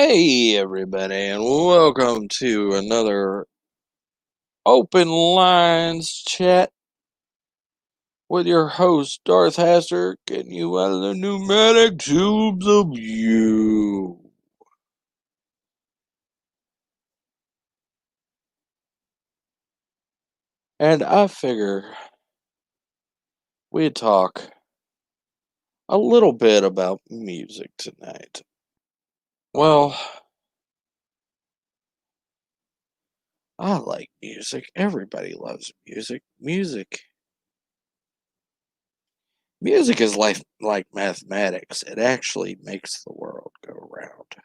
Hey, everybody, and welcome to another Open Lines chat with your host, Darth Haster, getting you out of the pneumatic tubes of you. And I figure we'd talk a little bit about music tonight. Well, I like music. Everybody loves music. Music is like mathematics. It actually makes the world go round.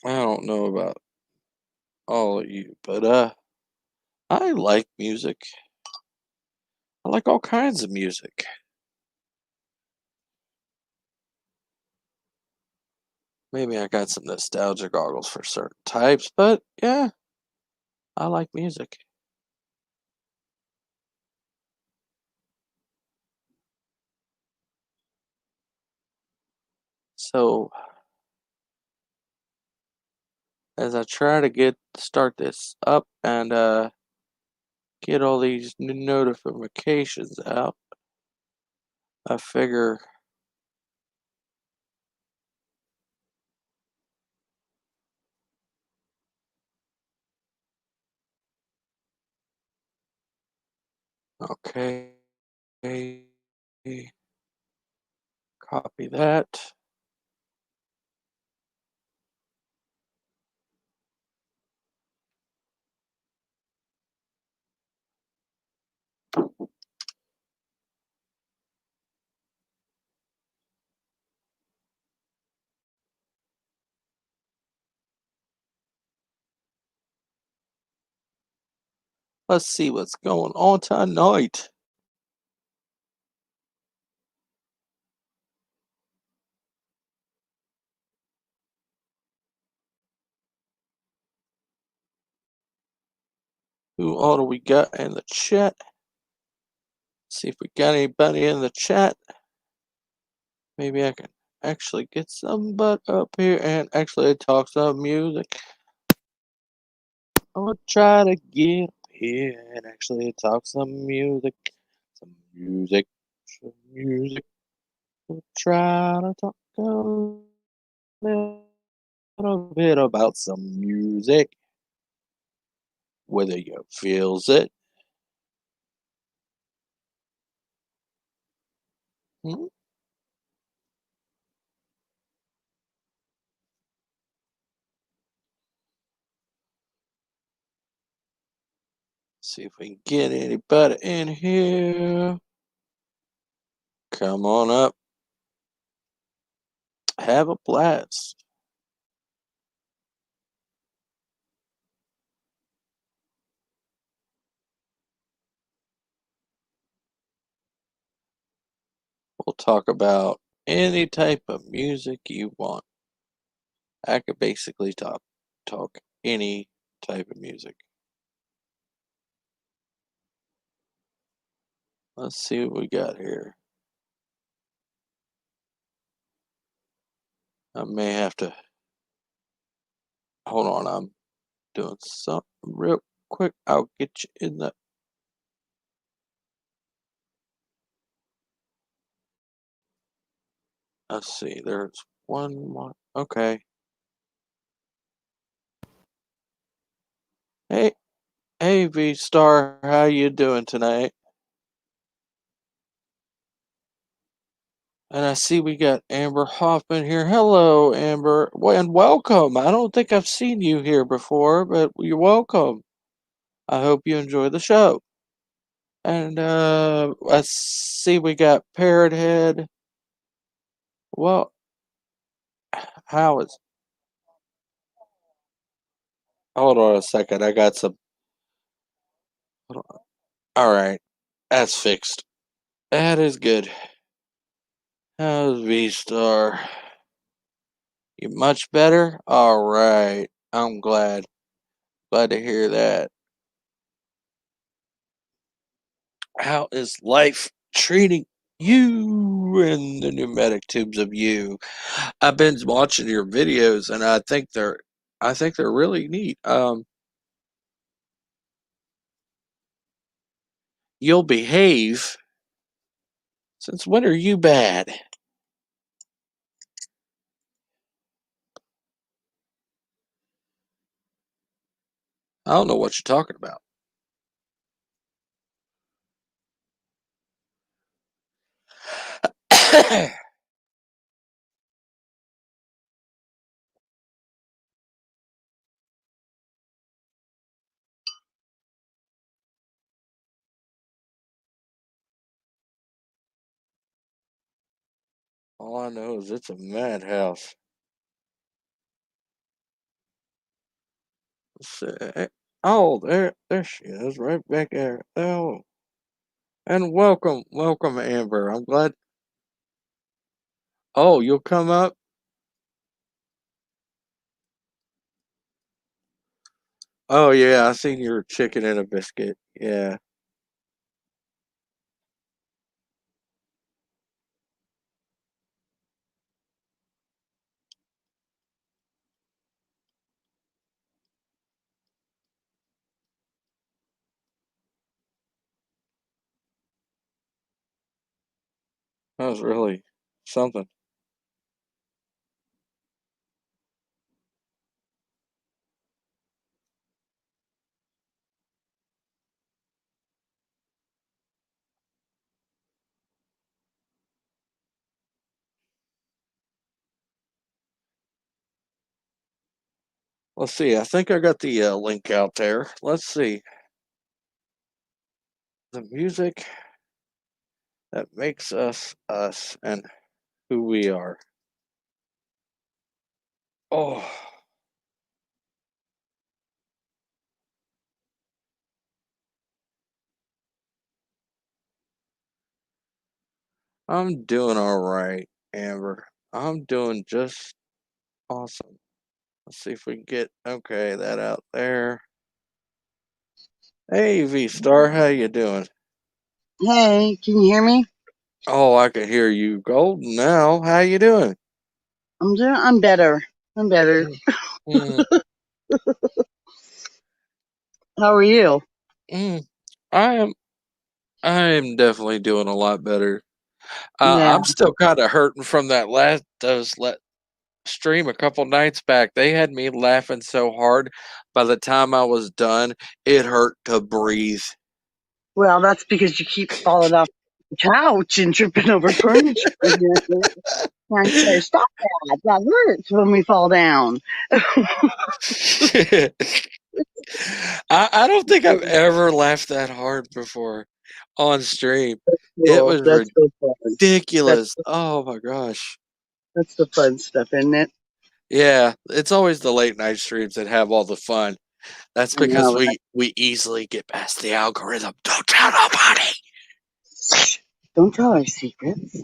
I don't know about all of you, but I like music. I like all kinds of music. Maybe I got some nostalgia goggles for certain types, but yeah, I like music. So as I try to get start this up and get all these new notifications out, I figure okay, copy that. Let's see what's going on tonight. Who all do we got in the chat? See if we got anybody in the chat. Maybe I can actually get some butt up here and actually talk some music. I'm gonna try to get up here and actually talk some music. Some music. Some music. We'll try to talk a little bit about some music. Whether you feels it. Hmm? See if we can get anybody in here. Come on up. Have a blast. We'll talk about any type of music you want. I could basically talk any type of music. Let's see what we got here. I may have to hold on. I'm doing something real quick. I'll get you in the. Let's see. There's one more. Okay. Hey, hey, V Star. How you doing tonight? And I see we got Amber Hoffman here. Hello, Amber. Well, and welcome. I don't think I've seen you here before, but you're welcome. I hope you enjoy the show. And I see we got Parrot Head. Well, how is? Hold on a second. I got some. Hold on. All right, that's fixed. That is good. How's V Star? You much better? All right. I'm glad. Glad to hear that. How is life treating you in the pneumatic tubes of you? I've been watching your videos and I think they're really neat. You'll behave. Since when are you bad? I don't know what you're talking about. All I know is it's a madhouse. Oh, there she is, right back there. Oh, and welcome, Amber. I'm glad. Oh, you'll come up. Oh yeah, I seen your chicken and a biscuit. Yeah, that was really something. Let's see. I think I got the link out there. Let's see. The music that makes us us and who we are. Oh, I'm doing all right, Amber. I'm doing just awesome. Let's see if we can get okay that out there. Hey, V Star, how you doing? Hey, can you hear me? Oh, I can hear you golden now. How you doing? I'm better. I'm better. Mm, mm, How are you? mm. I am. I am definitely doing a lot better. Yeah. I'm still kind of hurting from that last stream a couple nights back. They had me laughing so hard. By the time I was done, it hurt to breathe. Well, that's because you keep falling off the couch and tripping over furniture. I say, stop that. That hurts when we fall down. I don't think I've ever laughed that hard before on stream. It Cool. was That's so fun. That's ridiculous. Oh my gosh. that's the fun stuff, isn't it? Yeah, it's always the late night streams that have all the fun. That's I because know, we easily get past the algorithm. Don't tell nobody. right? Don't tell our secrets.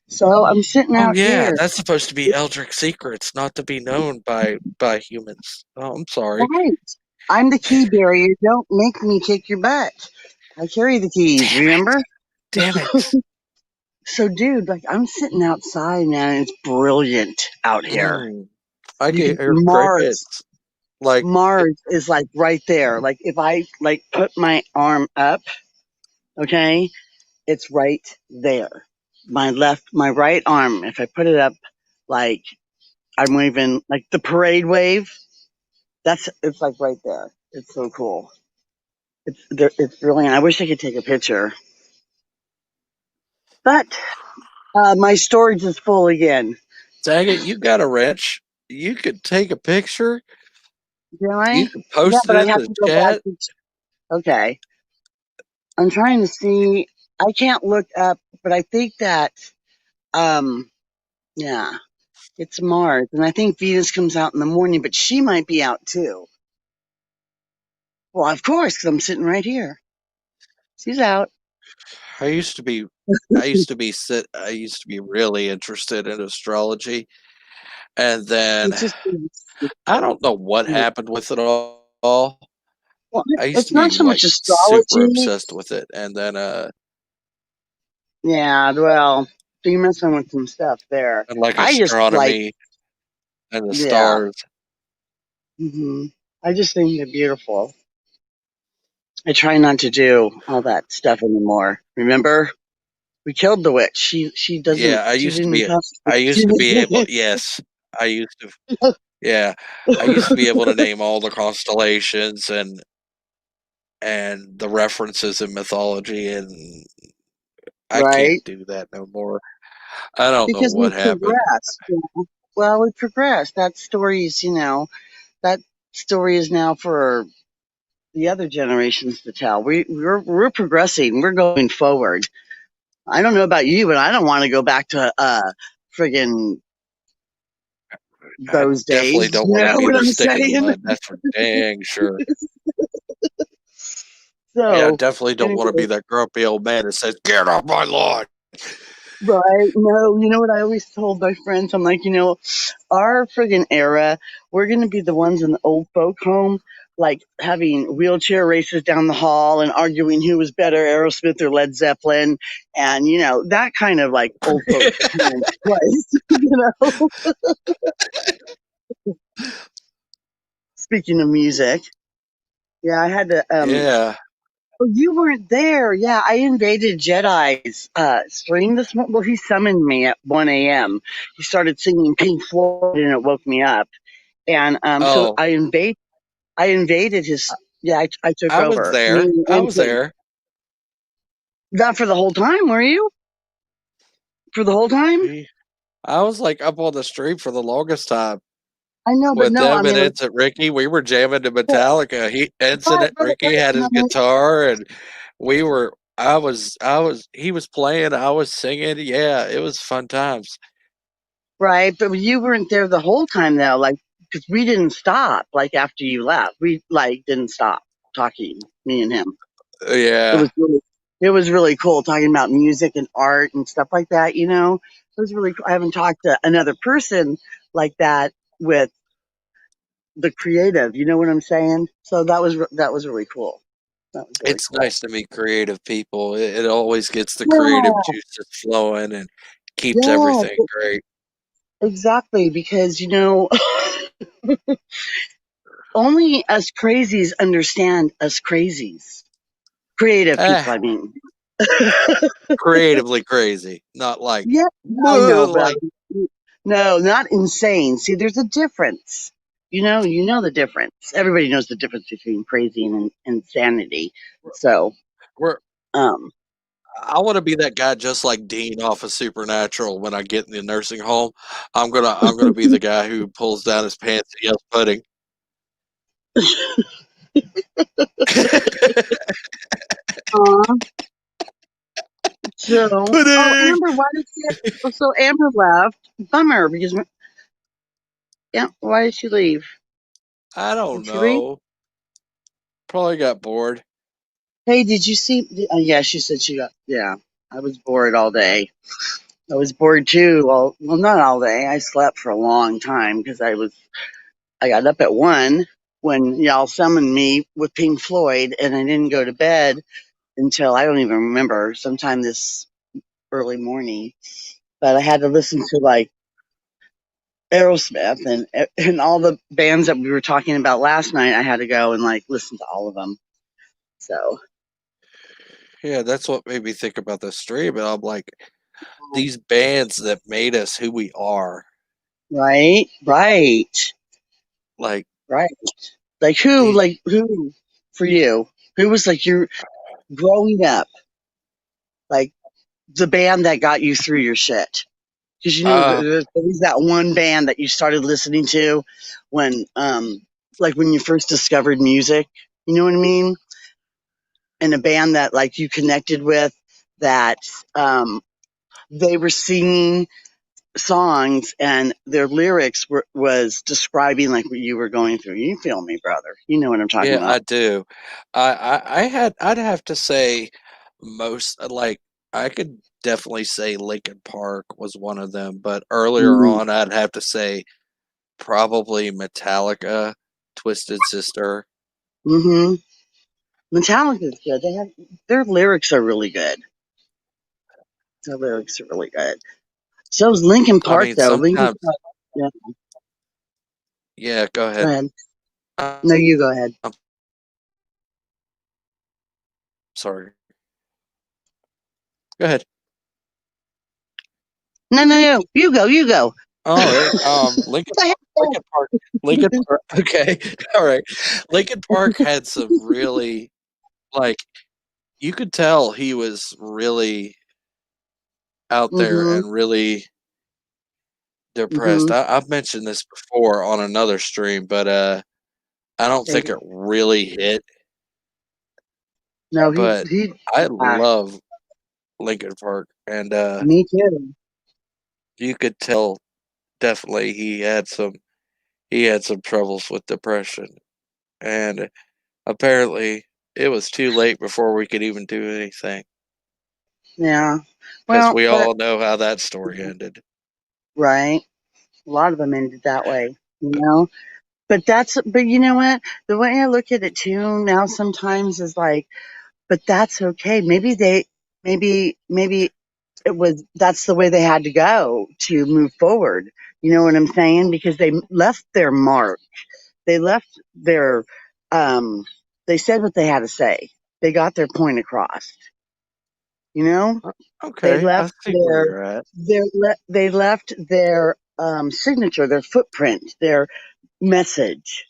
So I'm sitting Oh out yeah, here. that's supposed to be Eldritch Secrets, not to be known by humans. Oh, I'm sorry. Right. I'm the key barrier. Don't make me kick your butt. I carry the keys, Damn it. remember? Damn it. So, dude, like I'm sitting outside, man. And it's brilliant out here. Mm, I You can can hear crickets. Like, Mars is like right there. Like if I like put my arm up, okay, it's right there. My right arm. If I put it up, like I'm waving, like the parade wave. It's like right there. It's so cool. It's brilliant. I wish I could take a picture, but my storage is full again. dang it, you got a wrench. You could take a picture. You Really? could Yeah, post it but I in have the to go back. chat. Okay. I'm trying to see. I can't look up, but I think that, um, yeah, it's Mars. And I think Venus comes out in the morning, but she might be out too. Well, of course, because I'm sitting right here. She's out. I used to be I used to be really interested in astrology, and then It's just, I don't know what happened with it all. well, I used it's to not be so much like super astrology. obsessed with it, and then Yeah, well, so you're messing with some stuff there. and like I just like, astronomy and the yeah. stars. I just think they're beautiful. I try not to do all that stuff anymore. Remember, we killed the witch. She doesn't. Yeah, She didn't come. I She used to be able. was- Yes, I used to. Yeah, I used to be able to name all the constellations and the references in mythology, and I can't right, do that no more. I don't know because we what happened. progressed. Well, we progressed. That story's, that story is now for the other generations to tell. We're progressing. We're going forward. I don't know about you, but I don't want to go back to friggin' I those definitely days. don't You want to know be what the I'm stick in the saying? mud. That's for dang sure. Yeah, I So, definitely don't want to anyway, be that grumpy old man that says, "Get off my lawn." right? No, you know what I always told my friends? I'm like, our friggin' era, we're going to be the ones in the old folk home, like having wheelchair races down the hall and arguing who was better, Aerosmith or Led Zeppelin, and that kind of like old folk kind of place. Speaking of music, yeah, I had to. Yeah. Oh, you weren't there. Yeah, I invaded Jedi's stream this morning. Well, he summoned me at 1 a.m. He started singing Pink Floyd, and it woke me up. And so Oh, I invaded his. Yeah, I took I was over. Me there. I and was Kate. there. Not for the whole time, were you? For the whole time? I was like up on the street for the longest time I know, but with no. I them and mean, like, Ensign Ricky. We were jamming to but, Metallica. Ensign but Ricky had his guitar, and we were. He was playing. I was singing. Yeah, it was fun times. right. But you weren't there the whole time, though. Like, because we didn't stop. Like after you left, we like didn't stop talking. Me and him. It Yeah, was really, it was really cool talking about music and art and stuff like that. It was really cool. I haven't talked to another person like that with the creative. You know what I'm saying? So that was really cool. That was really it's cool. nice to meet creative people. It always gets the creative Yeah, juices flowing and keeps yeah, everything great. exactly. Because only us crazies understand us crazies. Creative Eh, people, I mean. creatively crazy, not like, Yeah, I know, but like no, not insane. See, there's a difference. You know the difference. Everybody knows the difference between crazy and insanity. So, we're um, I want to be that guy just like Dean off of Supernatural when I get in the nursing home. I'm gonna be the guy who pulls down his pants and yells pudding. uh, oh, Pudding. Amber, why did she? Oh, so Amber left. Bummer, because yeah, why did she leave? I don't Did she leave? know. Probably got bored. Hey, did you see? Yeah, she said she got. Yeah, I was bored all day. I was bored too. Well, not all day. I slept for a long time because I got up at 1 when y'all summoned me with Pink Floyd, and I didn't go to bed until I don't even remember, sometime this early morning. But I had to listen to like Aerosmith and all the bands that we were talking about last night. I had to go and like listen to all of them. So Yeah, that's what made me think about this stream. And I'm like, these bands that made us who we are. right, right, Like right. the Like who for you? Who was like your growing up, like the band that got you through your shit? Because uh there's always that one band that you started listening to when, like when you first discovered music. You know what I mean? And a band that like you connected with, that um, they were singing songs and their lyrics was describing like what you were going through. You feel me, brother? You know what I'm talking yeah, I about? do. I'd have to say most like I could definitely say Linkin Park was one of them, but earlier Mm-hmm. on I'd have to say probably Metallica, Twisted Sister. Mm-hmm. Metallica's good. Their lyrics are really good. The lyrics are really good. So is Lincoln I Park, mean, though. Lincoln sometimes, Park. Yeah, yeah, go go ahead. ahead. I'm No, you go ahead. sorry. Go ahead. No, no, no. You go. You go. All right. Lincoln Park, Lincoln Park. Okay. All right. Lincoln Park had some really, like, you could tell he was really out there Mm-hmm. and really depressed. Mm-hmm. I've mentioned this before on another stream, but I don't think Okay. it really hit. No, But he. I Yeah, love Lincoln Park, and me too. you could tell definitely he had some troubles with depression, and apparently it was too late before we could even do anything Yeah. because Well, we but all know how that story ended. right. A lot of them ended that way. You know. But but you know what? The way I look at it too now sometimes is like, but that's okay. Maybe it was, that's the way they had to go to move forward. You know what I'm saying? Because they left their mark. They left their, um, they said what they had to say. They got their point across. You know, they Okay, I left see where you're at. they left their signature, their footprint, their message.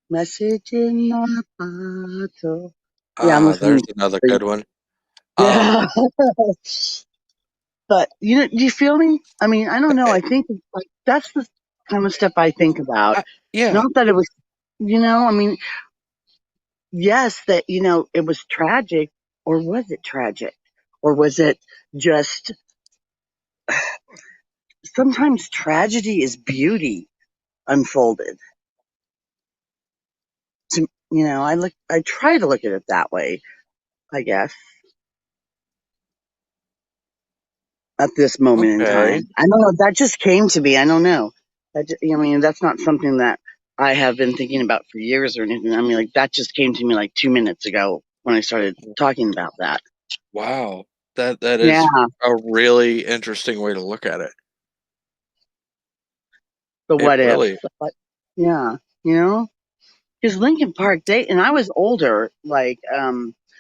Message in a bottle. Yeah, I'm Ah, there's listening another to good one. yeah. Um, But you know, do you feel me? I mean, I don't know. I think like that's the kind of stuff I think about. yeah, Not that it was, you know, I mean, yes, that you know, it was tragic, or was it tragic, or was it just? Sometimes tragedy is beauty unfolded. You know, I try to look at it that way. I guess at this moment in okay. time. I don't know. That just came to me. I don't know. I mean, that's not something that I have been thinking about for years or anything. I mean, like that just came to me like 2 minutes ago when I started talking about that. Wow, that Yeah, is a really interesting way to look at it. the It what if. really, But, yeah, you know, because Lincoln Park, and I was older, like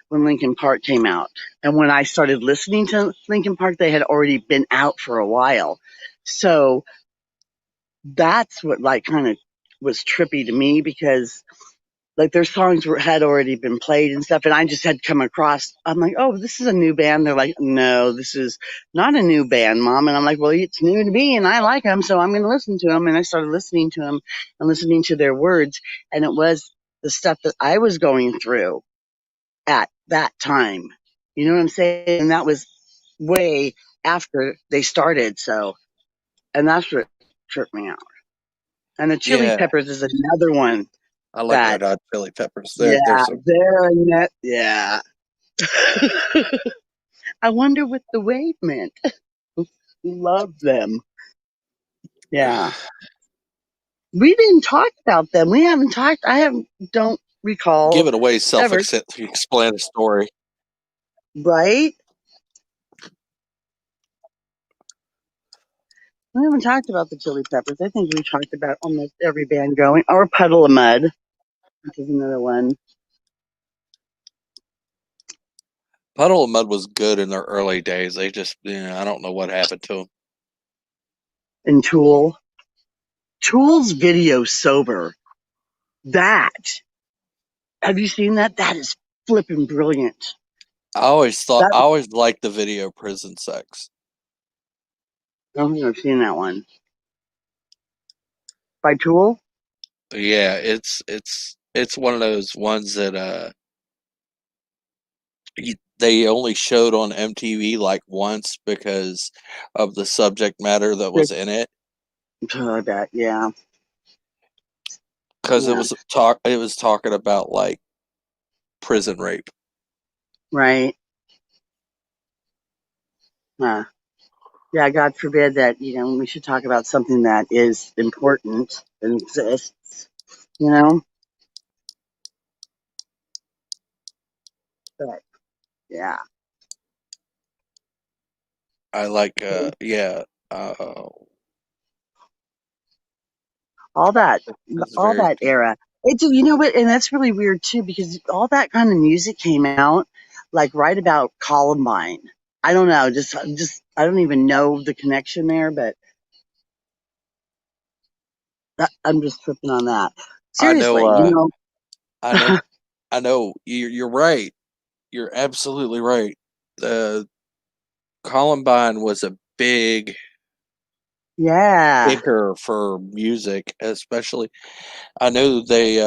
when Lincoln Park came out, and when I started listening to Lincoln Park, they had already been out for a while. So that's what like kind of was trippy to me because like their songs had already been played and stuff, and I just had come across. I'm like, oh, this is a new band. They're like, no, this is not a new band, Mom. And I'm like, well, it's new to me, and I like them, so I'm going to listen to them. And I started listening to them and listening to their words, and it was the stuff that I was going through at that time. You know what I'm saying? And that was way after they started. So, and that's what tripped me out. And the Chili yeah. Peppers is another one I like that, Red Hot Chili Peppers. There's yeah, some they're in that, yeah. I wonder what the wave meant. Love them. Yeah. We didn't talk about them. We haven't talked, I haven't, don't recall giving away ever, self-explanatory. right? We haven't talked about the Chili Peppers. I think we talked about almost every band going, or Puddle of Mud, which is another one. Puddle of Mud was good in their early days. They just, I don't know what happened to them. And Tool. Tool's video Sober. That, have you seen that? That is flipping brilliant. That, I always liked the video Prison Sex. I don't think I've seen that one. By Tool? Yeah, it's one of those ones that they only showed on MTV like once because of the subject matter that was in it. I bet, yeah. Because Yeah. it was talking about like prison rape. Right. Huh. Yeah, God forbid that, you know, we should talk about something that is important and exists, you know? But yeah. I like, yeah, All that, that's all very that cool. era. It's, you know what, and that's really weird too because all that kind of music came out like right about Columbine. I don't know, just I don't even know the connection there, but I'm just tripping on that. I know, Seriously, you know. I know, I know. You're right. You're absolutely right. The Columbine was a big Yeah. kicker for music, especially. I know they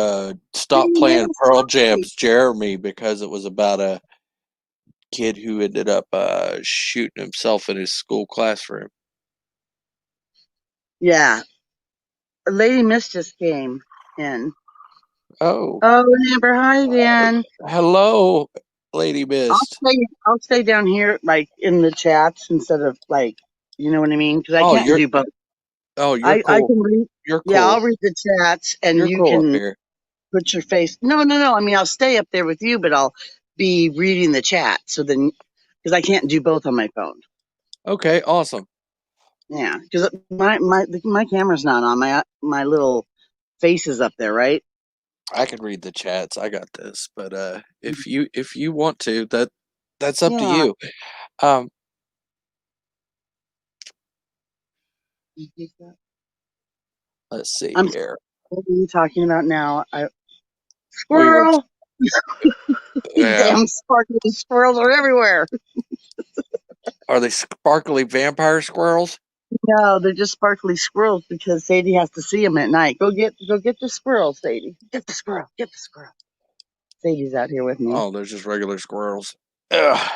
stopped Maybe playing that's Pearl right. Jam's "Jeremy" because it was about a kid who ended up shooting himself in his school classroom. Yeah. Lady Miss just came in. Oh, Oh, Amber, hi, Dan. hello, Lady I'll Mist. stay. I'll stay down here, like in the chats, instead of like, you know what I mean? Because I Oh, can't you're do both. you're I cool. can read. You're Yeah, cool. I'll read the chats, and You're you cool up can here. put your face. No, no, no. I mean, I'll stay up there with you, but I'll be reading the chat. So then, because I can't do both on my phone. Okay, awesome. Yeah, because my camera's not on. My little face is up there, right? I can read the chats. I got this. But if you want to, that's up to Yeah. you. Um, let's see I'm. here. What are you talking about now? We were Squirrel. These yeah. damn sparkly squirrels are everywhere. Are they sparkly vampire squirrels? No, they're just sparkly squirrels because Sadie has to see them at night. Go get the squirrel, Sadie. Get the squirrel. Get the squirrel. Sadie's out here with me. Oh, they're just regular squirrels. Ugh,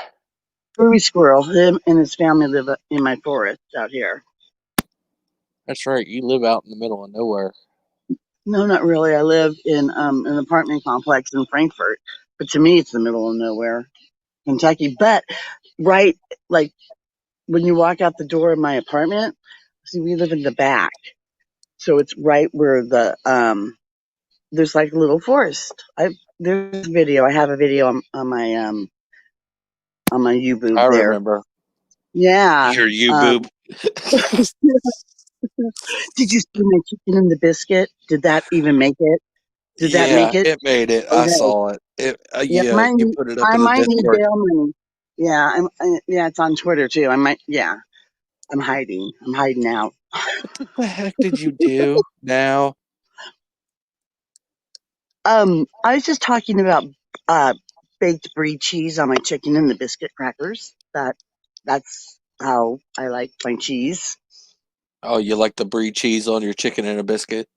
Ruby Squirrel. Him and his family live in my forest out here. that's right. You live out in the middle of nowhere. No, not really. I live in an apartment complex in Frankfurt, but to me, it's the middle of nowhere, Kentucky. But right, like when you walk out the door of my apartment, see, we live in the back, so it's right where there's like a little forest. There's a video. I have a video on my I YouTube there. remember. Yeah. Your you Um, boob. did you see my chicken and the biscuit? Did that even make it? Did that Yeah, make it? it made it. I Okay. saw it. Yeah, Yeah, you put it up I in the might need Discord. bail money. Yeah, yeah, it's on Twitter too. I might. Yeah, I'm hiding. I'm hiding out. What the heck did you do now? I was just talking about uh baked brie cheese on my chicken and the biscuit crackers. That's how I like my cheese. Oh, you like the brie cheese on your chicken and a biscuit?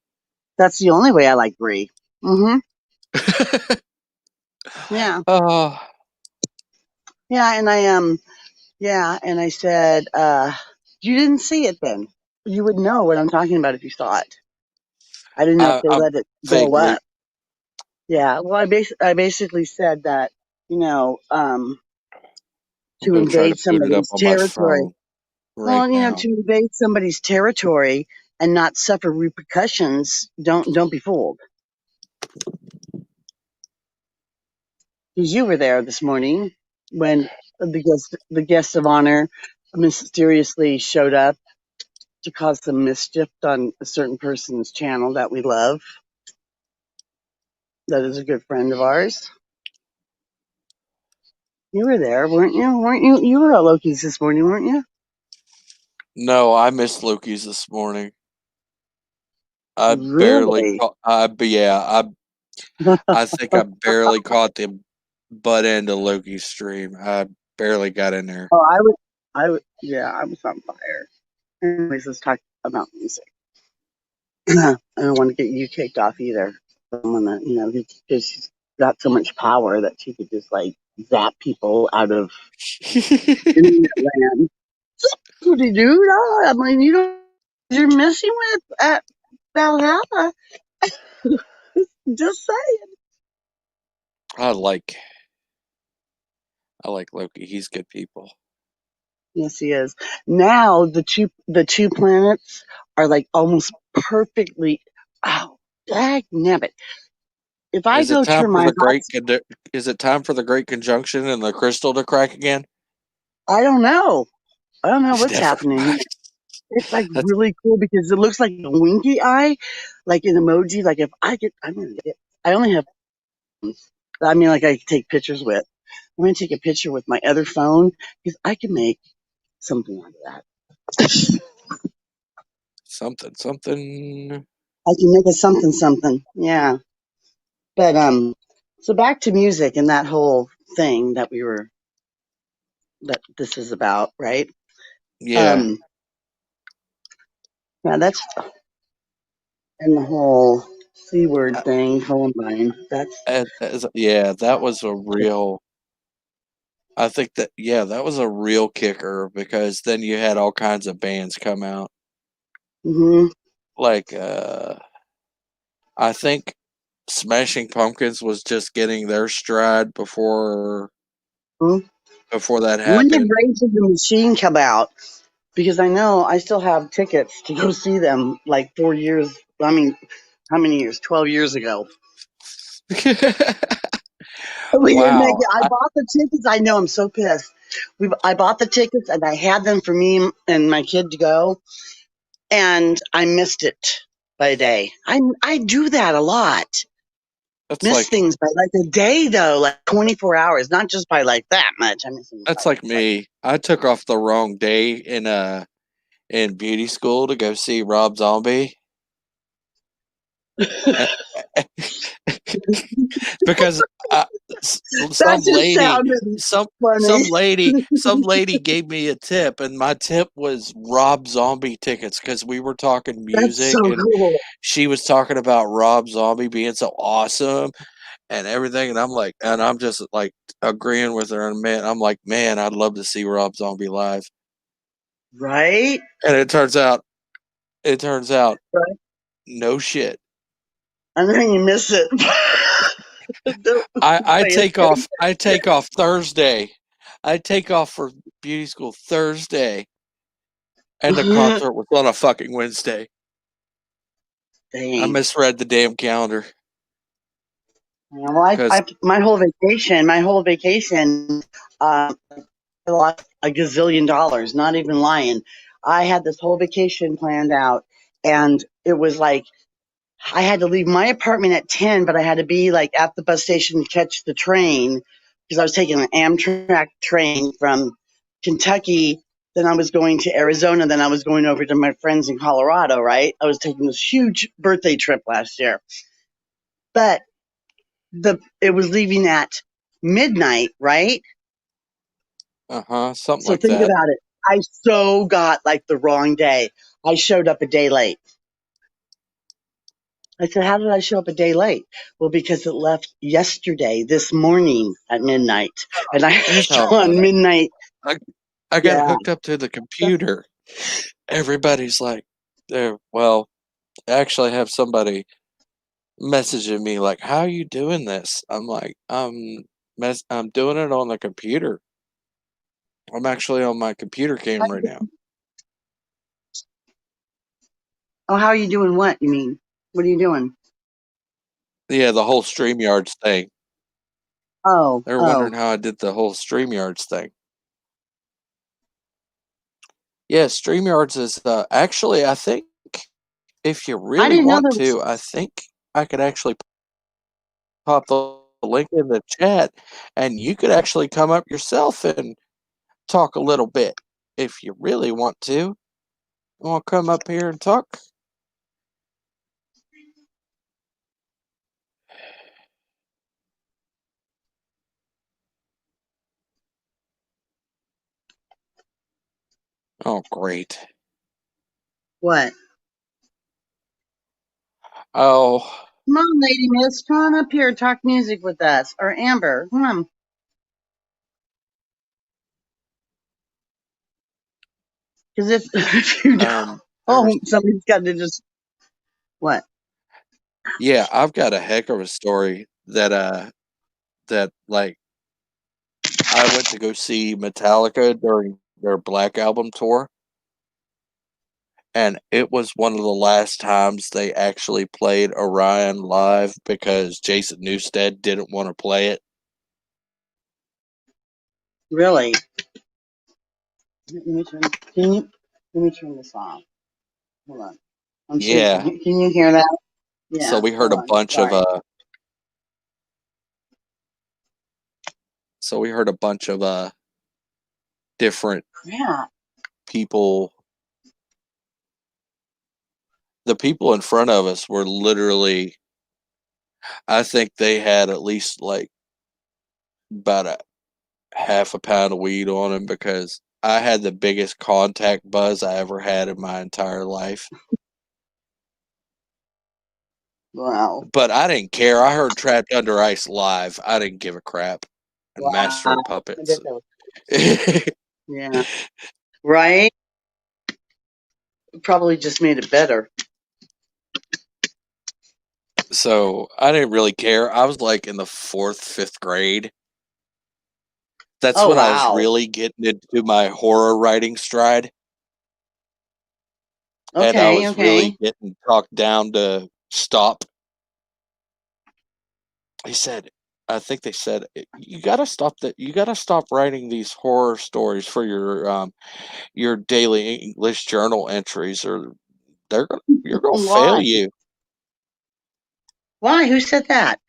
That's the only way I like brie. Mm-hmm. Yeah. Oh, Yeah, and I said, you didn't see it then. You would know what I'm talking about if you saw it. I didn't know if they I let it go vaguely. up. Yeah. Well, I basically said that, you know, I'm to gonna try to invade put it up somebody's on my territory. phone right Well, now. to invade somebody's territory and not suffer repercussions, don't be fooled. Because you were there this morning when the guest of honor mysteriously showed up to cause some mischief on a certain person's channel that we love. That is a good friend of ours. You were there, weren't you? Weren't you? You were at Loki's this morning, weren't you? No, I missed Loki's this morning. I barely Really? caught. Yeah, I think I barely caught the butt end of Loki's stream. I barely got in there. Oh, yeah, I was on fire. Anyways, let's talk about music. I don't want to get you kicked off either. Someone that, because she's got so much power that she could just like zap people out of internet land. What do you do? I mean, you're messing with at Valhalla. Just say. I like I like Loki. He's good people. Yes, he is. Now the two planets are like almost perfectly. Oh, dag nabbit! If I Is it go time turn for my the hot, is it time for the great conjunction and the crystal to crack again? I don't know. I don't know what's Never happening here. mind. It's like That's really cool because it looks like a winky eye, like an emoji. Like if I get, I'm gonna get. I only have. I mean, like I take pictures with. I'm gonna take a picture with my other phone because I can make something out of that. something. I can make a something something. Yeah. But so back to music and that whole thing that this is about, right? Yeah. Um yeah, that's and the whole C word Uh, thing, Columbine. That's yeah, that was a real. I think that that was a real kicker because then you had all kinds of bands come out. hmm Like I think Smashing Pumpkins was just getting their stride before that When did happened. Rage of the Machine come out? Because I know I still have tickets to go see them like 4 years. I mean, how many years? 12 years ago. We didn't make Wow. it. I bought the tickets. I know. I'm so pissed. I bought the tickets and I had them for me and my kid to go, and I missed it by a day. I do that a lot. That's Miss like things by like a day though, like 24 hours, not just by like that much. I miss them by that's like like. me. I took off the wrong day in beauty school to go see Rob Zombie. Eh, because That some just lady sounded some funny. some lady gave me a tip, and my tip was Rob Zombie tickets because we were talking That's so music, and cool. she was talking about Rob Zombie being so awesome and everything, and I'm just like agreeing with her, and man, I'm like, man, I'd love to see Rob Zombie live. Right? And it turns out Right. no shit. And then you miss it. I By a take day. off. I take off Thursday. I take off for beauty school Thursday, and the concert was on a fucking Wednesday. I Dang. misread the damn calendar Yeah, well, because my whole vacation, I lost a gazillion dollars, not even lying. I had this whole vacation planned out, and it was like I had to leave my apartment at 10, but I had to be like at the bus station to catch the train because I was taking an Amtrak train from Kentucky. Then I was going to Arizona. Then I was going over to my friends in Colorado, right? I was taking this huge birthday trip last year. But it was leaving at midnight, right? something So like think that. about it. I so got like the wrong day. I showed up a day late. I said, how did I show up a day late? Well, because it left yesterday, this morning at midnight. And I had to Oh, go on midnight. I I got Yeah. hooked up to the computer. Everybody's like, "There." Well, I actually have somebody messaging me like, "How are you doing this?" I'm like, I'm doing it on the computer. I'm actually on my computer cam right now. Oh, how are you doing what, you mean? What are you doing? Yeah, the whole StreamYards thing. Oh, They're oh. wondering how I did the whole StreamYards thing. Yeah, StreamYards is actually, I think if you I really didn't know want there was. to, I think I could actually pop the link in the chat and you could actually come up yourself and talk a little bit if you really want to. You want to come up here and talk? Oh, great. What? Oh, Come on, lady miss. Come on up here. Talk music with us. Or Amber. Come on. Because if, if you um, don't, somebody's got to just. What? yeah, I've got a heck of a story that like I went to go see Metallica during their Black Album tour, and it was one of the last times they actually played Orion live because Jason Newsted didn't want to play it. Really? Let me turn this off. Hold on. I'm Yeah. speaking. Can you hear that? So Yeah. we heard Hold a on. bunch of Sorry. different Yeah. people. The people in front of us were literally, I think they had at least like about a half a pound of weed on them, because I had the biggest contact buzz I ever had in my entire life. Wow. But I didn't care. I heard Trapped Under Ice live. I didn't give a crap. And Master Wow. of I Puppets. bet that was, yeah. Right? Probably just made it better. So I didn't really care. I was like in the 4th, 5th grade. That's Oh, when I was wow. really getting into my horror writing stride. And I Okay. was really Okay. getting talked down to stop. He said, I think they said, you gotta stop that. You gotta stop writing these horror stories for your daily English journal entries, or you're gonna fail Why? you. Why? Who said that?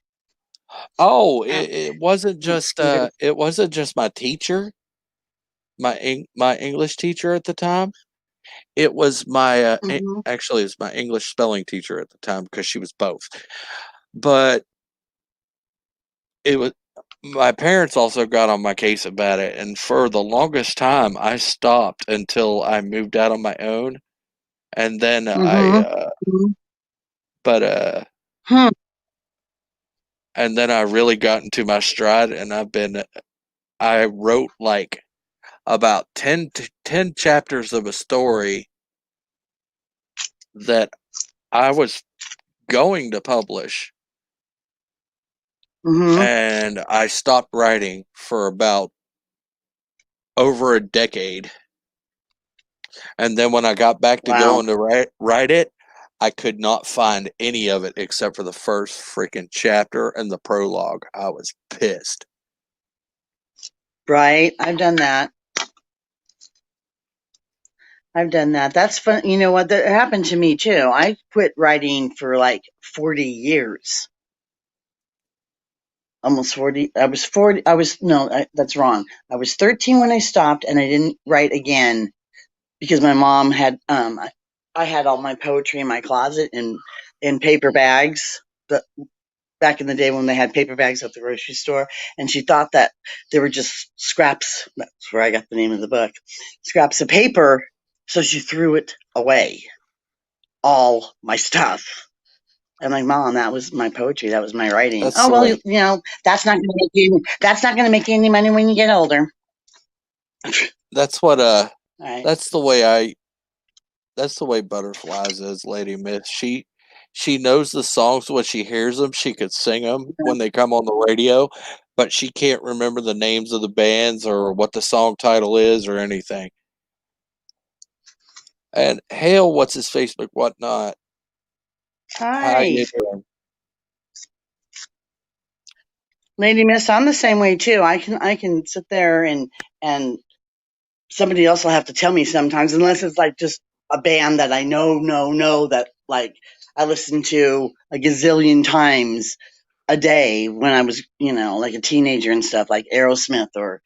Oh, Uh, it wasn't just my teacher, my English teacher at the time. It was my mm-hmm. actually, it was my English spelling teacher at the time, because she was both. But it was my parents also got on my case about it, and for the longest time I stopped until I moved out on my own, and then Mm-hmm. but Hmm. and then I really got into my stride, and I wrote like about 10 chapters of a story that I was going to publish, Mm-hmm. and I stopped writing for about over a decade. And then when I got back to Wow. going to write it, I could not find any of it except for the first freaking chapter and the prologue. I was pissed. Right. I've done that. I've done that. That's fun. You know what? That happened to me too. I quit writing for like 40 years. Almost 40. I was 40. No, that's wrong. I was 13 when I stopped, and I didn't write again because my mom had, I had all my poetry in my closet in paper bags. The, back in the day when they had paper bags at the grocery store, and she thought that they were just scraps. That's where I got the name of the book, scraps of paper. So she threw it away, all my stuff. I'm like, Mom, that was my poetry. That was my writing. That's Oh the well, way. that's not going to make you. That's not going to make you any money when you get older. That's what Right. that's the way I that's the way Butterflies is, Lady Miss. She knows the songs when she hears them. She could sing them when they come on the radio, but she can't remember the names of the bands or what the song title is or anything. And Hale, what's his Facebook, whatnot? How Hi, you doing? Lady Miss. I'm the same way too. I can sit there and somebody else will have to tell me sometimes, unless it's like just a band that I know that like I listen to a gazillion times a day when I was, like a teenager and stuff, like Aerosmith or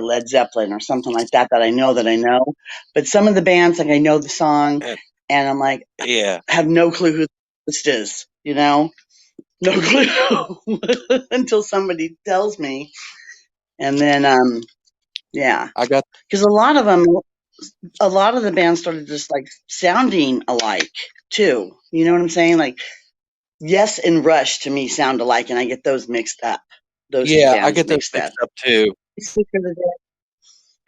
Led Zeppelin or something like that that I know that I know. But some of the bands, like I know the song, And and I'm like, yeah, I have no clue who this is, no clue until somebody tells me, and then yeah, I got because a lot of the bands started just like sounding alike too. You know what I'm saying? Like Yes and Rush to me sound alike, and I get those mixed up. Those two yeah, I bands get those mixed up. mixed up too. Speak for the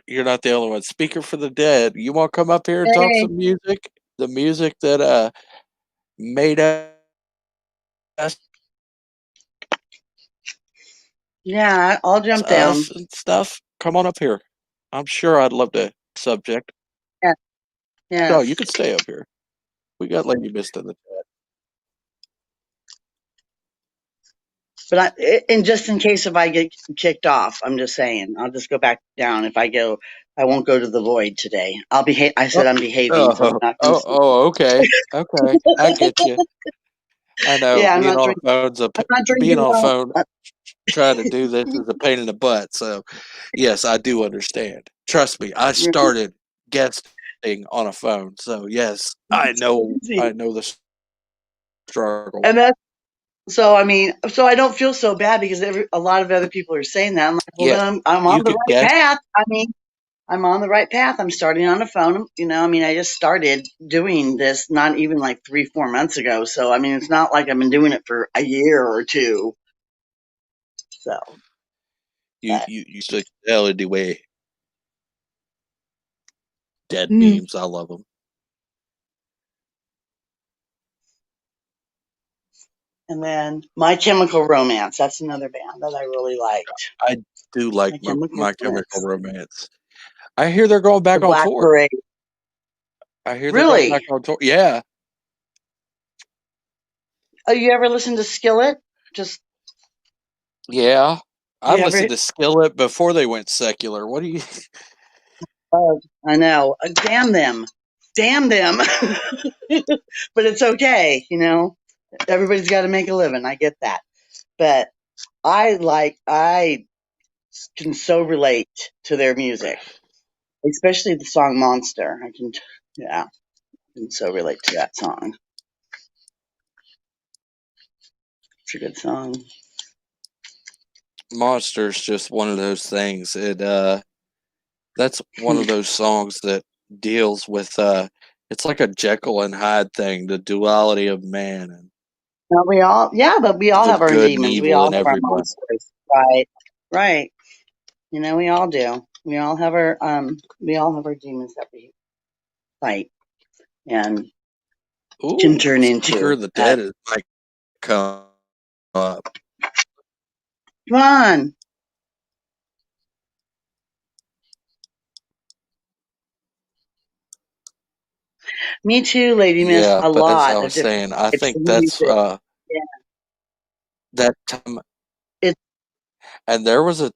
You're not the only one. Speaker for the Dead. You want to come up here and talk Hey. some music? The music that made us Yeah, I'll jump down. us and stuff. Come on up here. I'm sure I'd love to subject. Yeah, No, yes. you could stay up here. We got Lady Mist in the chat. But and just in case if I get kicked off, I'm just saying, I'll just go back down if I go I won't go to the void today. I'll behave. I said I'm behaving, so I'm not going to. Okay. I get you. I know Yeah, I'm being not on drinking. a phone's I'm not being drinking on a milk. phone trying to do this is a pain in the butt. So, yes, I do understand. Trust me, I started guesting on a phone. So, yes, I know the struggle. And that's so. I mean, so I don't feel so bad because a lot of other people are saying that. I'm like, well, Yes, then I'm on you the could right guess. path. I mean, I'm on the right path. I'm starting on a phone. I mean, I just started doing this not even like 3-4 months ago. So, I mean, it's not like I've been doing it for a year or two. So, but You still LED way. Dead Mm. memes. I love them. And then My Chemical Romance. That's another band that I really liked. I do like My Chemical Romance. Romance. I hear they're going The back on Black tour. Parade. I hear they're going back Really? on tour. Yeah. Oh, you ever listen to Skillet? Just Yeah. do I you ever? listened to Skillet before they went secular. What do you Oh, I know. Damn them. Damn them. But it's okay. Everybody's got to make a living. I get that. But I can so relate to their music, especially the song Monster. Yeah, I can so relate to that song. It's a good song. Monster's just one of those things. That's one of those songs that deals with it's like a Jekyll and Hyde thing, the duality of man and But we all the have our good and demons. We evil all in have our everybody. monsters. Right. Right. We all do. We all have our demons that we fight and can Ooh, turn Speaker into. of the Dead is like come up. Come on. Me too, Lady Miss. Yeah, A but as I lot of was different saying, I types think of that's music. Yeah. that time It, and there was a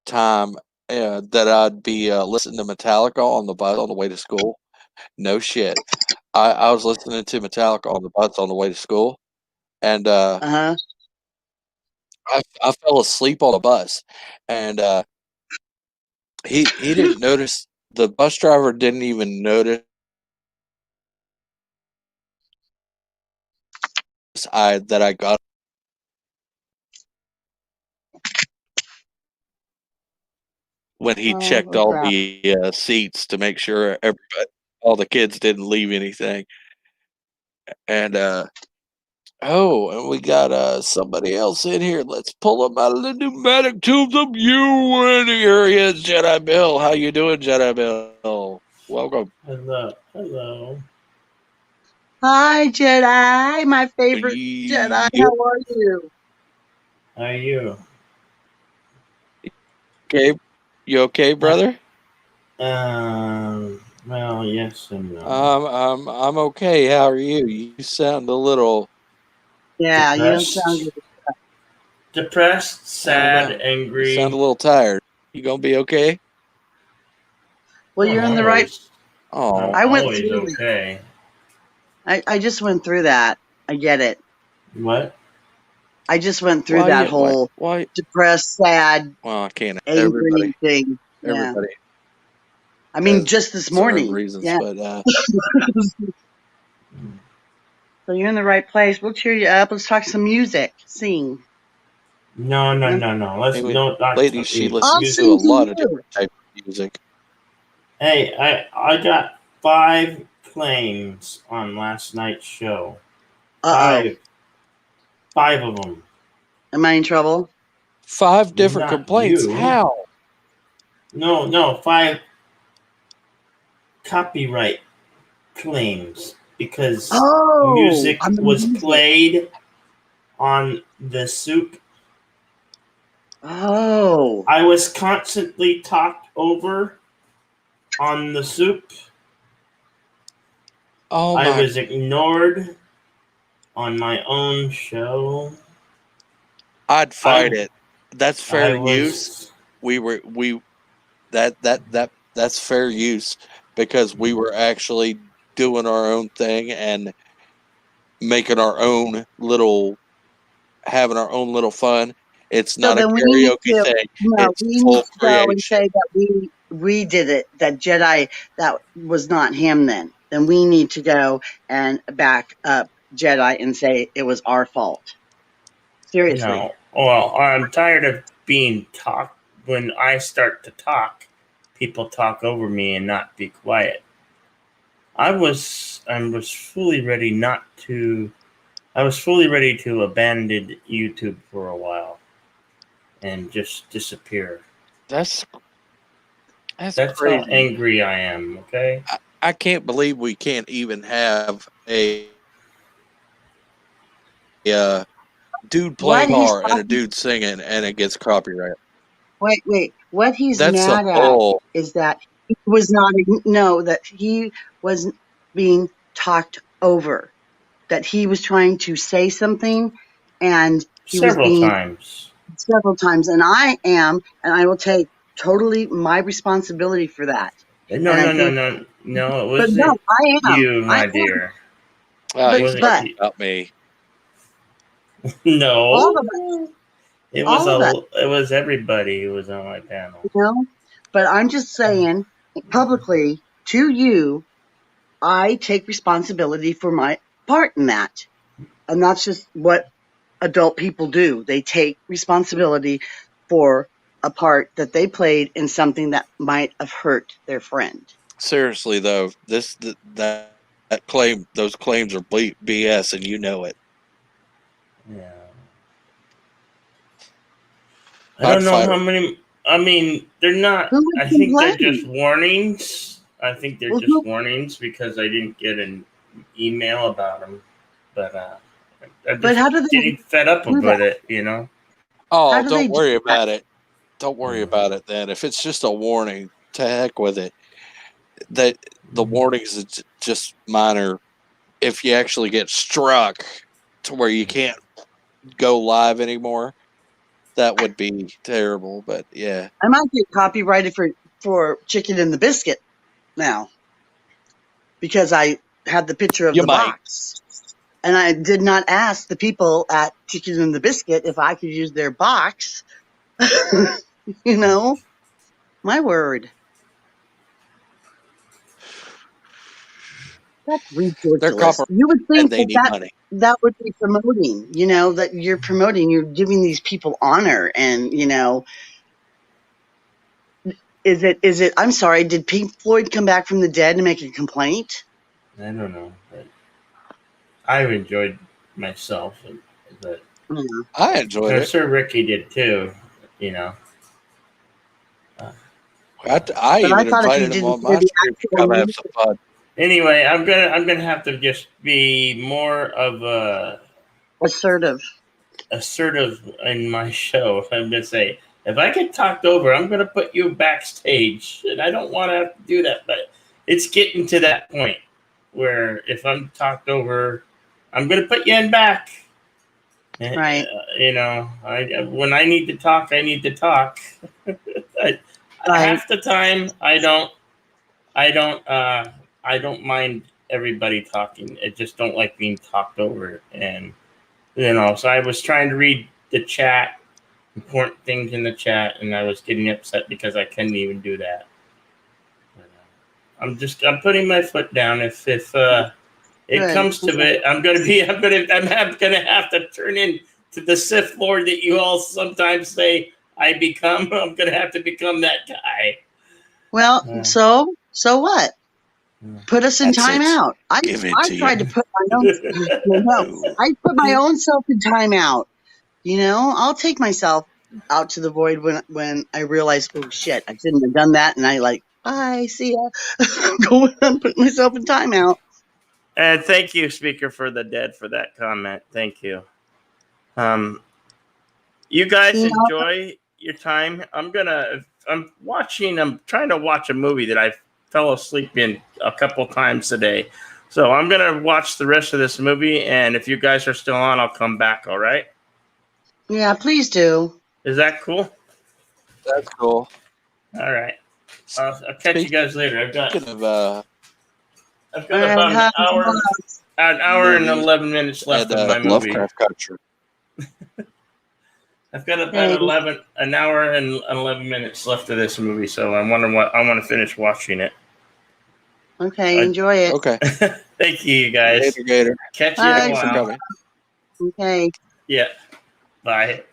time that I'd be listening to Metallica on the bus on the way to school. No shit. I was listening to Metallica on the bus on the way to school, and uh-huh. I fell asleep on the bus, and he didn't notice. The bus driver didn't even notice I got when he checked Oh, all crap. the seats to make sure all the kids didn't leave anything, and and we got somebody else in here. Let's pull him out of the pneumatic tubes of you. And here he is, Jedi Bill. How you doing, Jedi Bill? Welcome. Hello, hello. Hi, Jedi. My favorite Jedi. You How are you? How are you? okay? You okay, brother? Well, yes and no. I'm okay. How are you? You sound a little. Yeah, you don't sound Depressed, good. depressed, I don't sad, know. You sound a angry. little tired. You gonna be okay? Well, I'm you're in the right. always, I'm Oh, I went always through that. okay. I just went through that. I get it. What? I just went through why that you whole why? depressed, sad, Well, I can't. angry thing. Yeah. Everybody I mean, has just this their own morning. reasons, Yeah. but So you're in the right place. We'll cheer you up. Let's talk some music. Sing. No, no, Huh? no, no. Let's maybe not lady she I'll listens to a sing to lot of you. different types of music. Hey, I got 5 claims on last night's show. Uh-oh. 5 of them. Am I in trouble? 5 different Not complaints. you. How? No, 5 copyright claims because Oh, music on the was music. played on the soup. Oh. I was constantly talked over on the soup. Oh I my! was ignored on my own show. I'd fight I it. That's fair I use. was We that's fair use because we were actually doing our own thing and making our own little, having our own little fun. It's So not a then we need karaoke to, thing. no, It's we need full to go and creation. say that we redid it, that Jedi, that was not him then. Then we need to go and back up Jedi and say it was our fault. Seriously. No. Well, I'm tired of being talked. When I start to talk, people talk over me and not be quiet. I was fully ready not to. I was fully ready to abandon YouTube for a while and just disappear. That's That's how crazy. angry I am. Okay. I can't believe we can't even have a dude What playing he's guitar and a talking, dude singing and it gets copyright. wait. What he's That's some mad at bull. is that he was not, no, that he was being talked over, that he was trying to say something and he was Several being times. several times. And I will take totally my responsibility for that. No, And I no, no, think, no, no. It but no, wasn't you, I my am, dear. Oh, but, he's Wasn't talking but you? about me. all No. of us, It was all of us, It was everybody who was on my panel. you know, but I'm just saying publicly to you, I take responsibility for my part in that. And that's just what adult people do. They take responsibility for a part that they played in something that might have hurt their friend. Seriously though, that claim, those claims are BS, and you know it. Yeah. I I'd don't know fight how it. many. I mean, they're not. Who would I think they're just complain? warnings. I think they're Well, just warnings because I didn't get an email about them. But I'm but just how do they getting fed up do with that? it, you know? How Oh, do they don't do worry that? about it. Don't worry about it then. If it's just a warning, to heck with it. That the warnings is just minor. If you actually get struck to where you can't go live anymore, that would be terrible. But yeah, I might get copyrighted for Chicken and the Biscuit now because I had the picture of you the might. box. And I did not ask the people at Chicken and the Biscuit if I could use their box. You know, my word. That's They're ridiculous. copper You would and think they that need money. that would be promoting, that you're promoting, you're giving these people honor and, I'm sorry, did Pink Floyd come back from the dead and make a complaint? I don't know. But I've enjoyed myself, but Yeah. I enjoyed I'm it. sure Ricky did too. You know. Uh, I But I even thought if you invited him didn't on hear my the stream to actual come have music, some fun. Anyway, I'm gonna have to just be more of a assertive. assertive in my show. I'm gonna say if I get talked over, I'm gonna put you backstage, and I don't want to have to do that, but it's getting to that point where if I'm talked over, I'm gonna put you in back. Right. When I need to talk, I need to talk. Right. Half the time, I don't mind everybody talking. I just don't like being talked over, and so I was trying to read the chat, important things in the chat, and I was getting upset because I couldn't even do that. I'm putting my foot down. If it Good. comes to it, I'm gonna have to turn into the Sith Lord that you all sometimes say I become. I'm gonna have to become that guy. Well, so what? Put us in That's it. timeout. I Give it to tried to you. put my own. No, I put my own self in timeout. I'll take myself out to the void when I realize, oh shit, I shouldn't have done that, and I bye, see ya. I'm going and putting myself in timeout. And thank you, Speaker for the Dead, for that comment. Thank you. You guys enjoy your time. I'm trying to watch a movie that I fell asleep in a couple times today. So I'm going to watch the rest of this movie. And if you guys are still on, I'll come back. All right. Yeah, please do. Is that cool? That's cool. All right. I'll catch you guys later. I've got Speaking of All about right, hi. an hour and movies 11 minutes left and of my movie. Lovecraft Country. I've got Hey. about an hour and 11 minutes left of this movie, so I'm wondering what I want to finish watching it. Okay, enjoy it. Okay. Thank you, guys. Later, Gator. Catch you in a Bye. Thanks for while. coming. Okay, Yeah. Bye.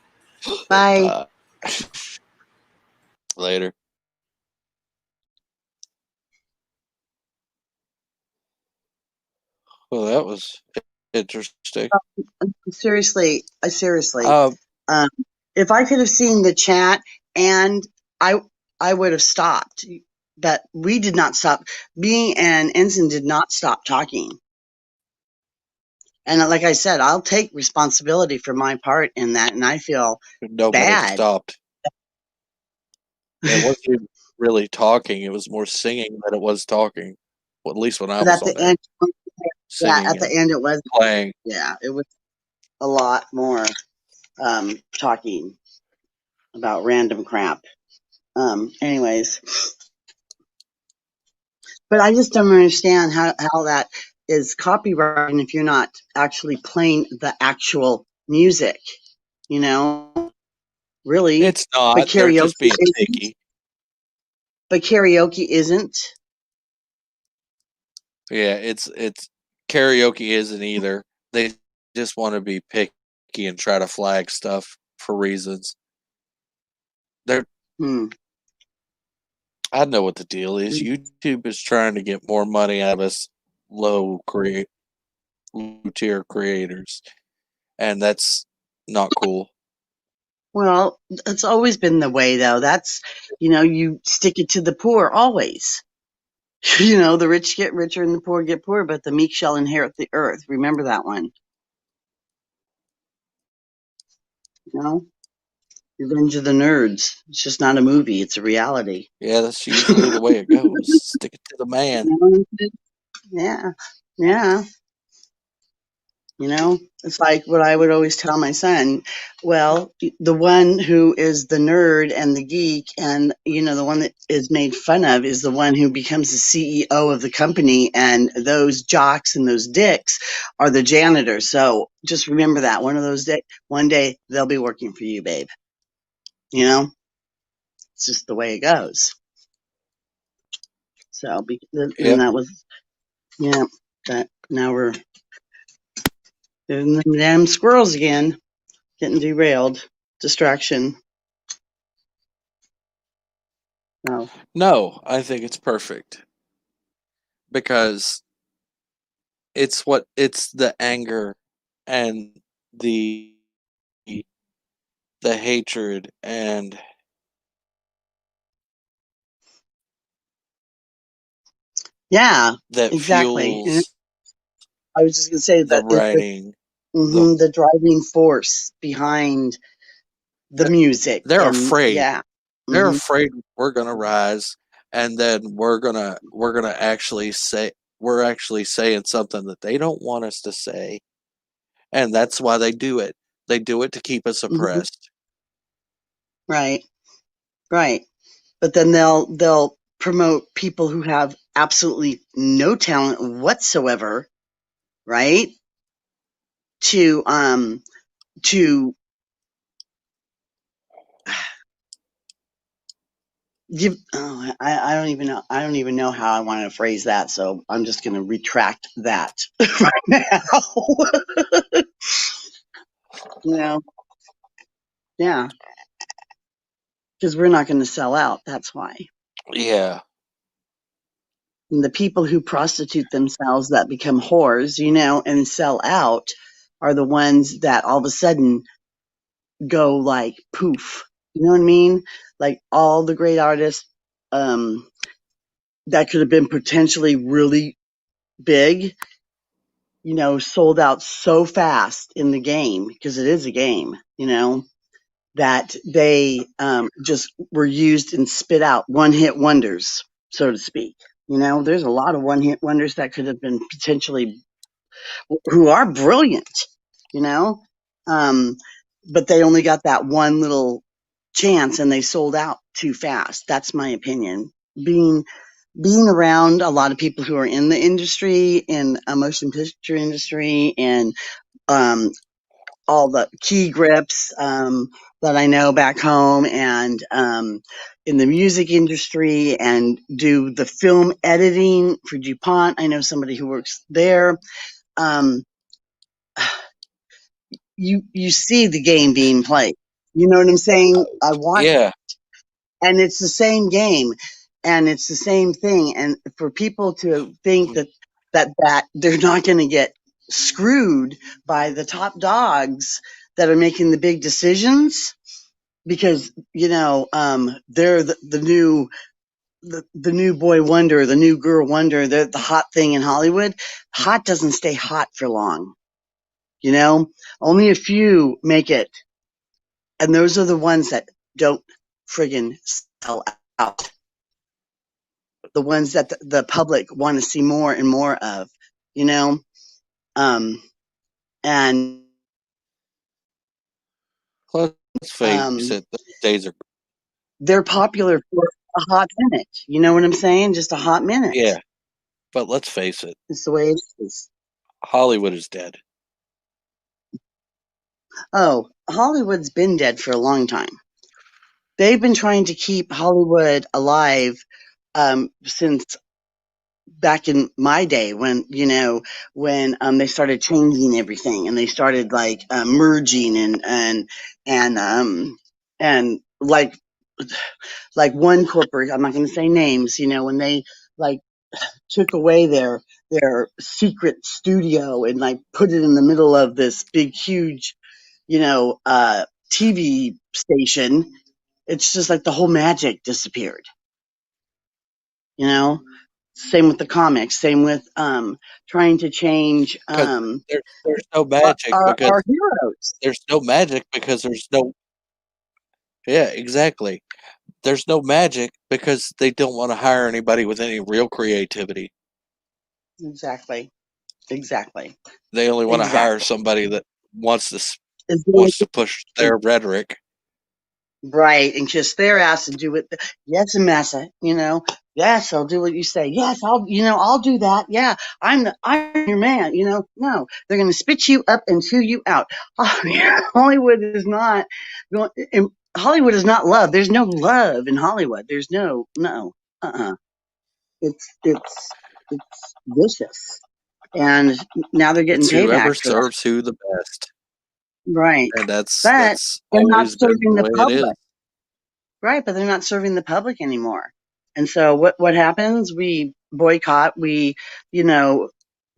bye. Later. Well, that was interesting. Seriously, seriously. Um, If I could have seen the chat, and I would have stopped. But we did not stop. Me and Ensign did not stop talking. And like I said, I'll take responsibility for my part in that, and I feel nobody bad. stopped. It wasn't really talking. It was more singing than it was talking. Well, at least when I But was at on the there, end, singing at the and end, it was playing. it was a lot more talking about random crap. Anyways, but I just don't understand how that is copywriting if you're not actually playing the actual music. You know, really. It's not. But They're karaoke just being isn't. picky. But karaoke isn't. Yeah, it's karaoke isn't either. They just want to be picky and try to flag stuff for reasons. I know what the deal is. YouTube is trying to get more money out of us low tier creators, and that's not cool. Well, it's always been the way, though. That's, you stick it to the poor always. The rich get richer and the poor get poorer, but the meek shall inherit the earth. Remember that one. Revenge of the Nerds. It's just not a movie. It's a reality. Yeah, that's usually the way it goes. Stick it to the man. Yeah. Yeah. It's like what I would always tell my son. Well, the one who is the nerd and the geek and, the one that is made fun of is the one who becomes the CEO of the company, and those jocks and those dicks are the janitors. So just remember that one day they'll be working for you, babe. It's just the way it goes. So, and that was, but now we're in the damn squirrels again, getting derailed, distraction. Oh. No, I think it's perfect because it's the anger and the hatred and yeah, that exactly. fuels I was just gonna say the that writing. The driving force behind the music. They're afraid. Yeah. They're afraid we're gonna rise, and then we're gonna actually say we're actually saying something that they don't want us to say, and that's why they do it. They do it to keep us oppressed. Right. But then they'll promote people who have absolutely no talent whatsoever, right? To give. Oh, I don't even know. I don't even know how I want to phrase that. So I'm just going to retract that right now. Yeah, because we're not going to sell out. That's why. Yeah. And the people who prostitute themselves that become whores, and sell out are the ones that all of a sudden go like poof. You know what I mean? Like all the great artists that could have been potentially really big, sold out so fast in the game, because it is a game, that they just were used and spit out one-hit wonders, so to speak. There's a lot of one-hit wonders that could have been potentially, who are brilliant, but they only got that one little chance and they sold out too fast. That's my opinion. being around a lot of people who are in the industry, in a motion picture industry, and all the key grips that I know back home, and in the music industry, and do the film editing for DuPont. I know somebody who works there. Um, you see the game being played. You know what I'm saying? I watch, Yeah. and it's the same game, and it's the same thing. And for people to think that they're not going to get screwed by the top dogs that are making the big decisions, because they're the new the new boy wonder, the new girl wonder, the hot thing in Hollywood. Hot doesn't stay hot for long. Only a few make it, and those are the ones that don't friggin' sell out. The ones that the public want to see more and more of, you know? And Let's face it, those days are. they're popular for a hot minute. You know what I'm saying? Just a hot minute. Yeah, but let's face it, It's the way it is. Hollywood is dead. Oh, Hollywood's been dead for a long time. They've been trying to keep Hollywood alive since back in my day, when they started changing everything, and they started like merging, and like one corporate, I'm not going to say names, when they like took away their secret studio and like put it in the middle of this big huge TV station. It's just like the whole magic disappeared. Same with the comics. Same with trying to change Because there's no magic because our heroes. there's no magic because there's no. Yeah, exactly. There's no magic because they don't want to hire anybody with any real creativity. Exactly. They only want to hire Exactly. somebody that wants to Is wants to push their rhetoric. right, and kiss their ass and do it. Yes, massa. Yes, I'll do what you say. Yes, I'll do that. Yeah, I'm your man. No, they're going to spit you up and chew you out. Hollywood is not going. Hollywood is not love. There's no love in Hollywood. There's no. It's vicious, and now they're getting It's whoever payback for that. serves who the best, Right, and that's but they're not always been serving the the way it is. public. Right, but they're not serving the public anymore. And so what happens? We boycott, we,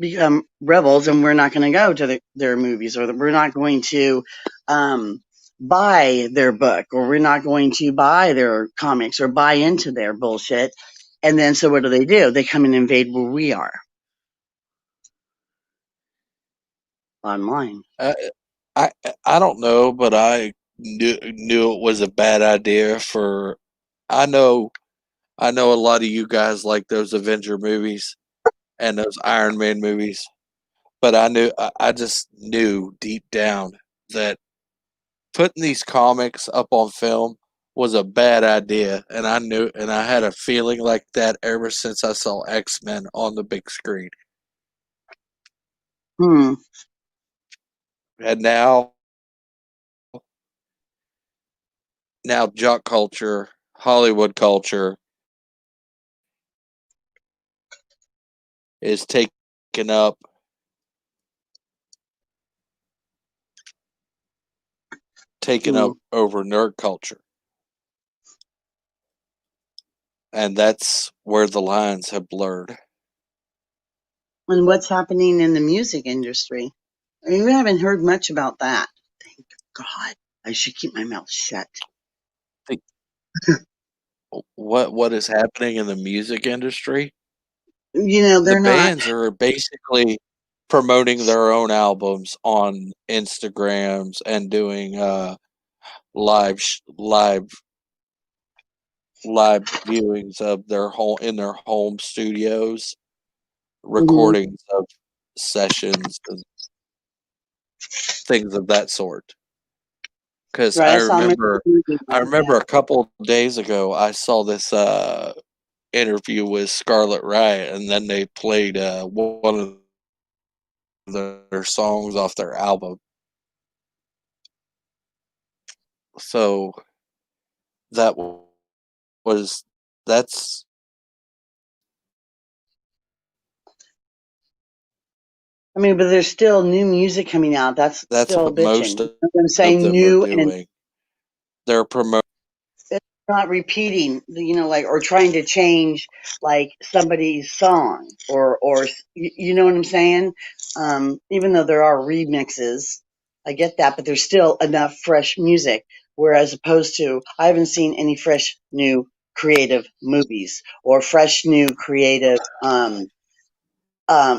become rebels, and we're not going to go to their movies, or we're not going to buy their book, or we're not going to buy their comics or buy into their bullshit. And then so what do? They come and invade where we are. Online. I don't know, but I knew it was a bad idea for. I know a lot of you guys like those Avenger movies and those Iron Man movies, but I just knew deep down that putting these comics up on film was a bad idea, and I had a feeling like that ever since I saw X-Men on the big screen. And now jock culture, Hollywood culture is taken up over nerd culture. And that's where the lines have blurred. And what's happening in the music industry? I mean, we haven't heard much about that. Thank God. I should keep my mouth shut. What is happening in the music industry? They're The not. bands are basically promoting their own albums on Instagrams and doing live viewings of their home studios, recordings of sessions and things of that sort. Because Right, I remember a couple of days ago I saw this interview with Scarlet Riot, and then they played one of their songs off their album. So that was that's I mean, but there's still new music coming out. That's still what bitching. most You know what I'm of saying? them are New and doing. They're promoting. it's not repeating, like, or trying to change like somebody's song or you know what I'm saying? Even though there are remixes, I get that, but there's still enough fresh music. Whereas opposed to, I haven't seen any fresh new creative movies or fresh new creative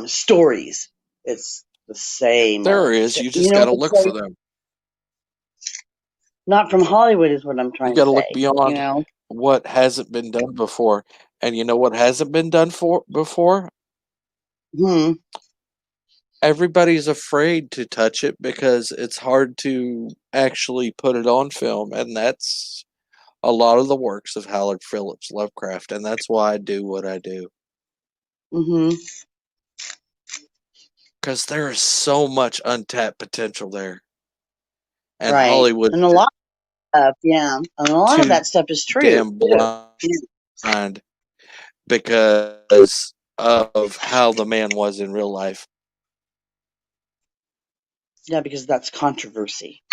stories. It's the same There old. is. You You just know got what to I'm look for saying? them. Not from Hollywood is what I'm You trying to got to look say. You beyond know? what hasn't been done before. And you know what hasn't been done before? Hmm. Everybody's afraid to touch it because it's hard to actually put it on film, and that's a lot of the works of Howard Phillips Lovecraft, and that's why I do what I do. Hmm. Because there is so much untapped potential there, and Right. Hollywood And a lot of stuff, yeah. And a lot of too that stuff is true. damn blind because of how the man was in real life. Yeah, because that's controversy.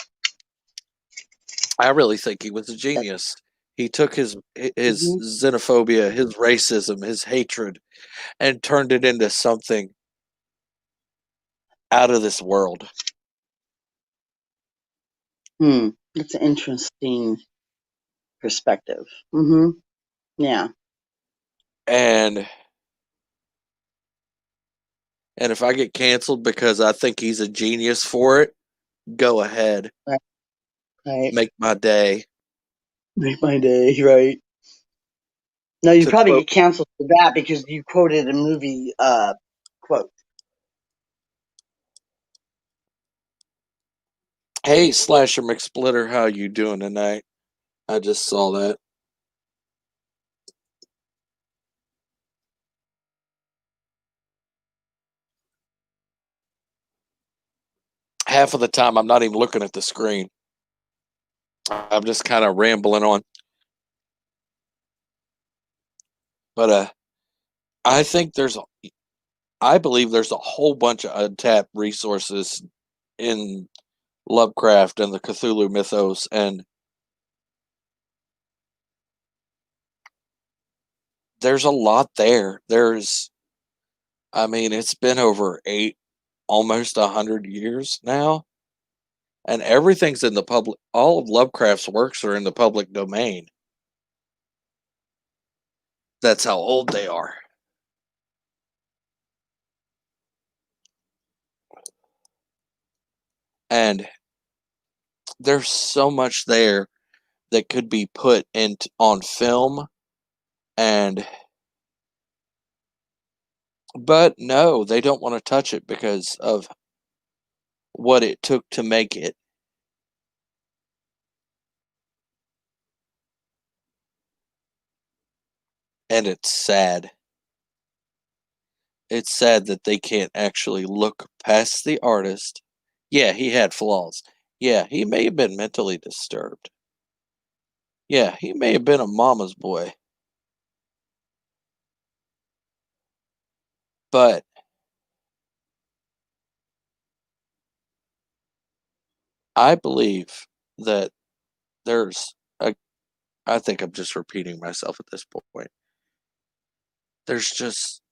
I really think he was a genius. He took his Hmm. xenophobia, his racism, his hatred, and turned it into something out of this world. That's an interesting perspective. Hmm. Yeah. And if I get canceled because I think he's a genius for it, go ahead. Right. Right. Make my day. Make my day. Right. No, you To probably quote, get canceled for that because you quoted a movie quote. hey, Slasher McSplitter, how you doing tonight? I just saw that. Half of the time, I'm not even looking at the screen. I'm just kind of rambling on. But I believe there's a whole bunch of untapped resources in Lovecraft and the Cthulhu mythos, and there's a lot there. I mean, it's been over almost 100 years now, and everything's in the public. All of Lovecraft's works are in the public domain. That's how old they are. And there's so much there that could be put on film, but no, they don't want to touch it because of what it took to make it. And it's sad. It's sad that they can't actually look past the artist. Yeah, he had flaws. Yeah, he may have been mentally disturbed. Yeah, he may have been a mama's boy. But I believe that there's a I think I'm just repeating myself at this point. There's just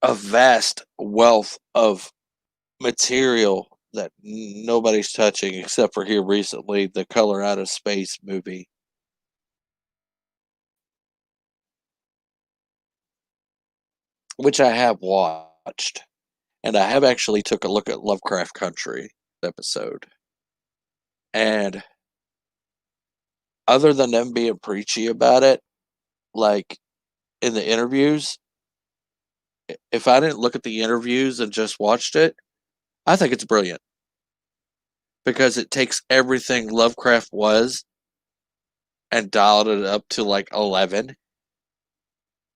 a vast wealth of material that nobody's touching except for here recently, the Color Out of Space movie. Which I have watched. And I have actually took a look at Lovecraft Country episode. And other than them being preachy about it, like in the interviews, if I didn't look at the interviews and just watched it, I think it's brilliant. Because it takes everything Lovecraft was and dialed it up to like 11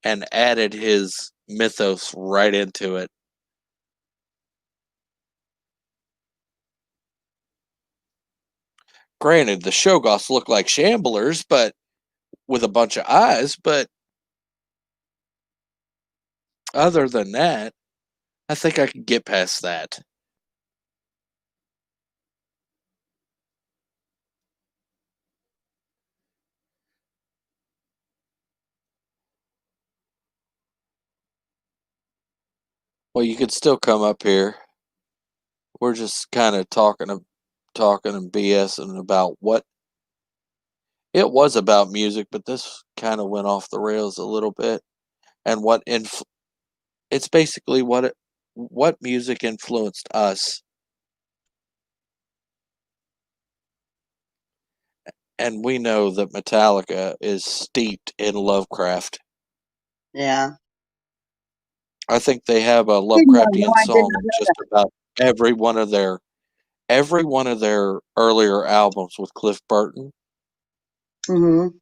and added his mythos right into it. Granted, the Shoggoths look like shamblers, but with a bunch of eyes, but other than that, I think I could get past that. Well, you could still come up here. We're just kind of talking and BSing about what it was about music, but this kind of went off the rails a little bit. And it's basically what music influenced us. And we know that Metallica is steeped in Lovecraft. Yeah. I think they have a No, Lovecraftian I did song not in know just about every one of their earlier albums with Cliff Burton. that. Mm-hmm.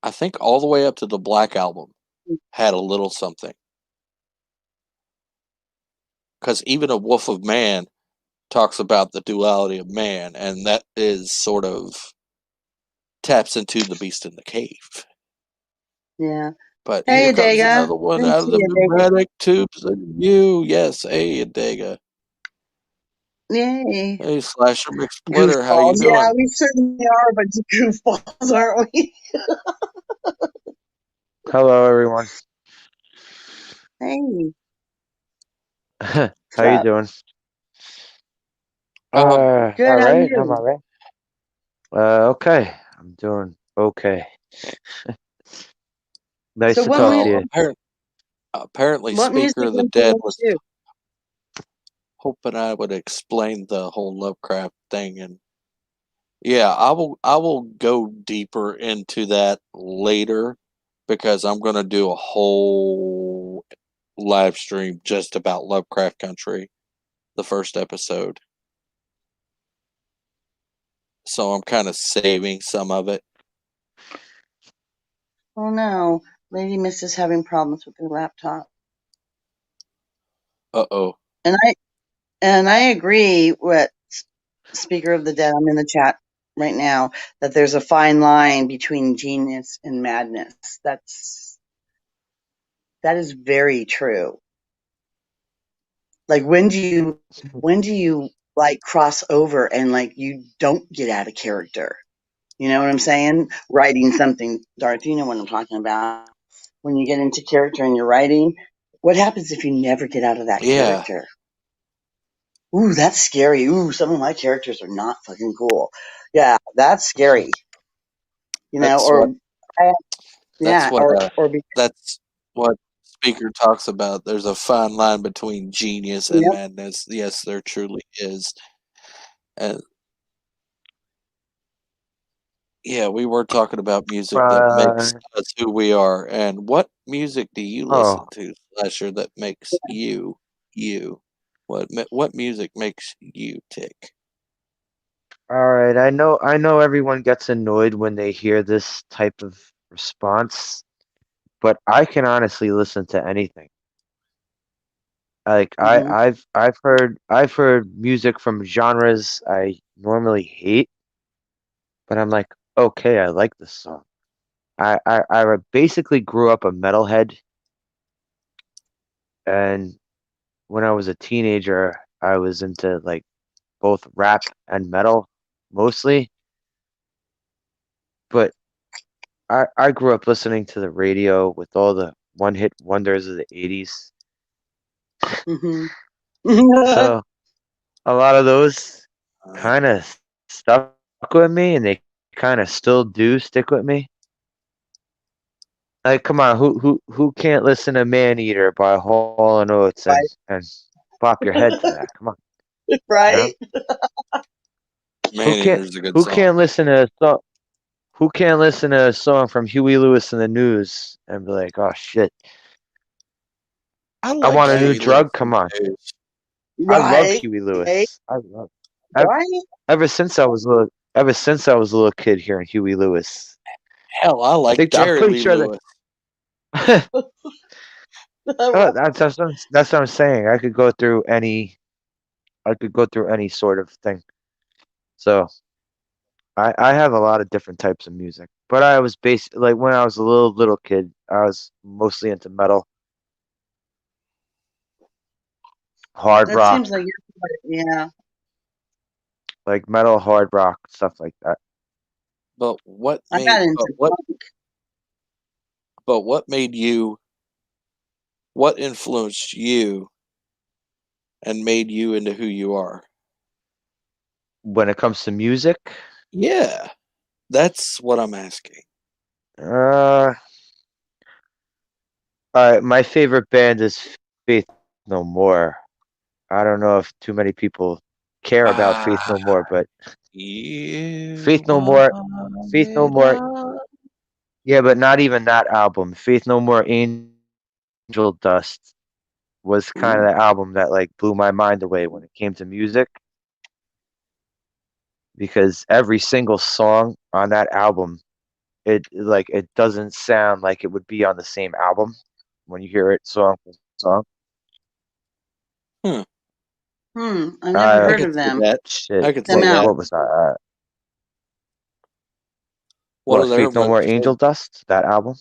I think all the way up to the Black Album had a little something. Because even A Wolf of Man talks about the duality of man, and that is sort of taps into the beast in the cave. Yeah. But Hey, here comes Adega. another one Didn't out of see the Adega. pneumatic tubes and you. Yes, hey, Adega. Yay. Hey, Slasher McSplitter, how you Goofballs. Yeah, doing? we certainly are a bunch of goofballs, aren't we? Hello, everyone. Hey. How you doing? Um, Good, all how right. you? I'm all right. Okay. I'm doing okay. Nice So to what talk to music? you. apparently, What music Speaker of the Dead influenced was you? hoping I would explain the whole Lovecraft thing, and yeah, I will go deeper into that later because I'm gonna do a whole live stream just about Lovecraft Country, the first episode. So I'm kind of saving some of it. Oh no, Lady Miss is having problems with her laptop. Uh-oh. And I agree with Speaker of the Dead. I'm in the chat right now that there's a fine line between genius and madness. That is very true. Like when do you like cross over and like you don't get out of character? You know what I'm saying? Writing something, Darth, you know what I'm talking about. When you get into character and you're writing, what happens if you never get out of that Yeah, character? Ooh, that's scary. Ooh, some of my characters are not fucking cool. Yeah, that's scary. You know, that's what that's yeah, what be, that's what Speaker talks about. There's a fine line between genius and yep. madness. Yes, there truly is. And yeah, we were talking about music that makes us who we are. And what music do you listen Oh, to, Slasher, that makes you you? What music makes you tick? all right. I know everyone gets annoyed when they hear this type of response, but I can honestly listen to anything. Like Mm-hmm. I've heard music from genres I normally hate, but I'm like, okay, I like this song. I basically grew up a metalhead, and when I was a teenager, I was into like both rap and metal mostly. But I grew up listening to the radio with all the one hit wonders of the 80s. Mm-hmm. So a lot of those Uh, kind of stuck with me, and they kind of still do stick with me. Like, come on, who can't listen to Man Eater by Hall and Oates and bop your head to that? Come on, you know? Right? Who Man can't Eater's a good who song. can't listen to a song who can't listen to a song from Huey Lewis and the News and be like, oh shit, I I like want a new Huey Lewis drug? Come and on. the News. I love Right. Huey Right. Lewis. I love Right? ever since I was a little kid hearing Huey Lewis. Hell, I like I'm Jerry pretty Lee sure Lewis. that that's what I'm saying. I could go through any sort of thing. So I have a lot of different types of music, but I was like when I was a little kid, I was mostly into metal, hard That seems rock, like yeah. like metal, hard rock, stuff like that. But what I got made into punk. what made you what influenced you and made you into who you are? When it comes to music, Yeah, that's what I'm asking. uh, my favorite band is Faith No More. I don't know if too many people care about Faith Ah, No More, but you Faith No More, want Faith No it More, all. yeah, but not even that album. Faith No More, Angel Dust was kind of Ooh. the album that like blew my mind away when it came to music because every single song on that album, it doesn't sound like it would be on the same album when you hear it song for song. Hmm. I never Uh, I heard could of see them. that. shit. I could Them see out. that. What was that? One What of their Faith No most More, Angel Dust? That album?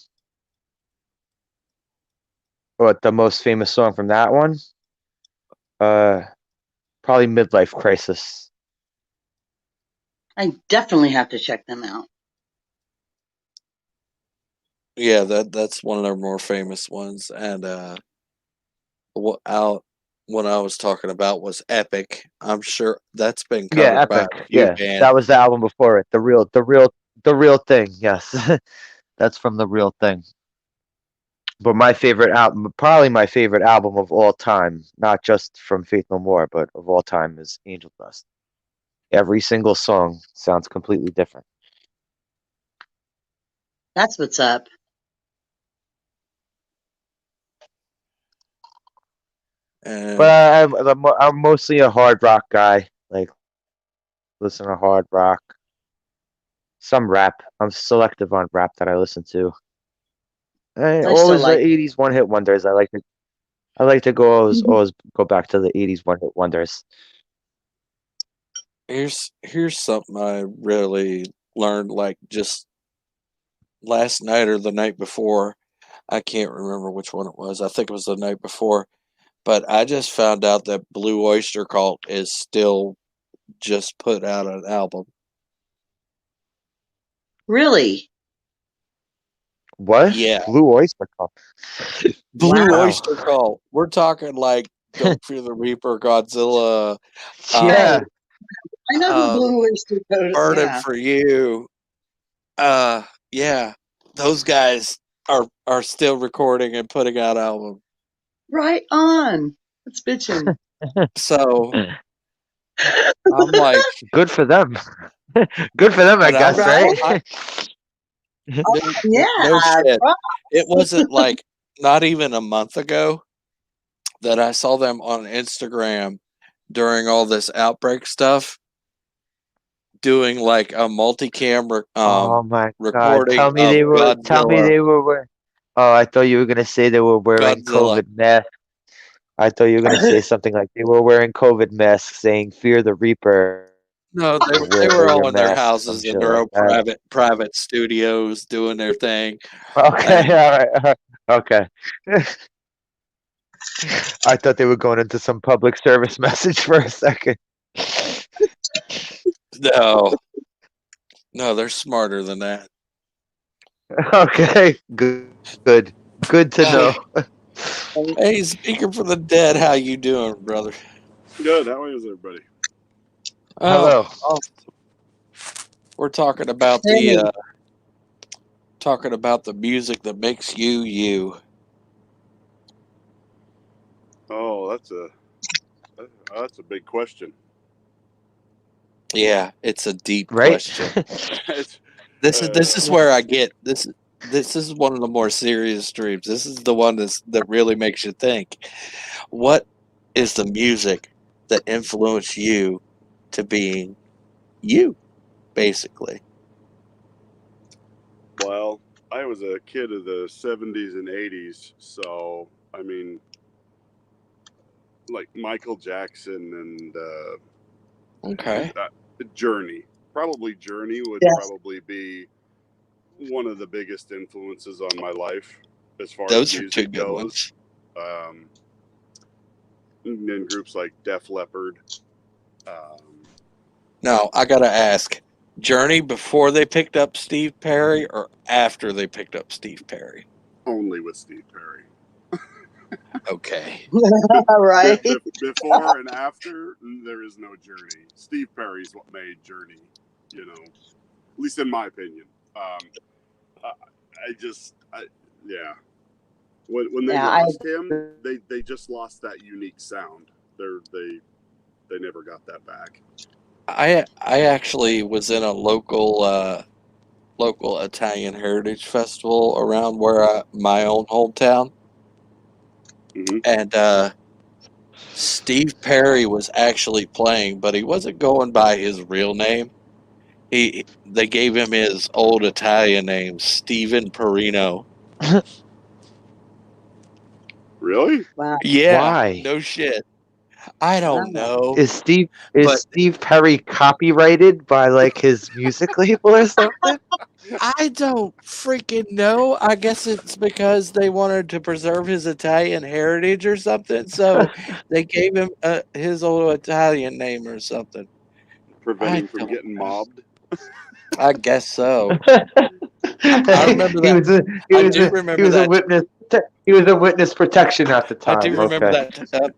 What the most famous song from that one? Uh, Probably Midlife Crisis. I definitely have to check them out. yeah, that's one of their more famous ones. And what out what I was talking about was Epic. I'm sure that's been Yeah, covered by a Epic. few Yeah, that bands. was the album before it. The real thing. Yes, that's from the real thing. But my favorite album, probably my favorite album of all time, not just from Faith No More, but of all time, is Angel Dust. Every single song sounds completely different. That's what's up. But And I'm mostly a hard rock guy. Like listen to hard rock, some rap. I'm selective on rap that I listen to. I still Always the like '80s one hit wonders. I like to go always go back to the '80s one hit wonders. here's something I really learned like just last night or the night before. I can't remember which one it was. I think it was the night before. But I just found out that Blue Oyster Cult is still just put out an album. really. What? Yeah, Blue Oyster Cult. Blue Wow. Wow. Oyster Cult. We're talking like Don't Fear the Reaper, Godzilla, Right. um, Yeah. I know who uh, Blue Oyster Cult. Burden Yeah. for You. Yeah, those guys are still recording and putting out albums. Right on. It's bitching. So I'm like, Good for them. Good for them, I and I'm guess, Right? right? no Yeah. shit. It wasn't like not even a month ago that I saw them on Instagram during all this outbreak stuff, doing like a multi-camera Oh my God. recording of Tell me they were wearing, oh, I thought you were gonna say they were wearing Godzilla. COVID masks. I thought you were gonna say something like they were wearing COVID masks saying "Fear the Reaper." No, they Wear were your all in their mask, some houses in shit their like own that. private studios doing their thing. Okay, And all right, okay. I thought they were going into some public service message for a second. no, no, they're smarter than that. Okay, good to Hey, know. hey, speaking for the dead, how you doing, brother? Good. How is everybody? Hello. Oh, we're talking about Hey, the music that makes you you. Oh, that's a big question. Yeah, it's a deep Right? question. It's, This is where I get this. This is one of the more serious streams. This is the one that really makes you think. What is the music that influenced you to being you, basically? Well, I was a kid of the 70s and 80s, so I mean, like Michael Jackson and Okay. Journey. Probably Journey would Yes. probably be one of the biggest influences on my life as far Those as are two music good goes. ones. And then groups like Def Leppard. Now, I gotta ask, Journey before they picked up Steve Perry or after they picked up Steve Perry? Only with Steve Perry. Okay. Right. Before and after, there is no Journey. Steve Perry's what made Journey, you know, at least in my opinion. Yeah. When they Yeah, I lost him, they just lost that unique sound. They never got that back. I actually was in a local Italian heritage festival around where my own hometown, Mhm. and Steve Perry was actually playing, but he wasn't going by his real name. They gave him his old Italian name, Steven Perino. Really? wow. Yeah, Why? no shit. I don't Wow. know, Is Steve but Steve Perry copyrighted by like his music label or something? I don't freaking know. I guess it's because they wanted to preserve his Italian heritage or something, so they gave him his old Italian name or something. Prevent I him from don't getting know. mobbed? I guess so. I remember he that. was a he I was do a he remember was a that. witness he was a witness protection at the I do time. remember Okay. that.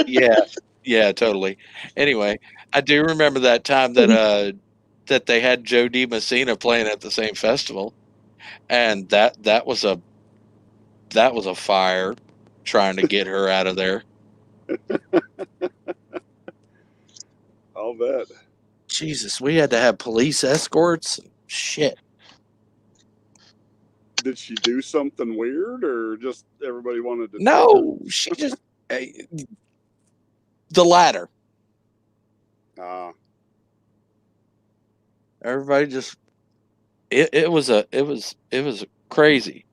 Yeah, yeah, totally. Anyway, I do remember that time that they had Joe Di Messina playing at the same festival, and that was a fire trying to get her out of there. I'll bet. Jesus, we had to have police escorts. Shit. Did she do something weird, or just everybody wanted to touch her? No, she just the latter. Everybody just it was crazy.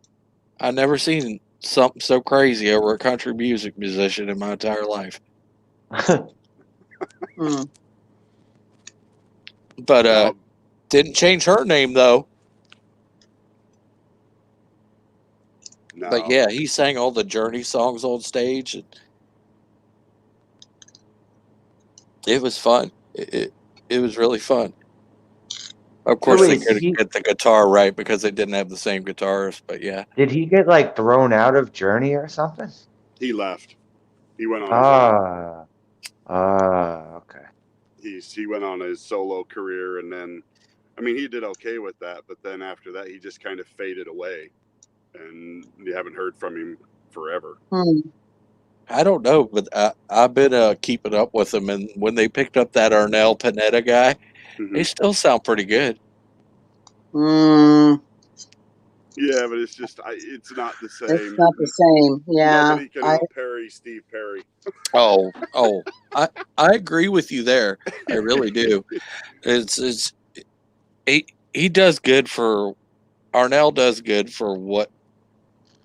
I never seen something so crazy over a country music musician in my entire life. Hmm. But Now, didn't change her name though. now, But yeah, he sang all the Journey songs on stage, and it was fun. It was really fun. Of course, they wait, couldn't get the guitar right because they didn't have the same guitarist. But yeah, did he get like thrown out of Journey or something? he left. He went on his own. Okay. He went on his solo career, and then, I mean, he did okay with that, but then after that, he just kind of faded away, and you haven't heard from him forever. Hmm. I don't know, but I've been keeping up with them, and when they picked up that Arnel Pineda guy, they still sound pretty good. Hmm. Yeah, but it's just it's not the same. It's not the same. Yeah. Nobody can out-Perry Steve Perry. Oh, I agree with you there. I really do. He does good for Arnel does good for what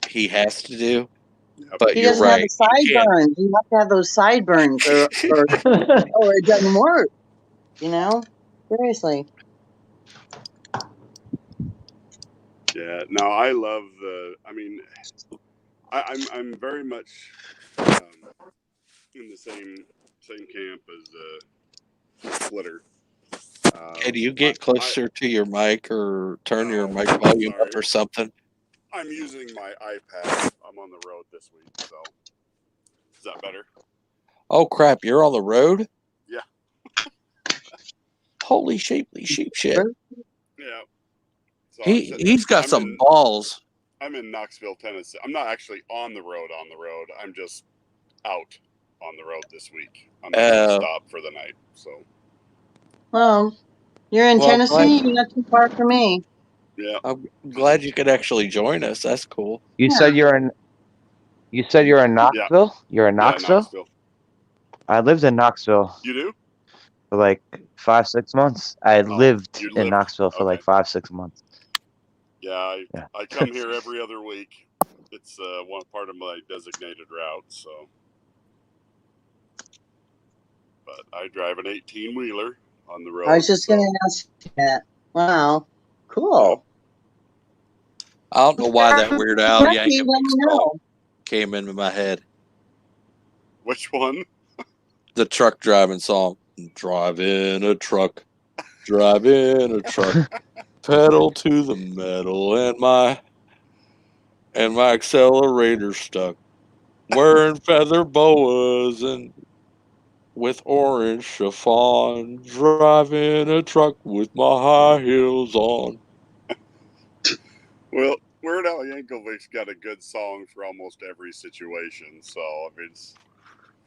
he has to do. Yep. But He you're doesn't have right. the You can't. sideburns. You have to have those sideburns, or it doesn't work. You know, seriously. Yeah. No, I love the. I mean, I'm very much in the same camp as Splitter. Hey, do you get closer to your mic or turn your mic volume up or something? I'm using my iPad. I'm on the road this week, so is that better? Oh crap! You're on the road. Yeah. Holy sheep shit! Yeah. So He's got some balls. I'm in Knoxville, Tennessee. I'm not actually on the road. I'm just out on the road this week. I'm at a stop for the night. So. Well, you're in Tennessee. You're not too far from me. Yeah. I'm glad you could actually join us. That's cool. You said you're in Knoxville? Yeah. You're in Knoxville? Yeah, Knoxville. I lived in Knoxville. You do? for like 5-6 months. I lived you in lived? Knoxville for like Okay. 5-6 months. Yeah, Yeah. I come here every other week. It's one part of my designated route. So, but I drive an 18-wheeler on the road. I was just so, going to ask you that. Wow. Cool. I don't know why that Weird Al Lucky, Yankovic let me song know. came into my head. Which one? The truck driving song. Drive in a truck. Drive in a truck. Pedal to the metal and my accelerator stuck. Wearing feather boas and with orange chiffon. Driving a truck with my high heels on. Well, Weird Al Yankovic's got a good song for almost every situation. So, I mean, it's,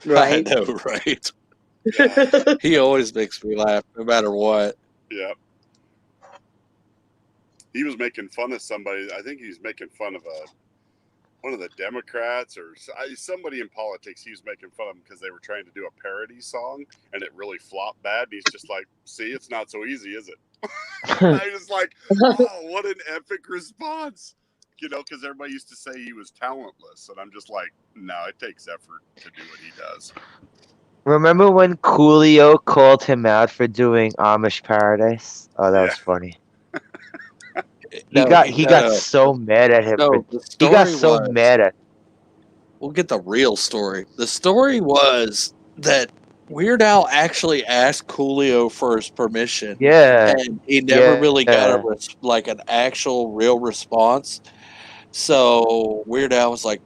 Right. I know, right? yeah, He always makes me laugh no matter what. yeah. He was making fun of somebody. I think he's making fun of one of the Democrats or somebody in politics. He was making fun of them because they were trying to do a parody song and it really flopped bad. And he's just like, see, it's not so easy, is it? I was like, oh, what an epic response. You know, because everybody used to say he was talentless. And I'm just like, no, it takes effort to do what he does. Remember when Coolio called him out for doing Amish Paradise? Oh, that Yeah. was funny. No, He got so mad at him. No, the He got story so was. mad at. We'll get the real story. The story was that Weird Al actually asked Coolio for his permission, Yeah. and he never really got yeah. an actual real response. So Weird Al was like,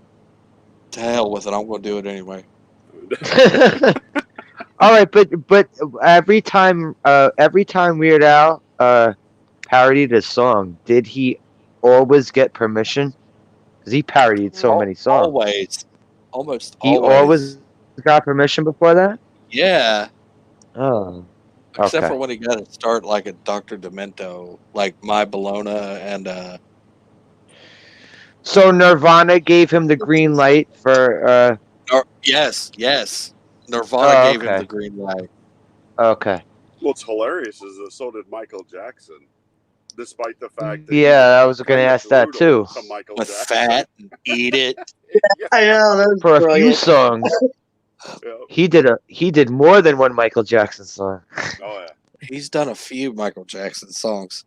"To hell with it! I'm going to do it anyway." All right, but every time Weird Al parodied a song, did he always get permission? Because he parodied so many songs. Always, almost He always. always got permission before that. Yeah, Oh, except for okay. when he got to start like a Dr. Demento, like My Bologna, and So Nirvana gave him the green light for. yes, Nirvana gave him Okay. the green light. Okay. What's hilarious is that so did Michael Jackson, despite the fact that Yeah, I was gonna ask that too. to Michael With Jackson. fat and eat it. Yeah. I know. That was For a few brilliant. songs, Yeah. he did more than one Michael Jackson song. Oh yeah. He's done a few Michael Jackson songs.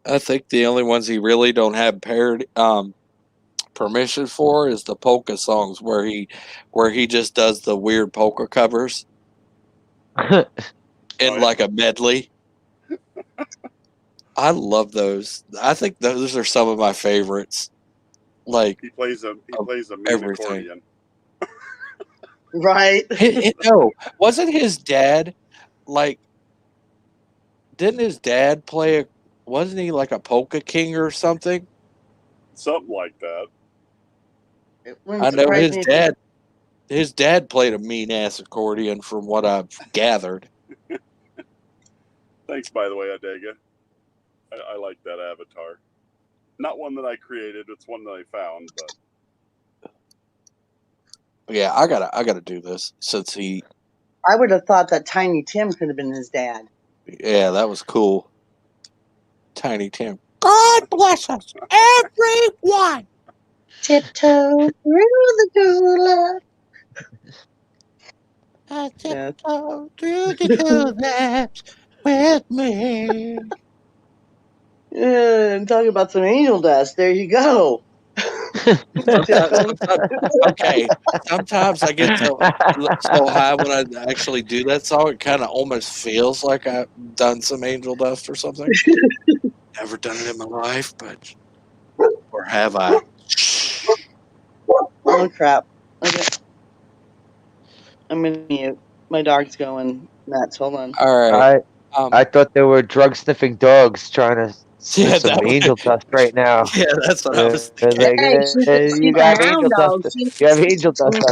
I think the only ones he really don't have permission for is the polka songs where he just does the weird polka covers in yeah. like a medley. I love those. I think those are some of my favorites. Like He plays a mean everything. accordion. Right. No, wasn't his dad like? Didn't his dad play wasn't he like a polka king or something? Something like that. It I wouldn't know surprise his me if dad. His dad played a mean ass accordion, from what I've gathered. Thanks, by the way, Adega. I like that avatar. Not one that I created; it's one that I found. But Yeah, I gotta do this since he. I would have thought that Tiny Tim could have been his dad. Yeah, that was cool. Tiny Tim. God bless us, everyone. Tiptoe through the tulips. Tiptoe through the tulips with me. And talk about some angel dust. There you go. Okay, sometimes I get so high when I actually do that song, it kind of almost feels like I've done some angel dust or something. Never done it in my life, but or have I? Oh crap! Okay, I'm gonna mute. My dog's going nuts. Hold on. All right. I thought there were drug sniffing dogs trying to sniff some that angel dust right now. Yeah, that's what I was thinking. Like, Hey, she's you a got hound angel dog. dust. You have angel dust.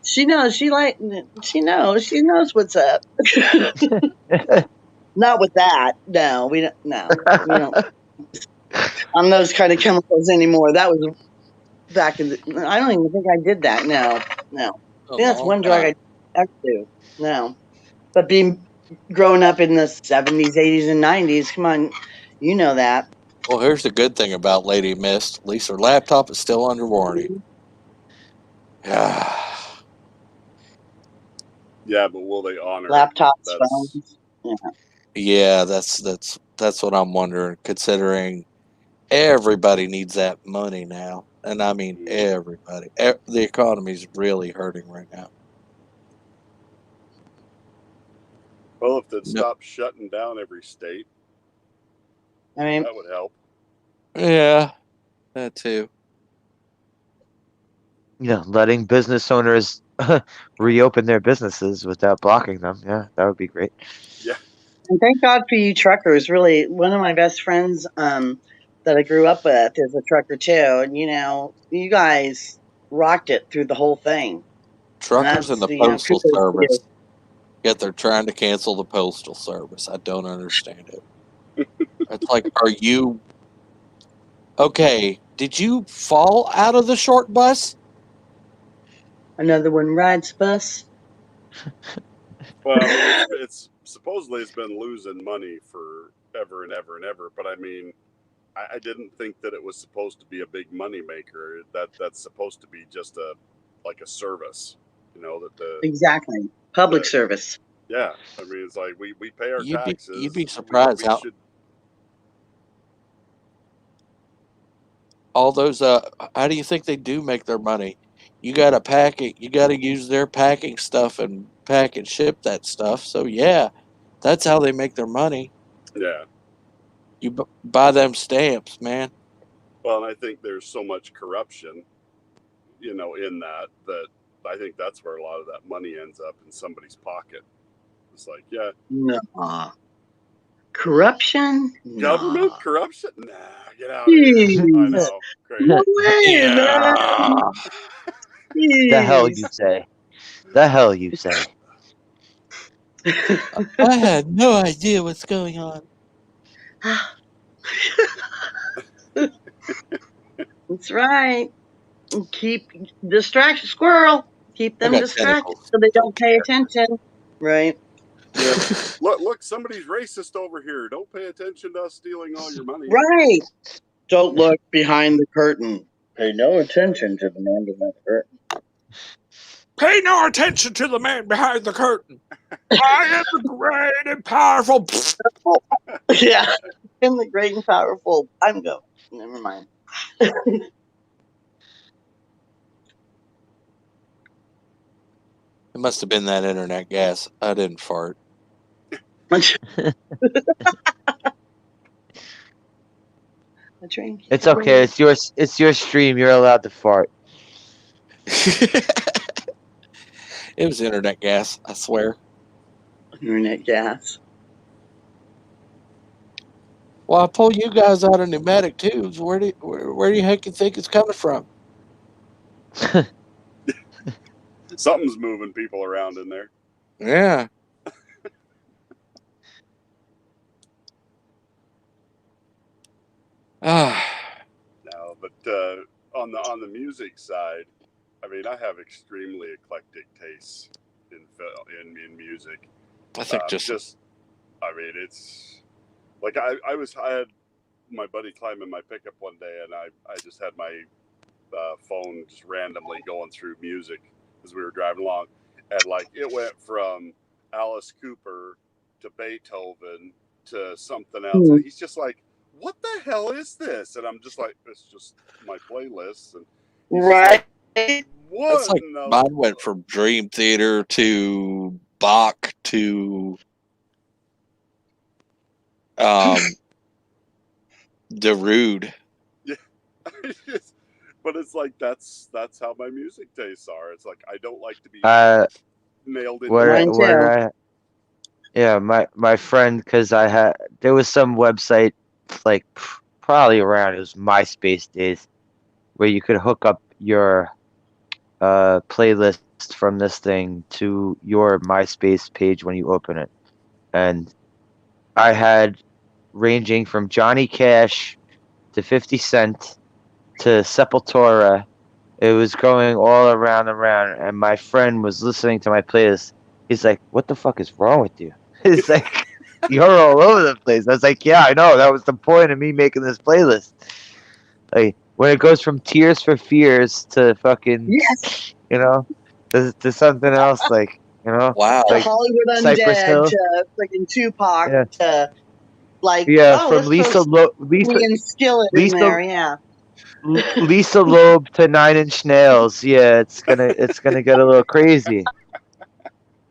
She knows. She knows what's up. Not with that. No, we don't. No, we don't. On those kind of chemicals anymore. That was back in the. I don't even think I did that. No. A I think that's long one drug time. I ever do. No. But growing up in the 70s, 80s, and 90s, come on, you know that. Well, here's the good thing about Lady Mist. At least her laptop is still under warranty. Yeah. Yeah, but will they honor it? Laptops, That's phones. Yeah. Yeah, that's what I'm wondering. Considering everybody needs that money now, and I mean everybody. The economy's really hurting right now. well, if they'd No, stop shutting down every state, I mean, that would help. yeah, that too. Letting business owners reopen their businesses without blocking them. Yeah, that would be great. Yeah, and thank God for you truckers. Really, one of my best friends that I grew up with is a trucker too. And, you guys rocked it through the whole thing. And Truckers and that's, the Postal kudos to you. Service. Yet they're trying to cancel the Postal Service. I don't understand it. It's like, are you okay? Did you fall out of the short bus? Another one rides bus. well, I mean, it's supposedly it's been losing money for ever and ever and ever. But I mean, I didn't think that it was supposed to be a big money maker. That's supposed to be just a service, that Exactly. Public the service. yeah. I mean, it's like we pay our You'd taxes. be surprised we how should. all those how do you think they do make their money? You got to pack it. You got to use their packing stuff and pack and ship that stuff. So yeah, that's how they make their money. Yeah. You buy them stamps, man. Well, and I think there's so much corruption, in that I think that's where a lot of that money ends up in somebody's pocket. It's like, yeah, No. Corruption? government No. corruption? Nah, get out of here. I Jeez. know, crazy. No way, man. Yeah. The hell you Jeez. say? The hell you say? I had no idea what's going on. That's right. Keep distraction squirrel. Keep I them got distracted tentacles. so they Don't don't pay attention. Right. Yeah. Look, somebody's racist over here. Don't pay attention to us stealing all your money. Right. Don't look behind the curtain. Pay no attention to the man behind the curtain. Pay no attention to the man behind the curtain. I am the great and powerful. Yeah. In the great and powerful. I'm going. Never mind. It must have been that internet gas. I didn't fart. It's okay. It's your stream. You're allowed to fart. It was internet gas, I swear. Internet gas. Well, I pulled you guys out of pneumatic tubes. Where do you heck you think it's coming from? Something's moving people around in there. Yeah. No, but on the music side, I mean, I have extremely eclectic tastes in music. I think I mean, it's like I had my buddy climb in my pickup one day, and I just had my phone just randomly going through music as we were driving along, and like it went from Alice Cooper to Beethoven to something else, and he's just like, what the hell is this? And I'm just like, it's just my playlist. And right. Like, what? It's like mine went from Dream Theater to Bach to Darude. Yeah. But it's like that's how my music tastes are. It's like I don't like to be nailed in. Yeah, my friend, because there was some website like probably around, it was MySpace days, where you could hook up your playlist from this thing to your MySpace page when you open it, and I had ranging from Johnny Cash to 50 Cent to Sepultura It was going all around and around, and my friend was listening to my playlist. He's like, "What the fuck is wrong with you?" He's like, "You're all over the place." I was like, "Yeah, I know. That was the point of me making this playlist. Like when it goes from Tears for Fears to fucking, Yes, to something else, like Wow. to like Hollywood Cypress Undead, Hill. to freaking Tupac, Yeah, like, yeah. oh, From let's throw Lisa, me and Skillet in Lisa, there. Yeah. Lisa Loeb to Nine Inch Nails. Yeah, it's gonna get a little crazy.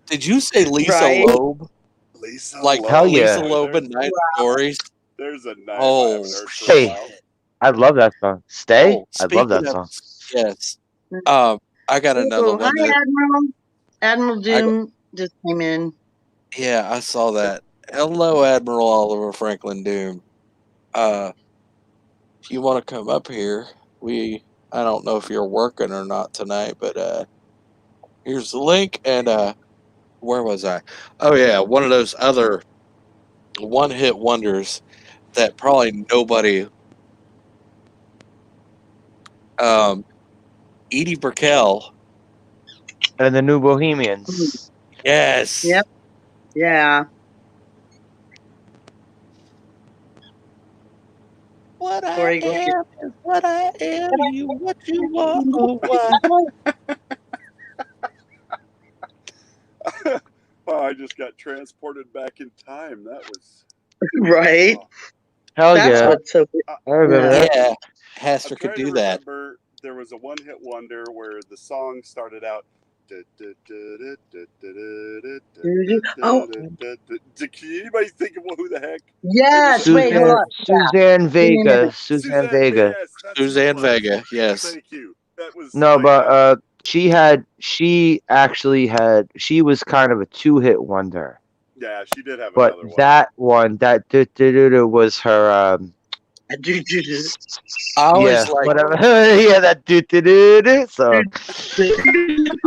Did you say Lisa Right. Loeb? Lisa Like Hell Loeb. yeah. Lisa Loeb and Night Stories? There's a name I Oh, haven't heard for a Hey, while. I love that song. Stay. oh, I love speaking that of song. yes. I got another Oh, one hi, that Admiral. Admiral I Doom just came in. yeah, I saw that. Hello, Admiral Oliver Franklin Doom. If you want to come up here, I don't know if you're working or not tonight, but here's the link and where was I? Oh yeah, one of those other one hit wonders that probably nobody Edie Brickell. And the New Bohemians. Yes. Yep. Yeah. What I Corey, go am is what I am. You what you want. Oh, why? Oh, I just got transported back in time. That was right. oh. Hell That's yeah. what's so good. I remember Yeah. that. Yeah, I'm Haster could trying do to that. remember. There was a one-hit wonder where the song started out. Oh, Can anybody think of who the heck? yes. It was Wait, hold Suzanne on. Suzanne Vega. Suzanne Suzanne Vega. Vega. Yes, that's who it Suzanne was. Vega. Yes. Thank you. That was No, but she was kind of a two-hit wonder. yeah, she did have But another one. that one, that was her I always yeah, like whatever. Yeah, that so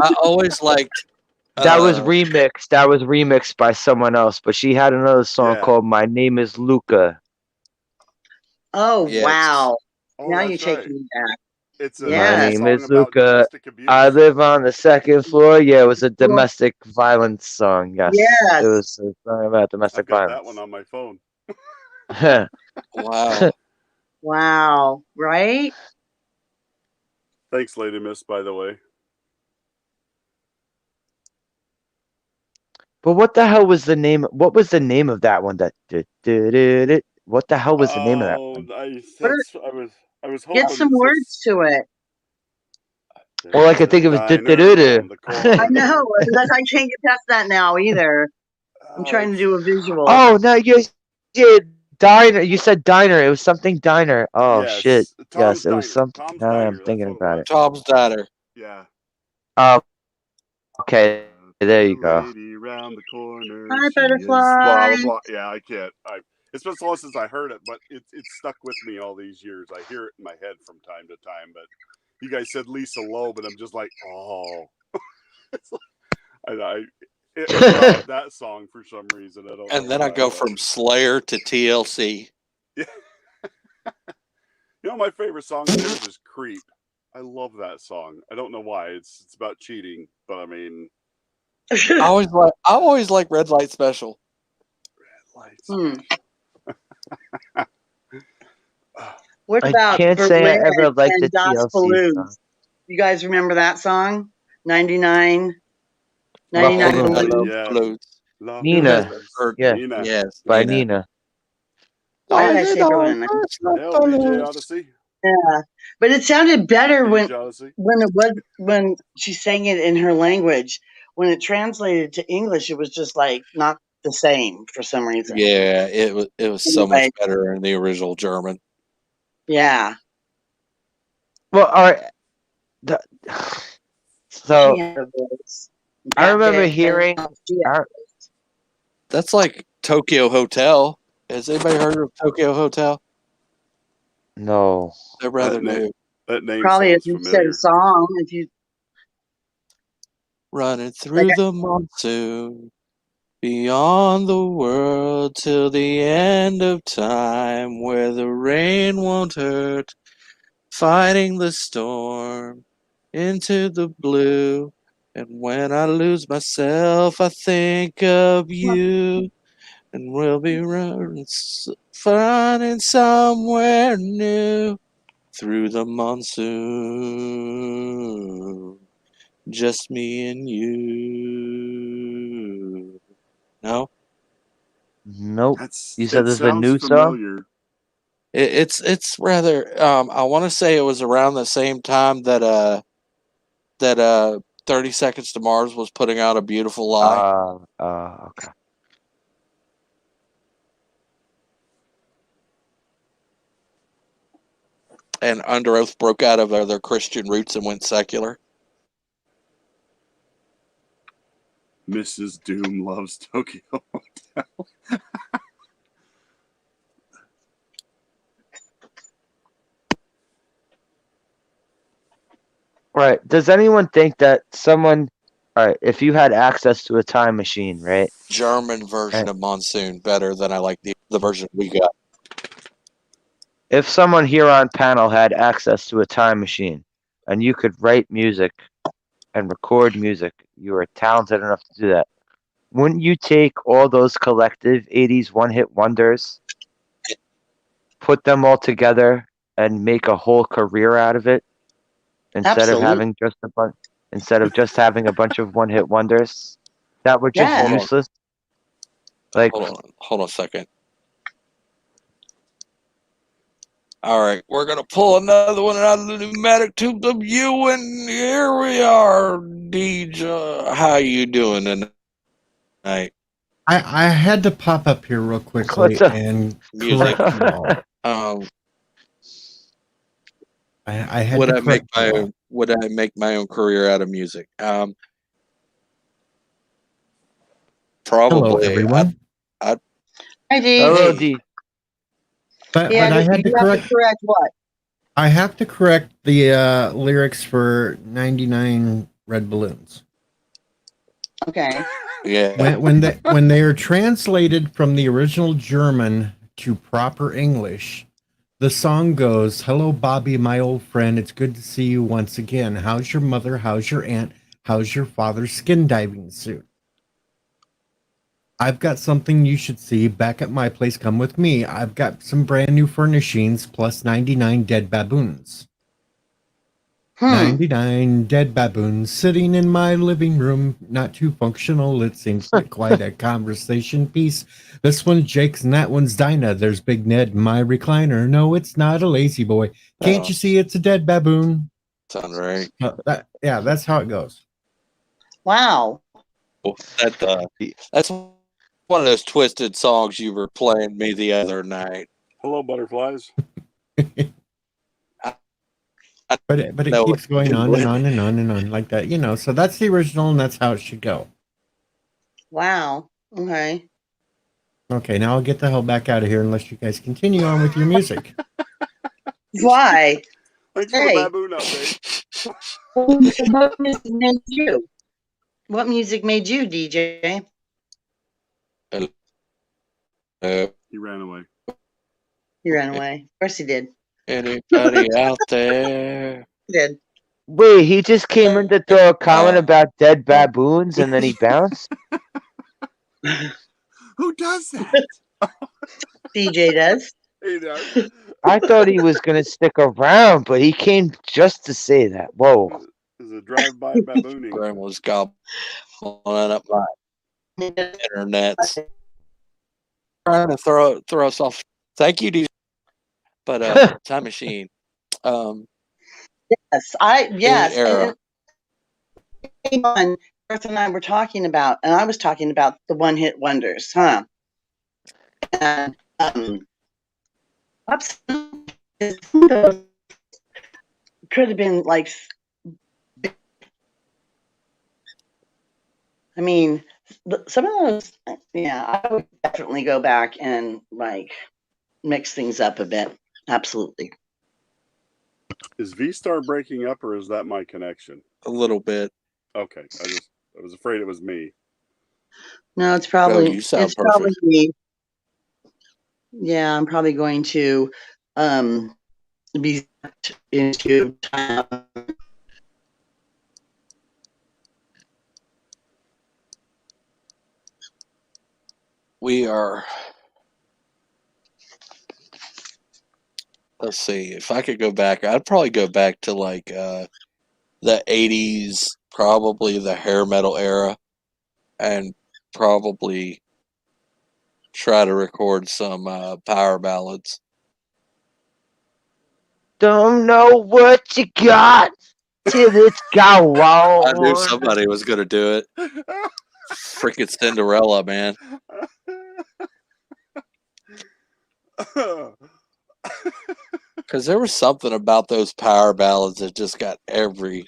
I always liked that was remixed. That was remixed by someone else, but she had another song Yeah. called My Name is Luca. Oh, yes. wow. Oh, Now you're that's right. taking me back. It's a My Yes. name song is about Luca. domestic abuse. I live on the second floor. Yeah, it was a domestic violence song. Yes. Yes. It was a song about I've domestic got violence. that one on my phone. Wow. Wow. Right? Thanks, Lady Miss, by the way. But what the hell was the name? What was the name of that one? What the hell was the name of that one? I was hoping Get some it's words to it. All I could think of was Diner around the corner. I know. Because I can't get past that now either. I'm trying to do a visual. Oh no, yeah, diner. You said diner. It was something diner. Oh Yes, shit. Tom's Yes, it was Diner. something. Tom's Now that Diner, I'm that's thinking what it about was. it. Tom's Diner. Yeah. Oh, okay. There you go. Lady round the corner. Hi, she is butterfly. blah, blah, blah. Yeah, I can't. It's been so long since I heard it, but it's stuck with me all these years. I hear it in my head from time to time. But you guys said Lisa Loeb, and I'm just like, oh. It's like, it's not that song for some reason. I don't know. And then I go from Slayer to TLC. Yeah. You know, my favorite song of theirs is "Creep." I love that song. I don't know why. It's about cheating, but I mean, I always like Red Light Special. lights. What I about can't say I Berlin ever liked and the Das TLC Balloons? song. You guys remember that song? 99 Buffalo Balloons. Yeah. Nina. Yeah, Nina. Yes. by Nina. Nina. Why did I say Berlin? LBJ Odyssey. Yeah, but it sounded better Beach Odyssey. when she sang it in her language. When it translated to English, it was just like not the same for some reason. Yeah, it was so much Anyway. better in the original German. Yeah. Well, all right. So I remember hearing. That's like Tokyo Hotel. Has anybody heard of Tokyo Hotel? No. They're rather That name- new. That name Probably if sounds you said familiar. a song, if you Running through the monsoon, beyond the world till the end of time, where the rain won't hurt, fighting the storm. into the blue. And when I lose myself, I think of you. And we'll be running, finding somewhere new through the monsoon. Just me and you. No? Nope. That's You said it this is a sounds new song? familiar. It's rather I want to say it was around the same time that 30 Seconds to Mars was putting out A Beautiful Lie. Okay. And Under Oath broke out of their Christian roots and went secular. Mrs. Doom loves Tokyo Hotel. Right. Does anyone think that someone, all right, if you had access to a time machine, right? German version of Monsoon better than I like the version we got. If someone here on panel had access to a time machine and you could write music and record music, you are talented enough to do that. Wouldn't you take all those collective 80s one-hit wonders, put them all together, and make a whole career out of it instead of Absolutely. just having a bunch of one-hit wonders that were just Yeah. useless? Like, Hold on a second. All right, we're gonna pull another one out of the pneumatic tube of you, and here we are, DJ. How you doing tonight? I had to pop up here real quickly What's up? and Music. correct you all. I had Would to I make correct you all. my own career out of music? Hello, Probably. everyone. Hi, D. Hello, Hey. D. But Yeah, I had you to have correct. to correct what? I have to correct the lyrics for 99 Red Balloons. Okay. Yeah. When they are translated from the original German to proper English, the song goes, "Hello, Bobby, my old friend. It's good to see you once again. How's your mother? How's your aunt? How's your father's skin diving suit? I've got something you should see back at my place. Come with me. I've got some brand new furnishings plus 99 dead baboons. 99 dead baboons sitting in my living room. Not too functional. It seems like quite a conversation piece. This one's Jake's and that one's Dinah. There's Big Ned in my recliner. No, it's not a lazy boy. Can't you see it's a dead baboon?" Sounds right. Yeah, that's how it goes. Wow. That's one of those twisted songs you were playing me the other night. Hello, butterflies. But it No, keeps going on and on and on and on like that, So that's the original, and that's how it should go. Wow. Okay. Okay, now I'll get the hell back out of here unless you guys continue on with your music. Why? Thanks for Hey. the baboon update. What music made you? What music made you, DJ? He ran away. He ran away. Of course he did. Anybody out there? He did. Wait, he just came in to throw a comment about dead baboons and then he bounced? Who does that? DJ does. He does. I thought he was going to stick around, but he came just to say that. Whoa. It's a drive-by babooning. Grandma's gobbling up my internet. Trying to throw us off. Thank you, DJ. But Time Machine. Yes. Era. And Earth and I were talking about, and I was talking about the one-hit wonders, huh? And could have been like, I mean, some of those, yeah, I would definitely go back and like mix things up a bit. Absolutely. Is V-Star breaking up, or is that my connection? A little bit. Okay, I was afraid it was me. No, it's probably you sound it's probably perfect. me. Yeah, I'm probably going to be into time. we are. Let's see. If I could go back, I'd probably go back to like the 80s, probably the hair metal era, and probably try to record some power ballads. Don't know what you got till it's gone. I knew somebody was going to do it. Freaking Cinderella, man. Because there was something about those power ballads that just got every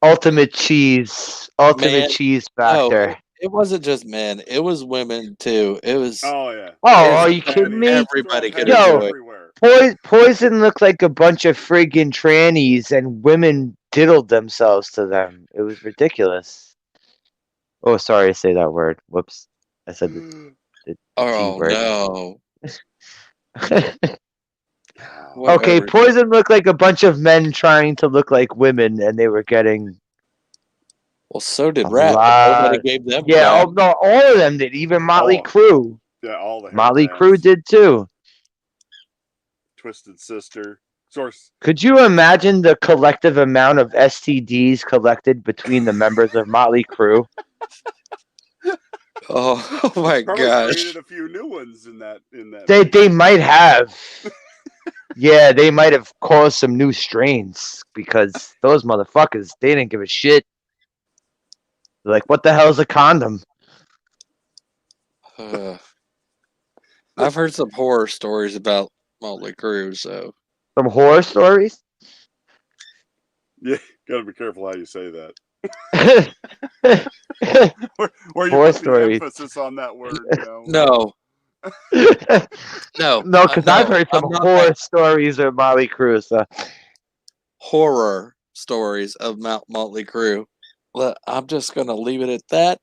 Ultimate cheese Man, factor. No, it wasn't just men; it was women too. It was Oh yeah. Oh, are you kidding me? everybody could Yo. enjoy it. Everywhere. Poison looked like a bunch of friggin' trannies, and women diddled themselves to them. It was ridiculous. Oh, sorry to say that word. Whoops. I said the G Oh word. no! Okay, Whatever. Poison looked like a bunch of men trying to look like women, and they were getting Well, so did a Rap, but nobody lot. gave them Yeah, crap. no, all of them did. Even Motley Oh. Crue. Yeah, all the hair Motley bands. Crue did too. Twisted Sister. Source. Could you imagine the collective amount of STDs collected between the members of Motley Crue? Oh my Probably gosh! created a few new ones in that. They might have. Yeah, they might have caused some new strains because those motherfuckers, they didn't give a shit. They're like, what the hell is a condom? I've heard some horror stories about Motley Crue, so Some horror stories? Yeah, gotta be careful how you say that. Where you Horror put stories. the emphasis on that word, no, No, because I've heard some I'm not horror like stories of Motley Crue. So. horror stories of Motley Crue. Well, I'm just gonna leave it at that.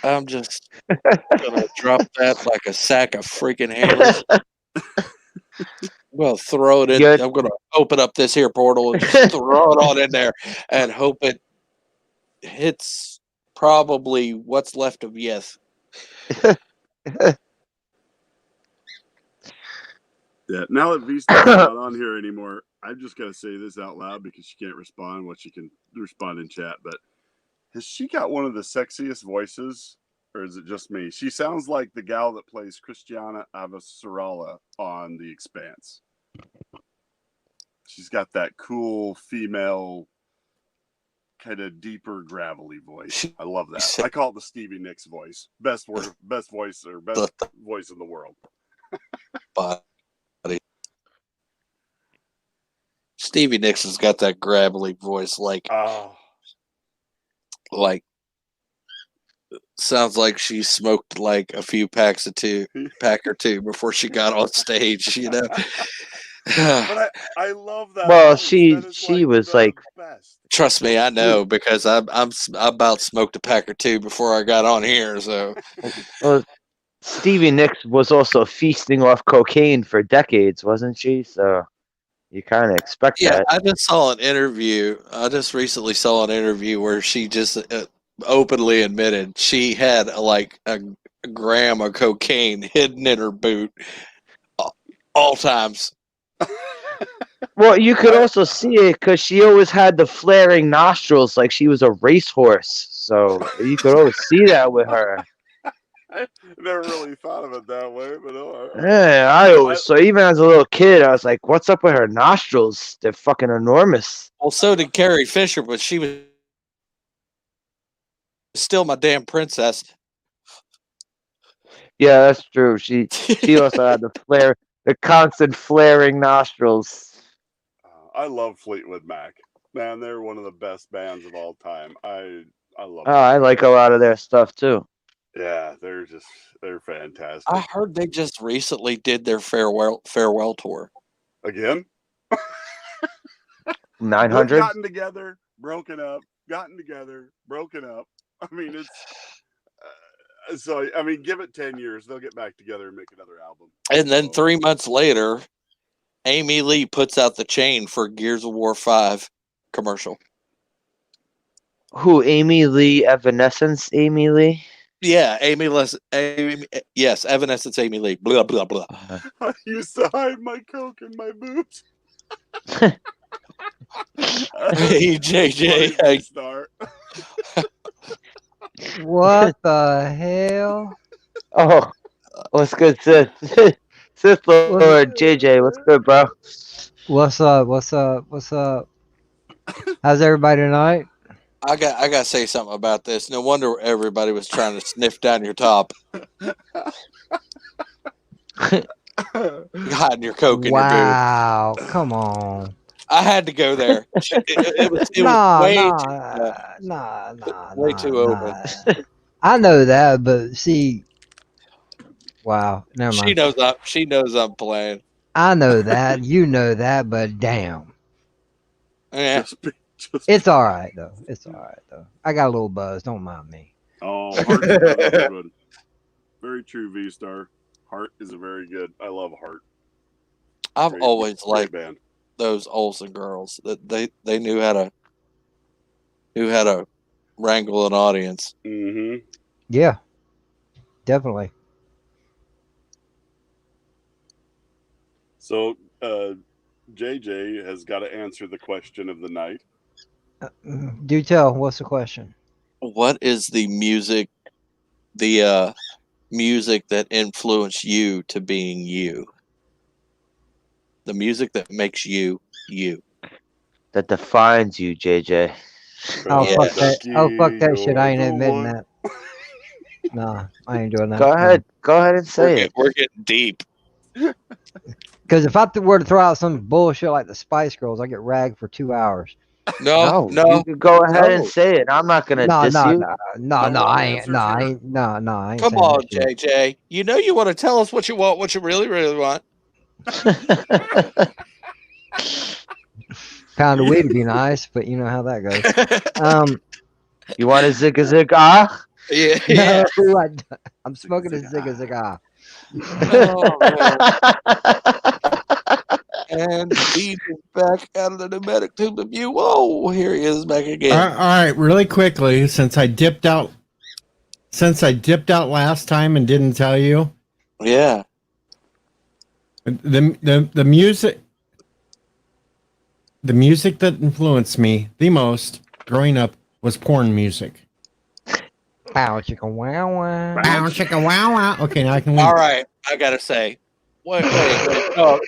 And I'm just gonna drop that like a sack of freaking hammers. I'm gonna throw it in. Good. I'm gonna open up this here portal and just throw it on in there and hope it hits probably what's left of Yes. Yeah. Now that V's not on here anymore, I'm just gonna say this out loud because she can't respond. What she can respond in chat, but has she got one of the sexiest voices, or is it just me? She sounds like the gal that plays Christiana Avasarala on The Expanse. She's got that cool female, kind of deeper, gravelly voice. I love that. I call it the Stevie Nicks voice. Best voice in the world. Stevie Nicks has got that gravelly voice, like sounds like she smoked like a few pack or two before she got on stage, But I love that. Well, voice. she was like, best. Trust me, I know because I'm about smoked a pack or two before I got on here. So, well, Stevie Nicks was also feasting off cocaine for decades, wasn't she? So you kind of expect yeah, that. I just saw an interview. I just recently saw an interview where she just openly admitted she had like a gram of cocaine hidden in her boot all times. Well, you could also see it because she always had the flaring nostrils like she was a racehorse. So you could always see that with her. I never really thought of it that way, but Yeah, I always. So even as a little kid, I was like, "What's up with her nostrils? They're fucking enormous." Well, so did Carrie Fisher, but she was still my damn princess. Yeah, that's true. She also had the constant flaring nostrils. I love Fleetwood Mac. Man, they're one of the best bands of all time. I love. Oh, I like a lot of their stuff too. Yeah, they're fantastic. I heard they just recently did their farewell tour again. 900 gotten together, broken up, gotten together, broken up. I mean, it's so. I mean, give it 10 years, they'll get back together and make another album. And then 3 months later, Amy Lee puts out the chain for Gears of War 5 commercial. Who? Amy Lee, Evanescence, Amy Lee. Yeah, yes, Evanescence, Amy Lee. Blah blah blah. I used to hide my coke in my boots. Hey JJ, Funny start. What the hell? Oh, what's good, Sith? Sith Lord JJ, what's good, bro? What's up? What's up? What's up? How's everybody tonight? I got to say something about this. No wonder everybody was trying to sniff down your top, hiding your coke in your boot. Wow, come on. I had to go there. It was Nah, way way too open. I know that, but see, wow, never She mind. knows I'm playing. I know that, you know that, but damn, Yeah. it's all right though. It's all right though. I got a little buzz. Don't mind me. Oh, Heart is another good. Very true, V Star. Heart is a very good. I love Heart. I've Great- always great liked band. those Olsen girls. That they knew how to wrangle an audience. Mm-hmm. Yeah, definitely. So, JJ has got to answer the question of the night. Do tell. What's the question? What is the music that influenced you to being you? The music that makes you you. That defines you, JJ. Oh Yeah. fuck that! Oh fuck that shit! I ain't You're the admitting one. that. Nah, I ain't doing that. Go ahead and say it. We're getting deep. Because if I were to throw out some bullshit like the Spice Girls, I get ragged for 2 hours. No. You can go ahead and No. say it. I'm not gonna No, diss no, you. no, No no, wrong I ain't. answers No, I here. ain't. No, I ain't. Come saying on, that shit. JJ. You know you want to tell us what you want, what you really, really want. Pound of weed would be nice, but you know how that goes. You want a zig ah? Yeah. No, I'm smoking a zig ah. Oh, man. And Dean is back out of the pneumatic tube of you. Whoa, here he is back again. All right, really quickly, since I dipped out last time and didn't tell you, Yeah. the music that influenced me the most growing up was porn music. Bow chicka wow wow. Bow chicka wow wow. Okay, now I can leave. All right. I got to say. Wait. No.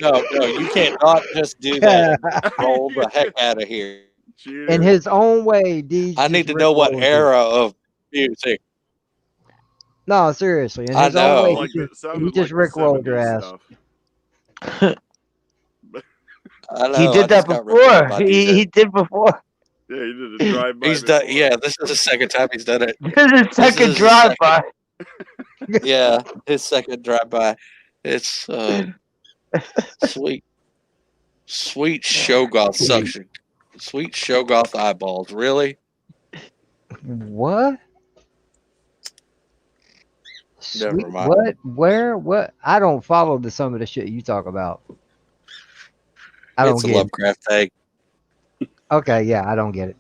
You can't not just do that. Roll the heck out of here. Cheater. In his own way, DJ. I need to know what era of music. No, seriously. In I his know. own way, Like he the- just, sounded he just like the rickrolled your 70s ass. stuff. I know, He I did that just got ripped off before. by DJ. He did before. Yeah, he did a drive-by. He's done. before. Yeah, this is the second time he's done it. This is his This second is his drive by. Yeah, his second drive by. It's sweet Shogoth suction. Sweet Shogoth eyeballs. Really? What? Never Sweet, mind. what? Where? What? I don't follow some of the shit you talk about. I don't It's a get it. Lovecraft tag. Okay, yeah, I don't get it.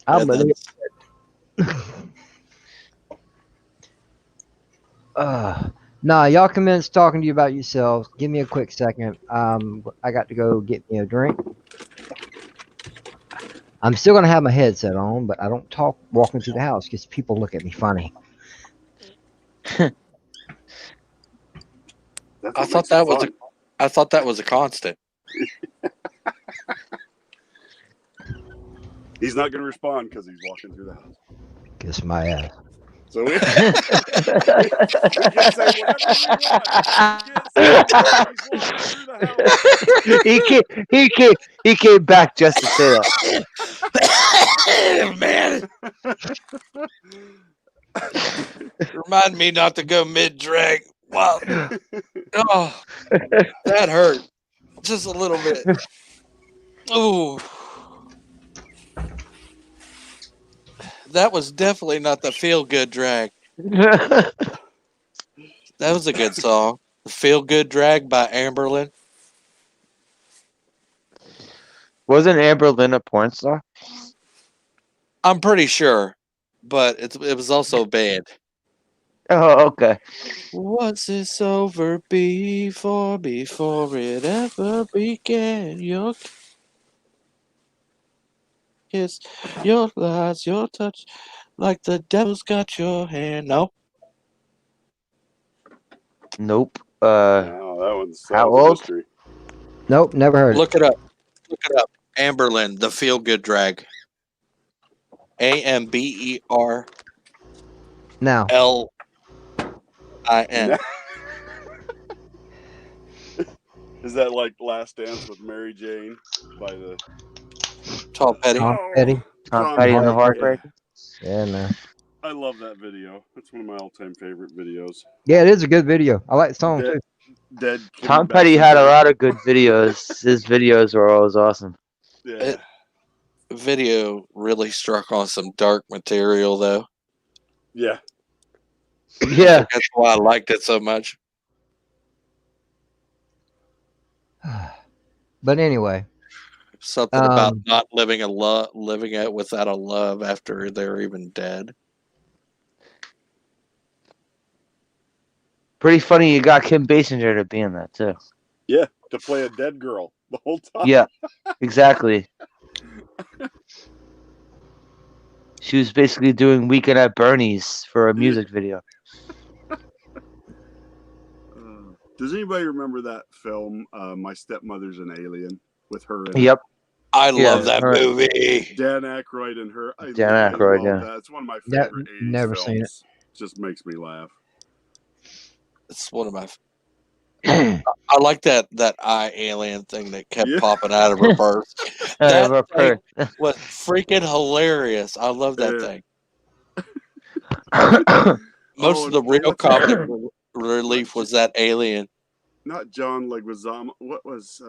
I And believe. then- Nah, y'all commence talking to you about yourselves. Give me a quick second. I got to go get me a drink. I'm still gonna have my headset on, but I don't talk walking through the house because people look at me funny. That's I what thought makes it that was fun. I thought that was a constant. He's not going to respond because he's walking through the house. Kiss my ass. So we can say whatever we want. We can't say he's walking through the house. he came back just to say that. Man, remind me not to go mid drag. Wow. Oh, that hurt just a little bit. Ooh. That was definitely not the feel good drag. That was a good song. The Feel Good Drag by Amberlyn. Wasn't Amber Lynn a porn star? I'm pretty sure, but it was also banned. Oh, okay. Was this over before it ever began? Your kiss, your lies, your touch, like the devil's got your hand. Nope. Nope. No, that one's How a old? mystery. Nope, never heard it. Look it up. Look it up. Amberlin, the feel good drag. AMBERLIN. Now, Is that like Last Dance with Mary Jane by the Tom Petty. Tom Petty. Tom Petty and the Heartbreak. Heartbreakers. Yeah, man. I love that video. That's one of my all-time favorite videos. Yeah, it is a good video. I like the song too. Dead Kim Tom Petty Basinger. had a lot of good videos. His videos were always awesome. Yeah. Video really struck on some dark material, though. Yeah. Yeah. That's why I liked it so much. But anyway, Something about not living it without a love after they're even dead. Pretty funny you got Kim Basinger to be in that too. Yeah, to play a dead girl the whole time. Yeah, exactly. She was basically doing Weekend at Bernie's for a music video. Does anybody remember that film, My Stepmother's an Alien, with her in it? Yep. I love that movie. Dan Aykroyd and her. I Aykroyd, love yeah. that. It's one of my favorite 80s never films. seen it. Just makes me laugh. It's one of my. I like that eye alien thing that kept popping out of her purse. That thing was freaking hilarious. I love that thing. Most of the real comic relief was that alien. Not John Leguizamo. What was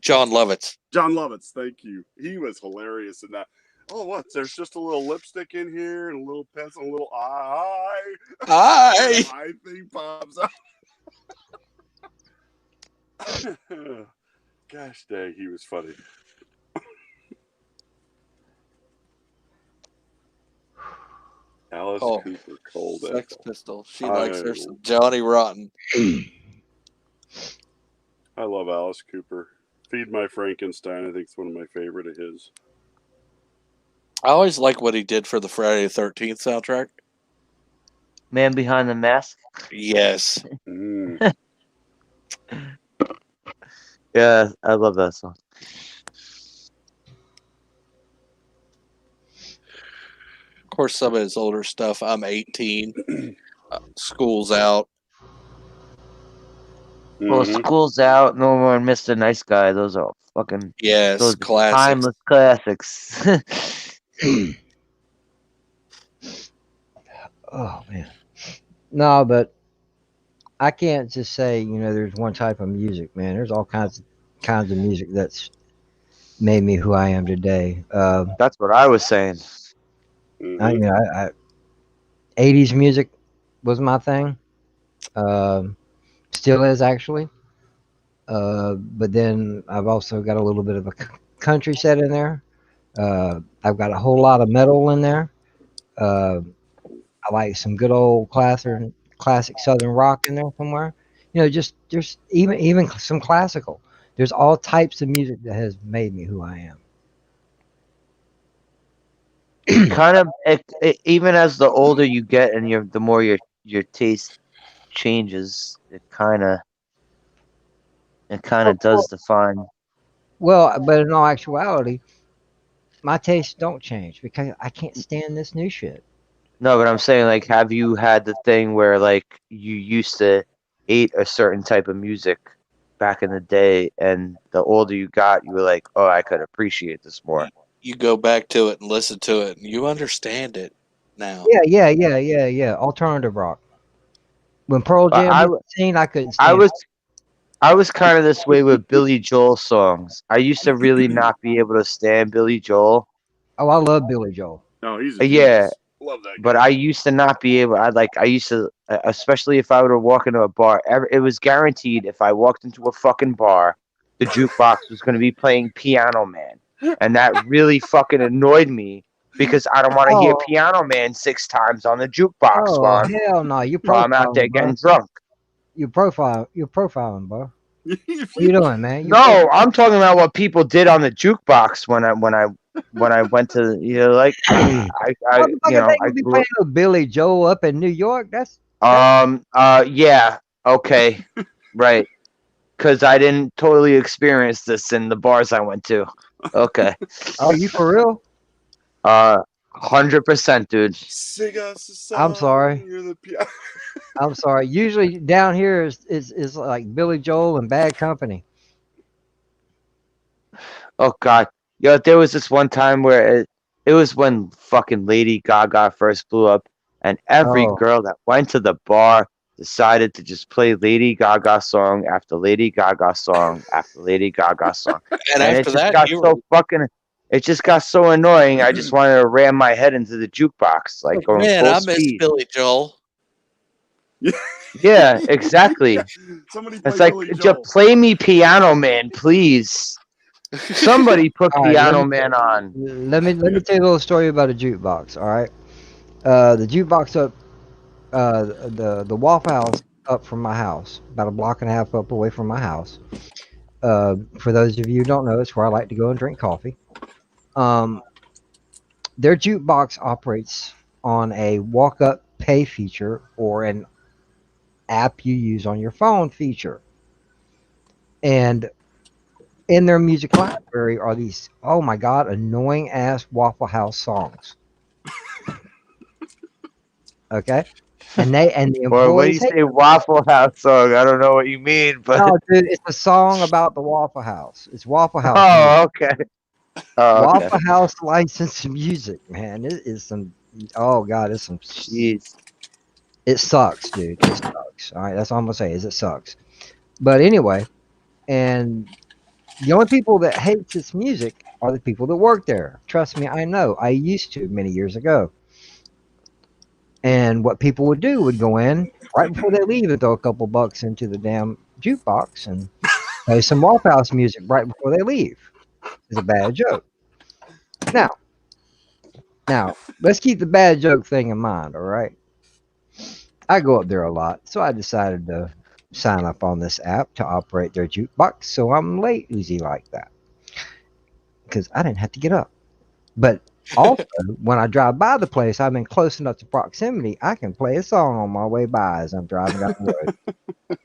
John Lovitz? John Lovitz. Thank you. He was hilarious in that. Oh, what? There's just a little lipstick in here and a little pencil, a little eye. Eye. Eye thing pops out. Gosh dang, he was funny. Alice Cooper, Cold Sex Apple. Pistol. She likes her some Johnny Rotten. I love Alice Cooper. Feed My Frankenstein, I think it's one of my favorite of his. I always like what he did for the Friday the 13th soundtrack. Man Behind the Mask? Yes. Yeah, I love that song. Of course, some of his older stuff. I'm 18. School's out. Well, School's Out, No More Mr. Nice Guy. Those are fucking those classics. Timeless classics. Oh man. No, but I can't just say, there's one type of music, man. There's all kinds of music that's made me who I am today. That's what I was saying. I 80s music was my thing. Still is, actually. But then I've also got a little bit of a country set in there. I've got a whole lot of metal in there. I like some good old classic Southern rock in there somewhere. Just there's even some classical. There's all types of music that has made me who I am. Kind of, even as the older you get and the more your taste changes, it kind of does define. Well, but in all actuality, my tastes don't change because I can't stand this new shit. No, but I'm saying, like, have you had the thing where, like, you used to hate a certain type of music back in the day, and the older you got, you were like, oh, I could appreciate this more. You go back to it and listen to it, and you understand it now. Yeah. Alternative rock. When Pearl Jam was seen, I couldn't stand it. I was kind of this way with Billy Joel songs. I used to really not be able to stand Billy Joel. Oh, I love Billy Joel. No, he's yeah. Love that guy. But I used to not be able. I used to, especially if I were to walk into a bar. It was guaranteed if I walked into a fucking bar, the jukebox was going to be playing Piano Man, and that really fucking annoyed me because I don't want to hear Oh. Piano Man 6 times on the jukebox Oh while hell no! You I'm out there profiling, bro. getting drunk. You profiling, bro. What you doing, man? You No, I'm talking about what people did on the jukebox when I went to, you know, like I Motherfucker, you know, they I gonna be grew playing no Billy Joel up in New York. That's yeah, okay, right, because I didn't totally experience this in the bars I went to. Okay, oh, you for real? 100%, dude. Sing us a song. I'm sorry. You're the piano. I'm sorry. Usually down here is like Billy Joel and Bad Company. Oh God, yo, there was this one time where it was when fucking Lady Gaga first blew up, and every Oh. girl that went to the bar decided to just play Lady Gaga song after Lady Gaga song after Lady Gaga song, And and it after just that, got you so were fucking. It just got so annoying. I just wanted to ram my head into the jukebox, like like, going man, full I miss speed. Billy Joel. Yeah, exactly. Somebody play It's like, Billy just Joel. play me Piano Man, please. Somebody put All right, Piano Man on. Let me tell you a little story about a jukebox. All right, the jukebox up, the Waffle House up from my house, about a block and a half up away from my house. For those of you who don't know, it's where I like to go and drink coffee. Their jukebox operates on a walk-up pay feature or an app you use on your phone feature, and in their music library are these, oh my god, annoying ass Waffle House songs. Okay, and the Or when you employees hate. say Waffle House song, I don't know what you mean, but No, dude, it's a song about the Waffle House. It's Waffle House music. oh, okay. Oh, okay. Waffle House licensed music, man. It is some. Oh god, it's some. Jeez. It sucks, dude. It sucks. All right, that's all I'm gonna say is it sucks. But anyway, and the only people that hate this music are the people that work there. Trust me, I know. I used to many years ago. And what people would do would go in right before they leave and throw a couple bucks into the damn jukebox and play some Waffle House music right before they leave. It's a bad joke. Now, let's keep the bad joke thing in mind, all right? I go up there a lot, so I decided to sign up on this app to operate their jukebox, so I'm lazy like that because I didn't have to get up. But also, when I drive by the place, I'm in close enough to proximity, I can play a song on my way by as I'm driving down the road.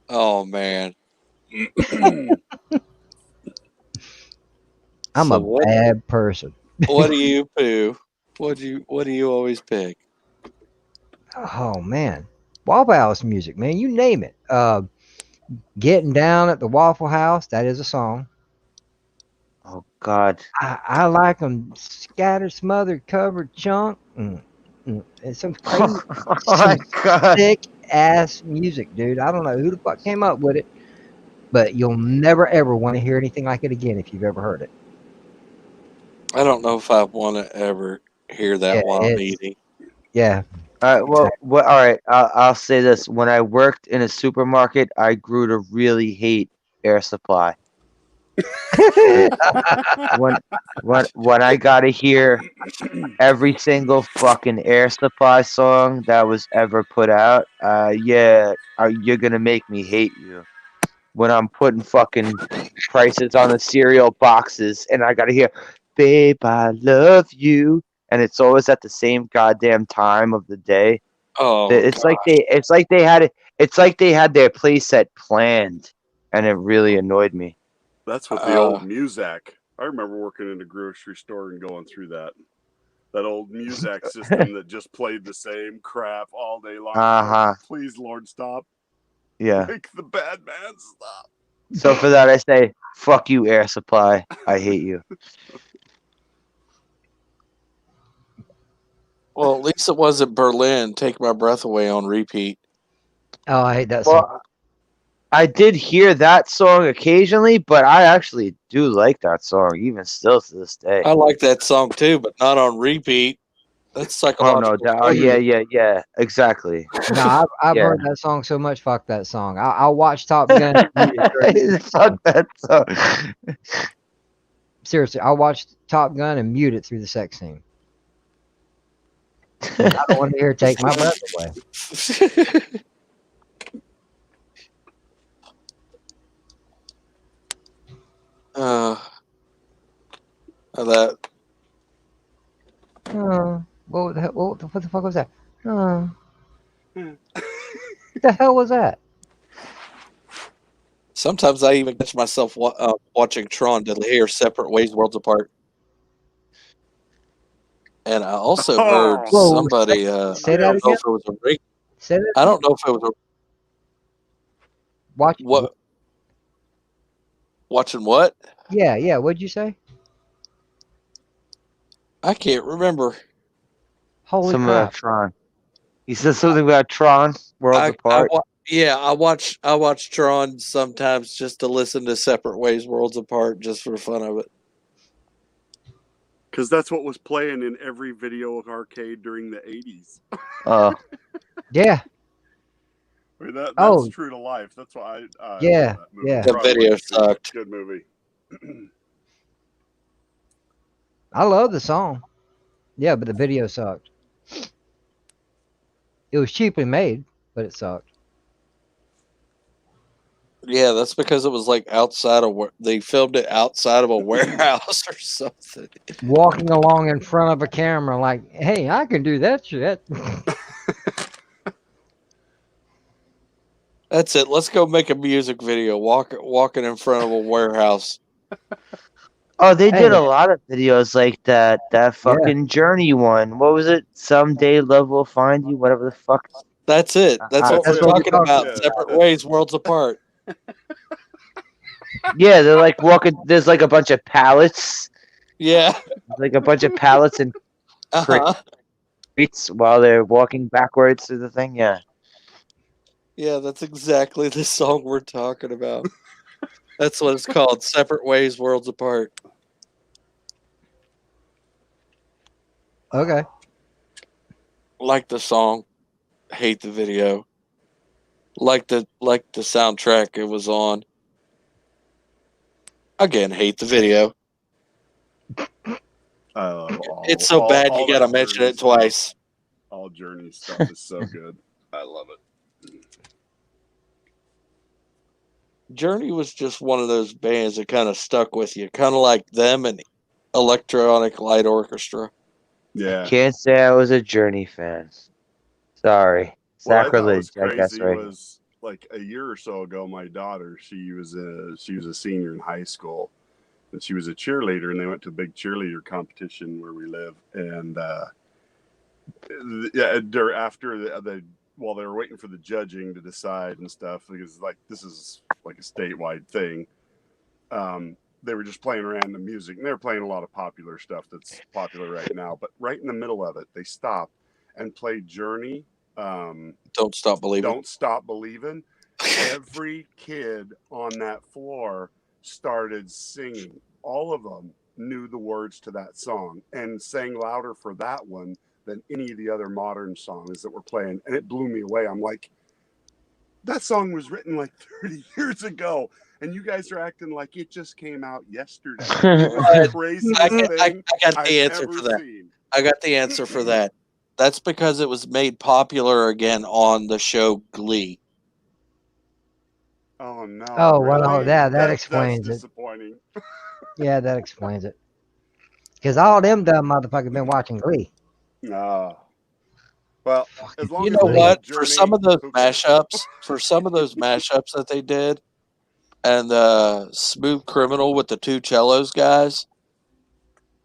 Oh man. I'm So a what- bad person. What do you poo? What do you always pick? Oh man, Waffle House music, man, you name it. Getting Down at the Waffle House, that is a song. Oh God. I like them scattered, smothered, covered, chunk. It's some crazy, Oh my God. sick ass music, dude. I don't know who the fuck came up with it, but you'll never ever want to hear anything like it again if you've ever heard it. I don't know if I want to ever hear that Yeah, while I'm it's- eating. Yeah, Well, all right. I'll say this: when I worked in a supermarket, I grew to really hate Air Supply. When I gotta hear every single fucking Air Supply song that was ever put out, yeah, you're gonna make me hate you. When I'm putting fucking prices on the cereal boxes and I gotta hear, "Babe, I love you," and it's always at the same goddamn time of the day. Oh, It's like they had it. It's like they had their playset planned, and it really annoyed me. That's what the old Muzak. I remember working in a grocery store and going through that old Muzak system that just played the same crap all day long. Uh-huh. Please, Lord, stop. Yeah. Make the bad man stop. So for that, I say, "Fuck you, Air Supply. I hate you." well, at least it wasn't Berlin. Take My Breath Away on repeat. oh, I hate that song. Well, I did hear that song occasionally, but I actually do like that song, even still to this day. I like that song too, but not on repeat. That's Oh psychological. no! Yeah, exactly. No, I've Yeah. heard that song so much. Fuck that song. I'll watch Top Gun. Fuck that song. Seriously, I'll watch Top Gun and mute it through the sex scene. 'Cause I don't want to hear it take my breath away. That What the fuck was that? What the hell was that? sometimes I even catch myself watching Tron to hear Separate Ways Worlds Apart. And I also heard Whoa, somebody. say I that don't know again? if it was a ring. Say that. I don't know if it was Watch. what. Watching what? Yeah. What'd you say? I can't remember. Holy Some crap! Tron. He said something about Tron, Worlds Apart. I watch Tron sometimes just to listen to Separate Ways Worlds Apart just for the fun of it. Because that's what was playing in every video arcade during the 80s. Yeah. I mean, that's Oh. true to life. That's why I Yeah, love that movie. yeah. The Tron video Legacy, sucked. Good movie. I love the song. Yeah, but the video sucked. It was cheaply made, but it sucked. Yeah, that's because it was like outside of where they filmed it outside of a warehouse or something. Walking along in front of a camera, like, hey, I can do that shit. That's it. Let's go make a music video. Walking in front of a warehouse. Oh, they did Hey. a lot of videos like that. That fucking Journey one. What was it? Someday love will find you. Whatever the fuck. That's it. That's what That's we're what we're talking talking about. about. Separate Ways Worlds Apart. Yeah, they're like walking. There's like a bunch of pallets, Yeah. like a bunch of pallets and Uh-huh. crates while they're walking backwards through the thing. Yeah. Yeah, that's exactly the song we're talking about. That's what it's called. Separate Ways Worlds Apart. Okay. Like the song, hate the video. Like the soundtrack it was on. Again, hate the video. It's so bad you gotta mention it twice. All Journey stuff is so good. I love it. Journey was just one of those bands that kind of stuck with you, kind of like them and Electronic Light Orchestra. Yeah. Can't say I was a Journey fan. Sorry. What Sacrilege, I thought was I guess, crazy right? was like a year or so ago, my daughter, she was a senior in high school, and she was a cheerleader, and they went to a big cheerleader competition where we live, and after the while they were waiting for the judging to decide and stuff, because like this is like a statewide thing, they were just playing random music, and they were playing a lot of popular stuff that's popular right now. But right in the middle of it, they stopped and played Journey. Don't Stop Believing. Don't Stop Believing. Every kid on that floor started singing. All of them knew the words to that song and sang louder for that one than any of the other modern songs that were playing. And it blew me away. I'm like, that song was written like 30 years ago, and you guys are acting like it just came out yesterday. It was the craziest thing I got the I've answer ever for that. seen. I got the answer for that. That's because it was made popular again on the show Glee. Oh no! Oh, well, really? that explains that's it. disappointing. Yeah, that explains it. Because all them dumb motherfuckers been watching Glee. Well, as long You as know they what? did For Journey, some of those who cares? mashups that they did, and Smooth Criminal with the two cellos guys,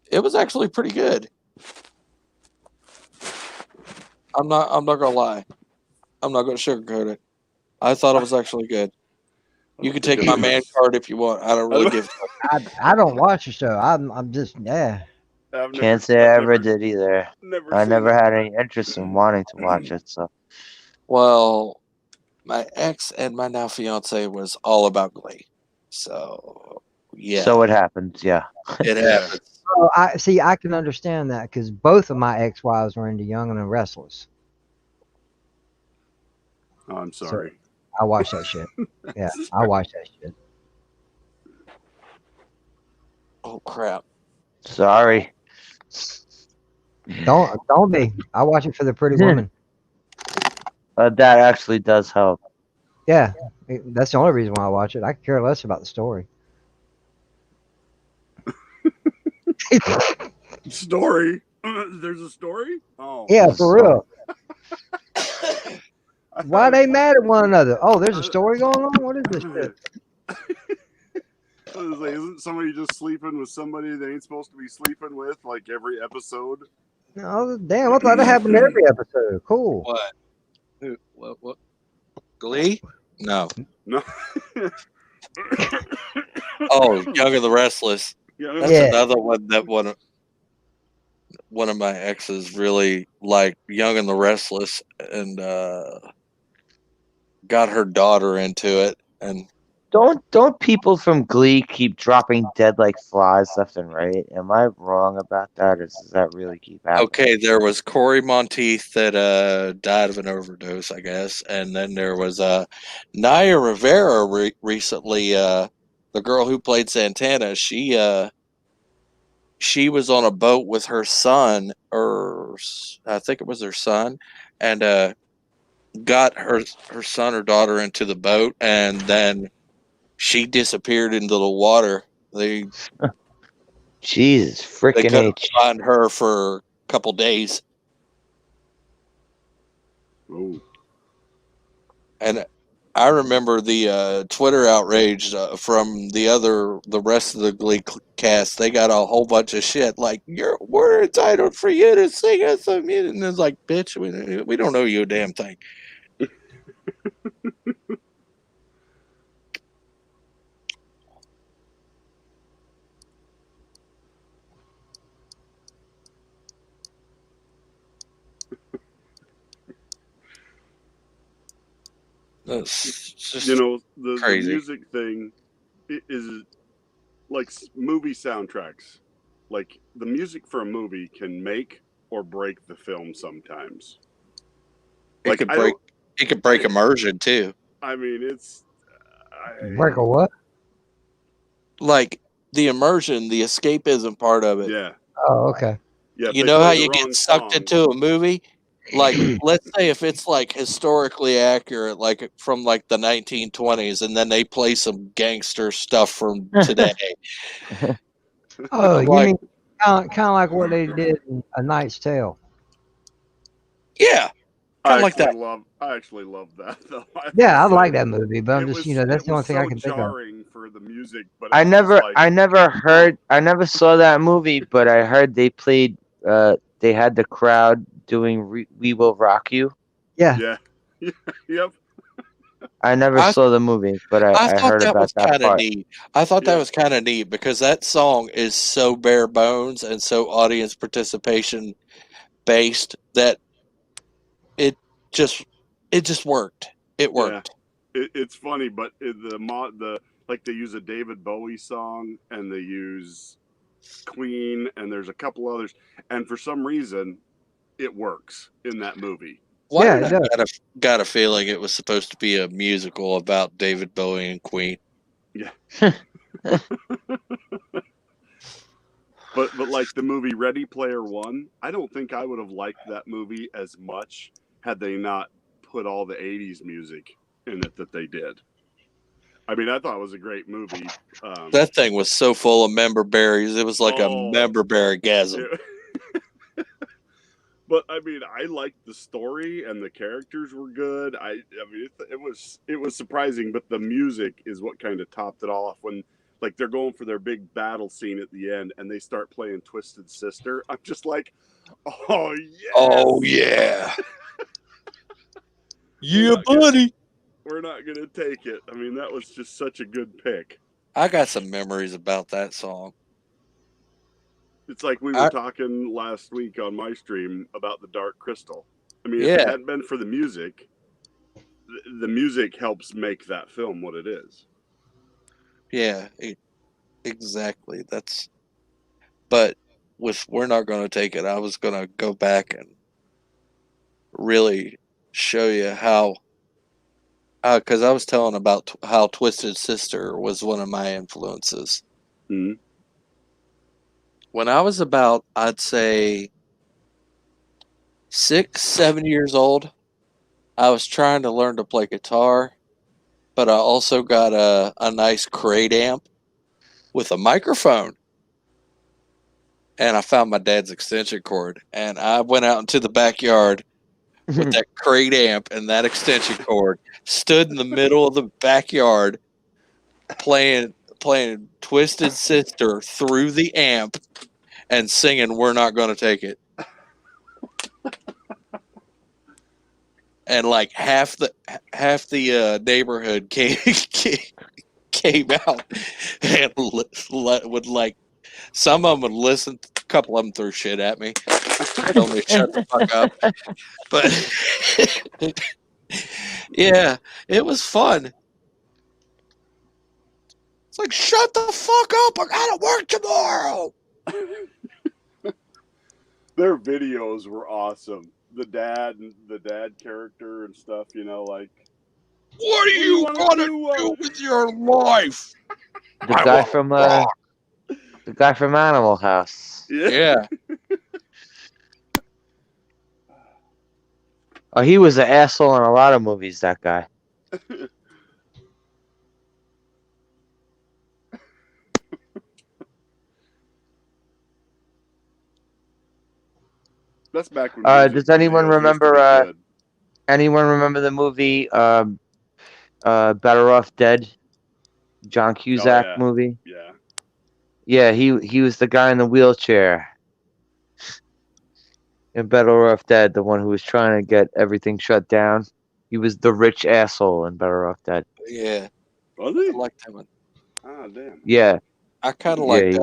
it was actually pretty good. I'm not gonna lie. I'm not gonna sugarcoat it. I thought it was actually good. You can take my man card if you want. I don't really give. I don't watch the show. I'm just Can't say I ever did either. I seen never it. had any interest in wanting to watch it. So Well, my ex and my now fiance was all about Glee, so yeah. So it happens. Yeah. It happens. Oh, I can understand that because both of my ex-wives were into Young and the Restless. Oh, I'm sorry. I watched that shit. Yeah, I watched that shit. Oh crap! Sorry. Don't be. I watch it for the pretty woman. That actually does help. Yeah, that's the only reason why I watch it. I could care less about the story. Story. There's a story. Oh, Yeah, There's a for real. Why they mad at one another? Oh, there's a story going on. What is this shit? I was like, isn't somebody just sleeping with somebody they ain't supposed to be sleeping with, like every episode? Oh, damn! I thought that happened every episode. Cool. What? Who? What? Glee? No. No. Oh, Young and the Restless. Yeah. That's Yeah. another one that one of my exes really liked, Young and the Restless, and got her daughter into it. And Don't people from Glee keep dropping dead like flies left and right? Am I wrong about that, or does that really keep happening? okay, there was Corey Monteith that died of an overdose, I guess, and then there was Naya Rivera recently. The girl who played Santana, she was on a boat with her son, or I think it was her son, and got her son or daughter into the boat, and then she disappeared into the water. They Jesus freaking couldn't H. find her for a couple days, Oh. and I remember the Twitter outrage from the rest of the Glee cast. They got a whole bunch of shit like, we're entitled for you to sing us some music, and it's like, bitch, we don't know you a damn thing. It's just the crazy. music thing is like movie soundtracks. Like the music for a movie can make or break the film sometimes. It could break immersion too. I mean, it's Break a what? Like the immersion, the escapism part of it. yeah. Oh, okay. Yeah, if You they know play how the you wrong get sucked song- into a movie? Like, let's say if it's like historically accurate, like from like the 1920s, and then they play some gangster stuff from today. Oh, you Like- mean kind of like what they did in A Knight's Tale? Yeah, kind of like that. I actually love that though. Yeah, I like that movie, but I'm It just, was- that's it the only was thing I so can think of. jarring for the music, but it I was never just like, I never saw that movie, but I heard they played they had the crowd doing We Will Rock You. Yeah. yeah, yep. I never I- saw the movie, but I thought heard that about was that kind of part. neat. I thought Yeah. that was kind of neat because that song is so bare bones and so audience participation based that it just worked. It worked. It's funny, but the like they use a David Bowie song and they use Queen and there's a couple others, and for some reason, it works in that movie. Why Yeah, did it I got a feeling it was supposed to be a musical about David Bowie and Queen? But like the movie Ready Player One, I don't think I would have liked that movie as much had they not put all the '80s music in it that they did. I mean, I thought it was a great movie. That thing was so full of member berries. It was like a Oh. member berry gasm. But I mean, I liked the story and the characters were good. I mean, it was surprising, but the music is what kind of topped it all off when. Like they're going for their big battle scene at the end, and they start playing "Twisted Sister." I'm just like, "Oh yes, Oh yeah, yeah, buddy." we're not gonna take it." I mean, that was just such a good pick. I got some memories about that song. It's like we were talking last week on my stream about the Dark Crystal. I mean, if it Yeah. hadn't been for the music, the music helps make that film what it is. Yeah, exactly. But with We're Not Going to Take It, I was going to go back and really show you how, because I was telling about how Twisted Sister was one of my influences. Mhm. When I was about, I'd say, 6, 7 years old, I was trying to learn to play guitar, but I also got a nice crate amp with a microphone. And I found my dad's extension cord, and I went out into the backyard with that crate amp and that extension cord, stood in the middle of the backyard playing Twisted Sister through the amp and singing "We're Not Gonna Take It." And like half the neighborhood came out and would like, some of them would listen, a couple of them threw shit at me, told me to shut the fuck up. But yeah, it was fun. It's like, shut the fuck up! I gotta work tomorrow. Their videos were awesome. The dad character and stuff, you know, like, What are you gonna do with your life? The guy from Animal House. Yeah. Oh, he was an asshole in a lot of movies, that guy. That's back when. Does anyone remember? Anyone remember the movie Better Off Dead? John Cusack movie. Yeah. Yeah, he was the guy in the wheelchair in Better Off Dead, the one who was trying to get everything shut down. He was the rich asshole in Better Off Dead. Yeah. Was he? I like that one. Ah, damn. Yeah. I kind of like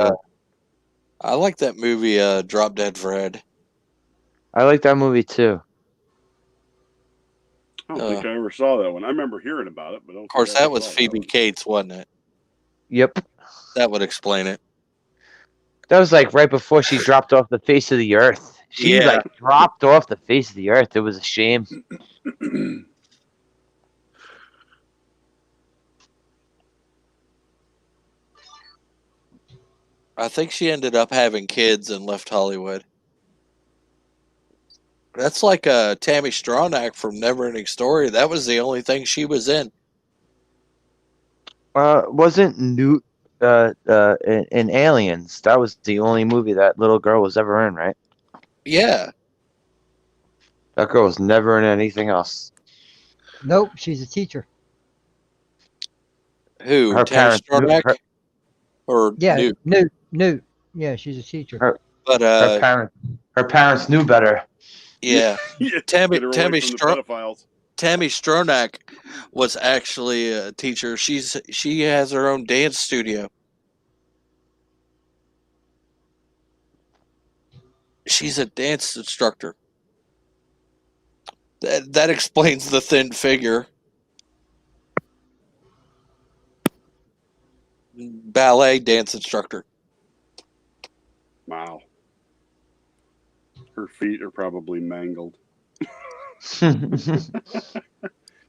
I like that movie, Drop Dead Fred. I like that movie too. I don't think I ever saw that one. I remember hearing about it, but of course that was Phoebe Cates, wasn't it? Yep. That would explain it. That was like right before she dropped off the face of the earth. She like dropped off the face of the earth. It was a shame. I think she ended up having kids and left Hollywood. That's like Tammy Stronach from Neverending Story. That was the only thing she was in. Wasn't Newt in Aliens? That was the only movie that little girl was ever in, right? Yeah. That girl was never in anything else. Nope, she's a teacher. Who? Her Tammy parents Stronach? Or Yeah, Newt? Newt. Yeah, she's a teacher. But her parents knew better. Yeah. Tammy Stronach was actually a teacher. She has her own dance studio. She's a dance instructor. That explains the thin figure. Ballet dance instructor. Wow. Her feet are probably mangled. Have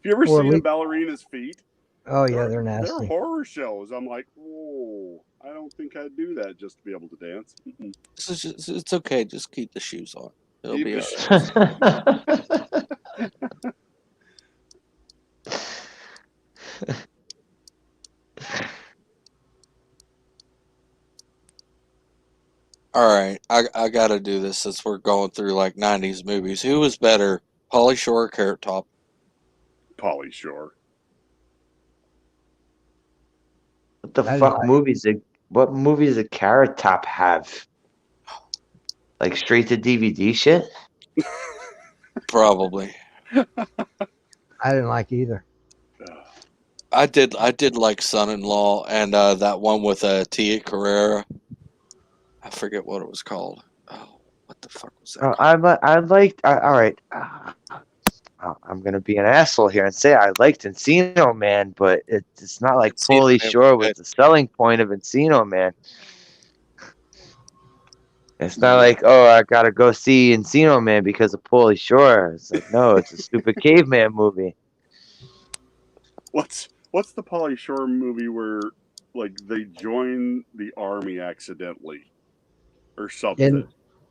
you ever seen a ballerina's feet? Oh yeah, they're nasty. They're horror shows. I'm like, whoa, I don't think I'd do that just to be able to dance. It's okay. Just keep the shoes on. It'll be all right. All right, I got to do this since we're going through like 90s movies. Who was better, Pauly Shore or Carrot Top? Pauly Shore. What the fuck movies? What movies did Carrot Top have? Like straight to DVD shit? Probably. I didn't like either. I did like Son-in-Law and that one with Tia Carrera. I forget what it was called. Oh, what the fuck was that? All right. I'm gonna be an asshole here and say I liked Encino Man, but it's not like Pauly Shore was the selling point of Encino Man. It's not like, oh, I gotta go see Encino Man because of Pauly Shore. It's like, no, it's a stupid caveman movie. What's the Pauly Shore movie where like they join the army accidentally or something?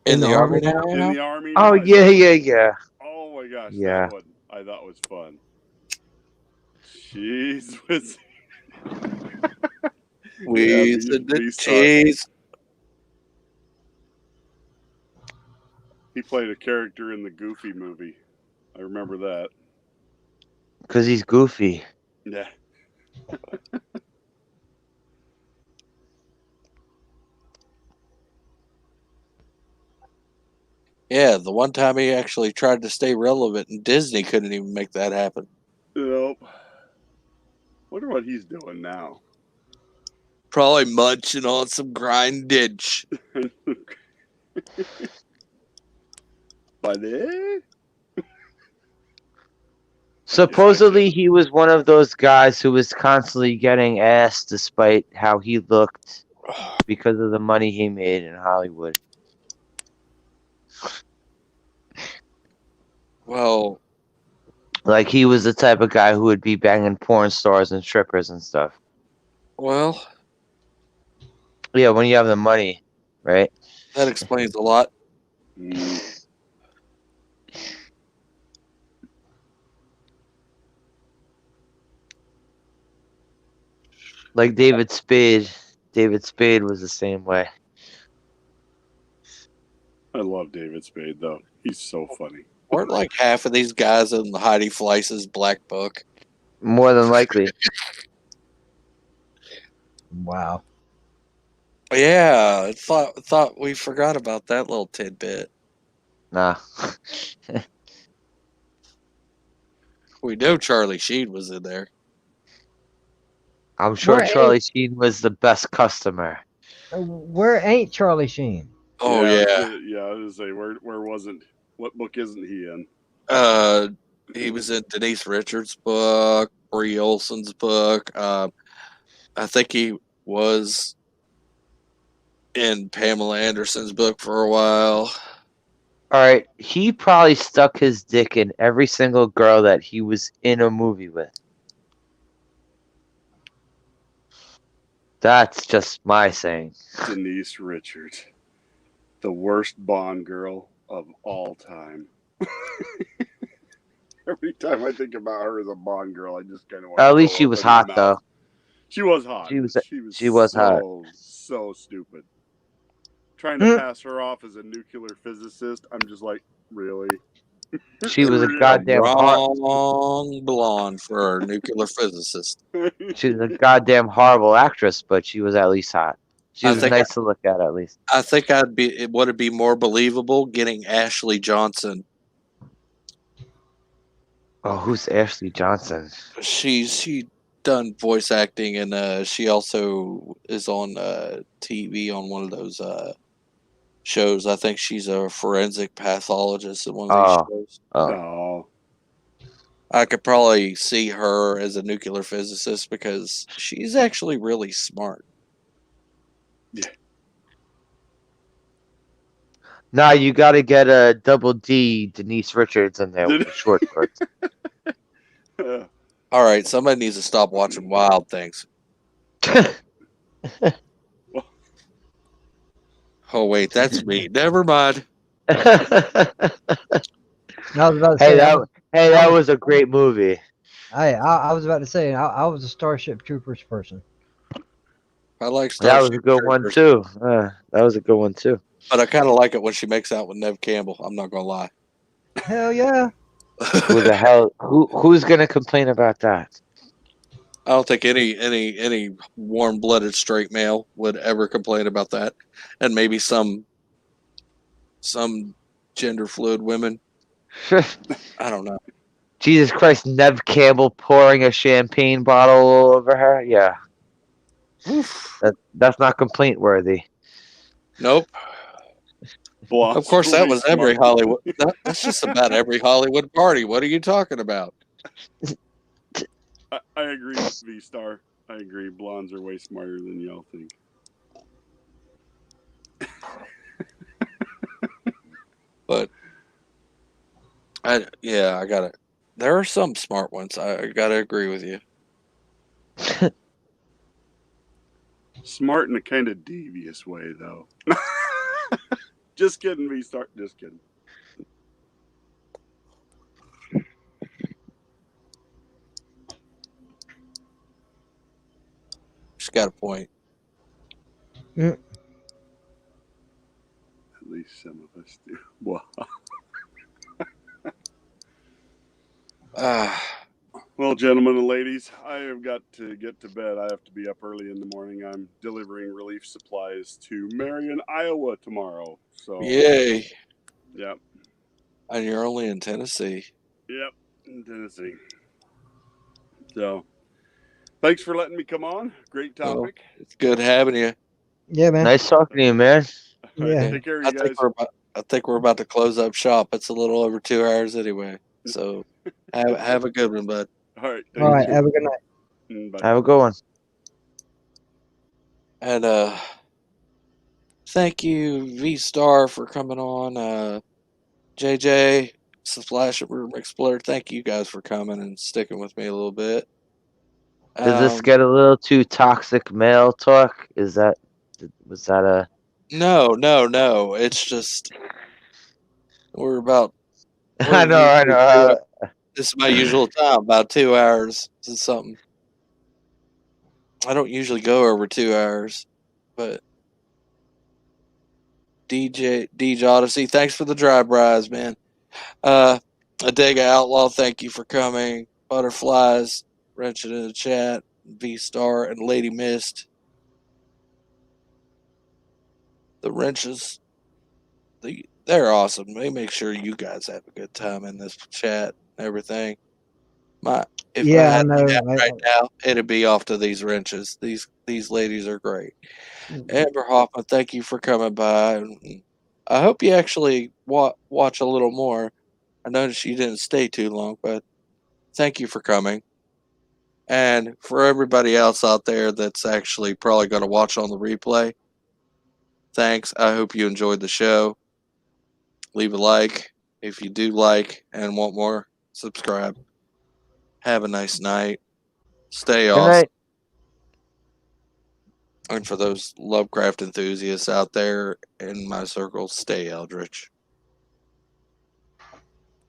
In the army now, In the army. Oh now? yeah. Oh my gosh, Yeah. that one I thought was fun. Cheese with we Yeah, said the B-Star. cheese. He played a character in the Goofy movie. I remember that. Because he's goofy. Yeah. Yeah, the one time he actually tried to stay relevant, and Disney couldn't even make that happen. Nope. Wonder what he's doing now. Probably munching on some grindage. Buddy? Supposedly, he was one of those guys who was constantly getting ass despite how he looked because of the money he made in Hollywood. Well, Like, he was the type of guy who would be banging porn stars and strippers and stuff. well, Yeah, when you have the money, right? that explains a lot. Mm. Like David Spade. David Spade was the same way. I love David Spade though. He's so funny. Weren't like half of these guys in Heidi Fleiss's Black Book? More than likely. Wow. Yeah, I thought we forgot about that little tidbit. Nah. We know Charlie Sheen was in there. I'm sure Where Charlie Sheen was the best customer. Where ain't Charlie Sheen? Oh yeah. Yeah, I was gonna say where wasn't what book isn't he in? He was in Denise Richards' book, Brie Olson's book. I think he was in Pamela Anderson's book for a while. Alright, he probably stuck his dick in every single girl that he was in a movie with. That's just my saying. Denise Richards. The worst Bond girl of all time. Every time I think about her as a Bond girl, I just kind of want At least she was hot though. She was hot. She was so, hot. So stupid. Trying to pass her off as a nuclear physicist, I'm just like, really? She was a Really? goddamn Wrong blonde for a nuclear physicist. She was a goddamn horrible actress, but she was at least hot. She I was think nice to look at least. I think would it be more believable getting Ashley Johnson. Oh, who's Ashley Johnson? She done voice acting, and she also is on TV on one of those shows. I think she's a forensic pathologist in one of these shows. Oh. No. I could probably see her as a nuclear physicist because she's actually really smart. Nah, you gotta get a double D Denise Richards in there with the short shorts. All right, somebody needs to stop watching Wild Things. Oh wait, that's me. Never mind. I was about to Hey, say, that was a great movie. I was about to say, I was a Starship Troopers person. I like That was Starship a good one Troopers, too. That was a good one too. but I kind of like it when she makes out with Nev Campbell. I'm not gonna lie. Hell yeah. Who the hell? Who's gonna complain about that? I don't think any warm-blooded straight male would ever complain about that, and maybe some gender fluid women. I don't know. Jesus Christ, Nev Campbell pouring a champagne bottle all over her. Yeah, that's not complaint worthy. Nope. Blonde's Of course, that really was every smart. Hollywood. That's just about every Hollywood party. What are you talking about? I agree with V-Star. I agree. Blondes are way smarter than y'all think. But I gotta. There are some smart ones. I gotta agree with you. Smart in a kind of devious way, though. Just kidding, V-Star. Just kidding. She's got a point. At least some of us do. Well, well, gentlemen and ladies, I have got to get to bed. I have to be up early in the morning. I'm delivering relief supplies to Marion, Iowa tomorrow. So, Yay. yep, And you're only in Tennessee. yep, in Tennessee. So, thanks for letting me come on. Great Well, topic. it's good having you. Yeah, man. Nice talking to you, man. All right, Yeah. take care, I you guys. think we're about to close up shop. It's a little over 2 hours anyway. So have a good one, bud. All right, All right. thank Have a good night. you. Bye. Have a good one. And thank you, V Star, for coming on. JJ, Splash Room Explorer, thank you guys for coming and sticking with me a little bit. Does this get a little too toxic male talk? Was that a? No. It's just we're about. I know. This is my usual time, about 2 hours. This is something. I don't usually go over 2 hours, but DJ Odyssey, thanks for the dry bries, man. Adega Outlaw, thank you for coming. Butterflies, Wrenching in the chat, V Star, and Lady Mist. The wrenches, they're awesome. They make sure you guys have a good time in this chat and everything. If I Yeah, I had know. that right now, it'd be off to these wrenches. These ladies are great. Amber Hoffman, thank you for coming by. And I hope you actually watch a little more. I noticed you didn't stay too long, but thank you for coming. And for everybody else out there that's actually probably going to watch on the replay, thanks. I hope you enjoyed the show. Leave a like if you do like and want more. Subscribe. Have a nice night. Stay Good awesome. night. And for those Lovecraft enthusiasts out there in my circle, stay Eldritch.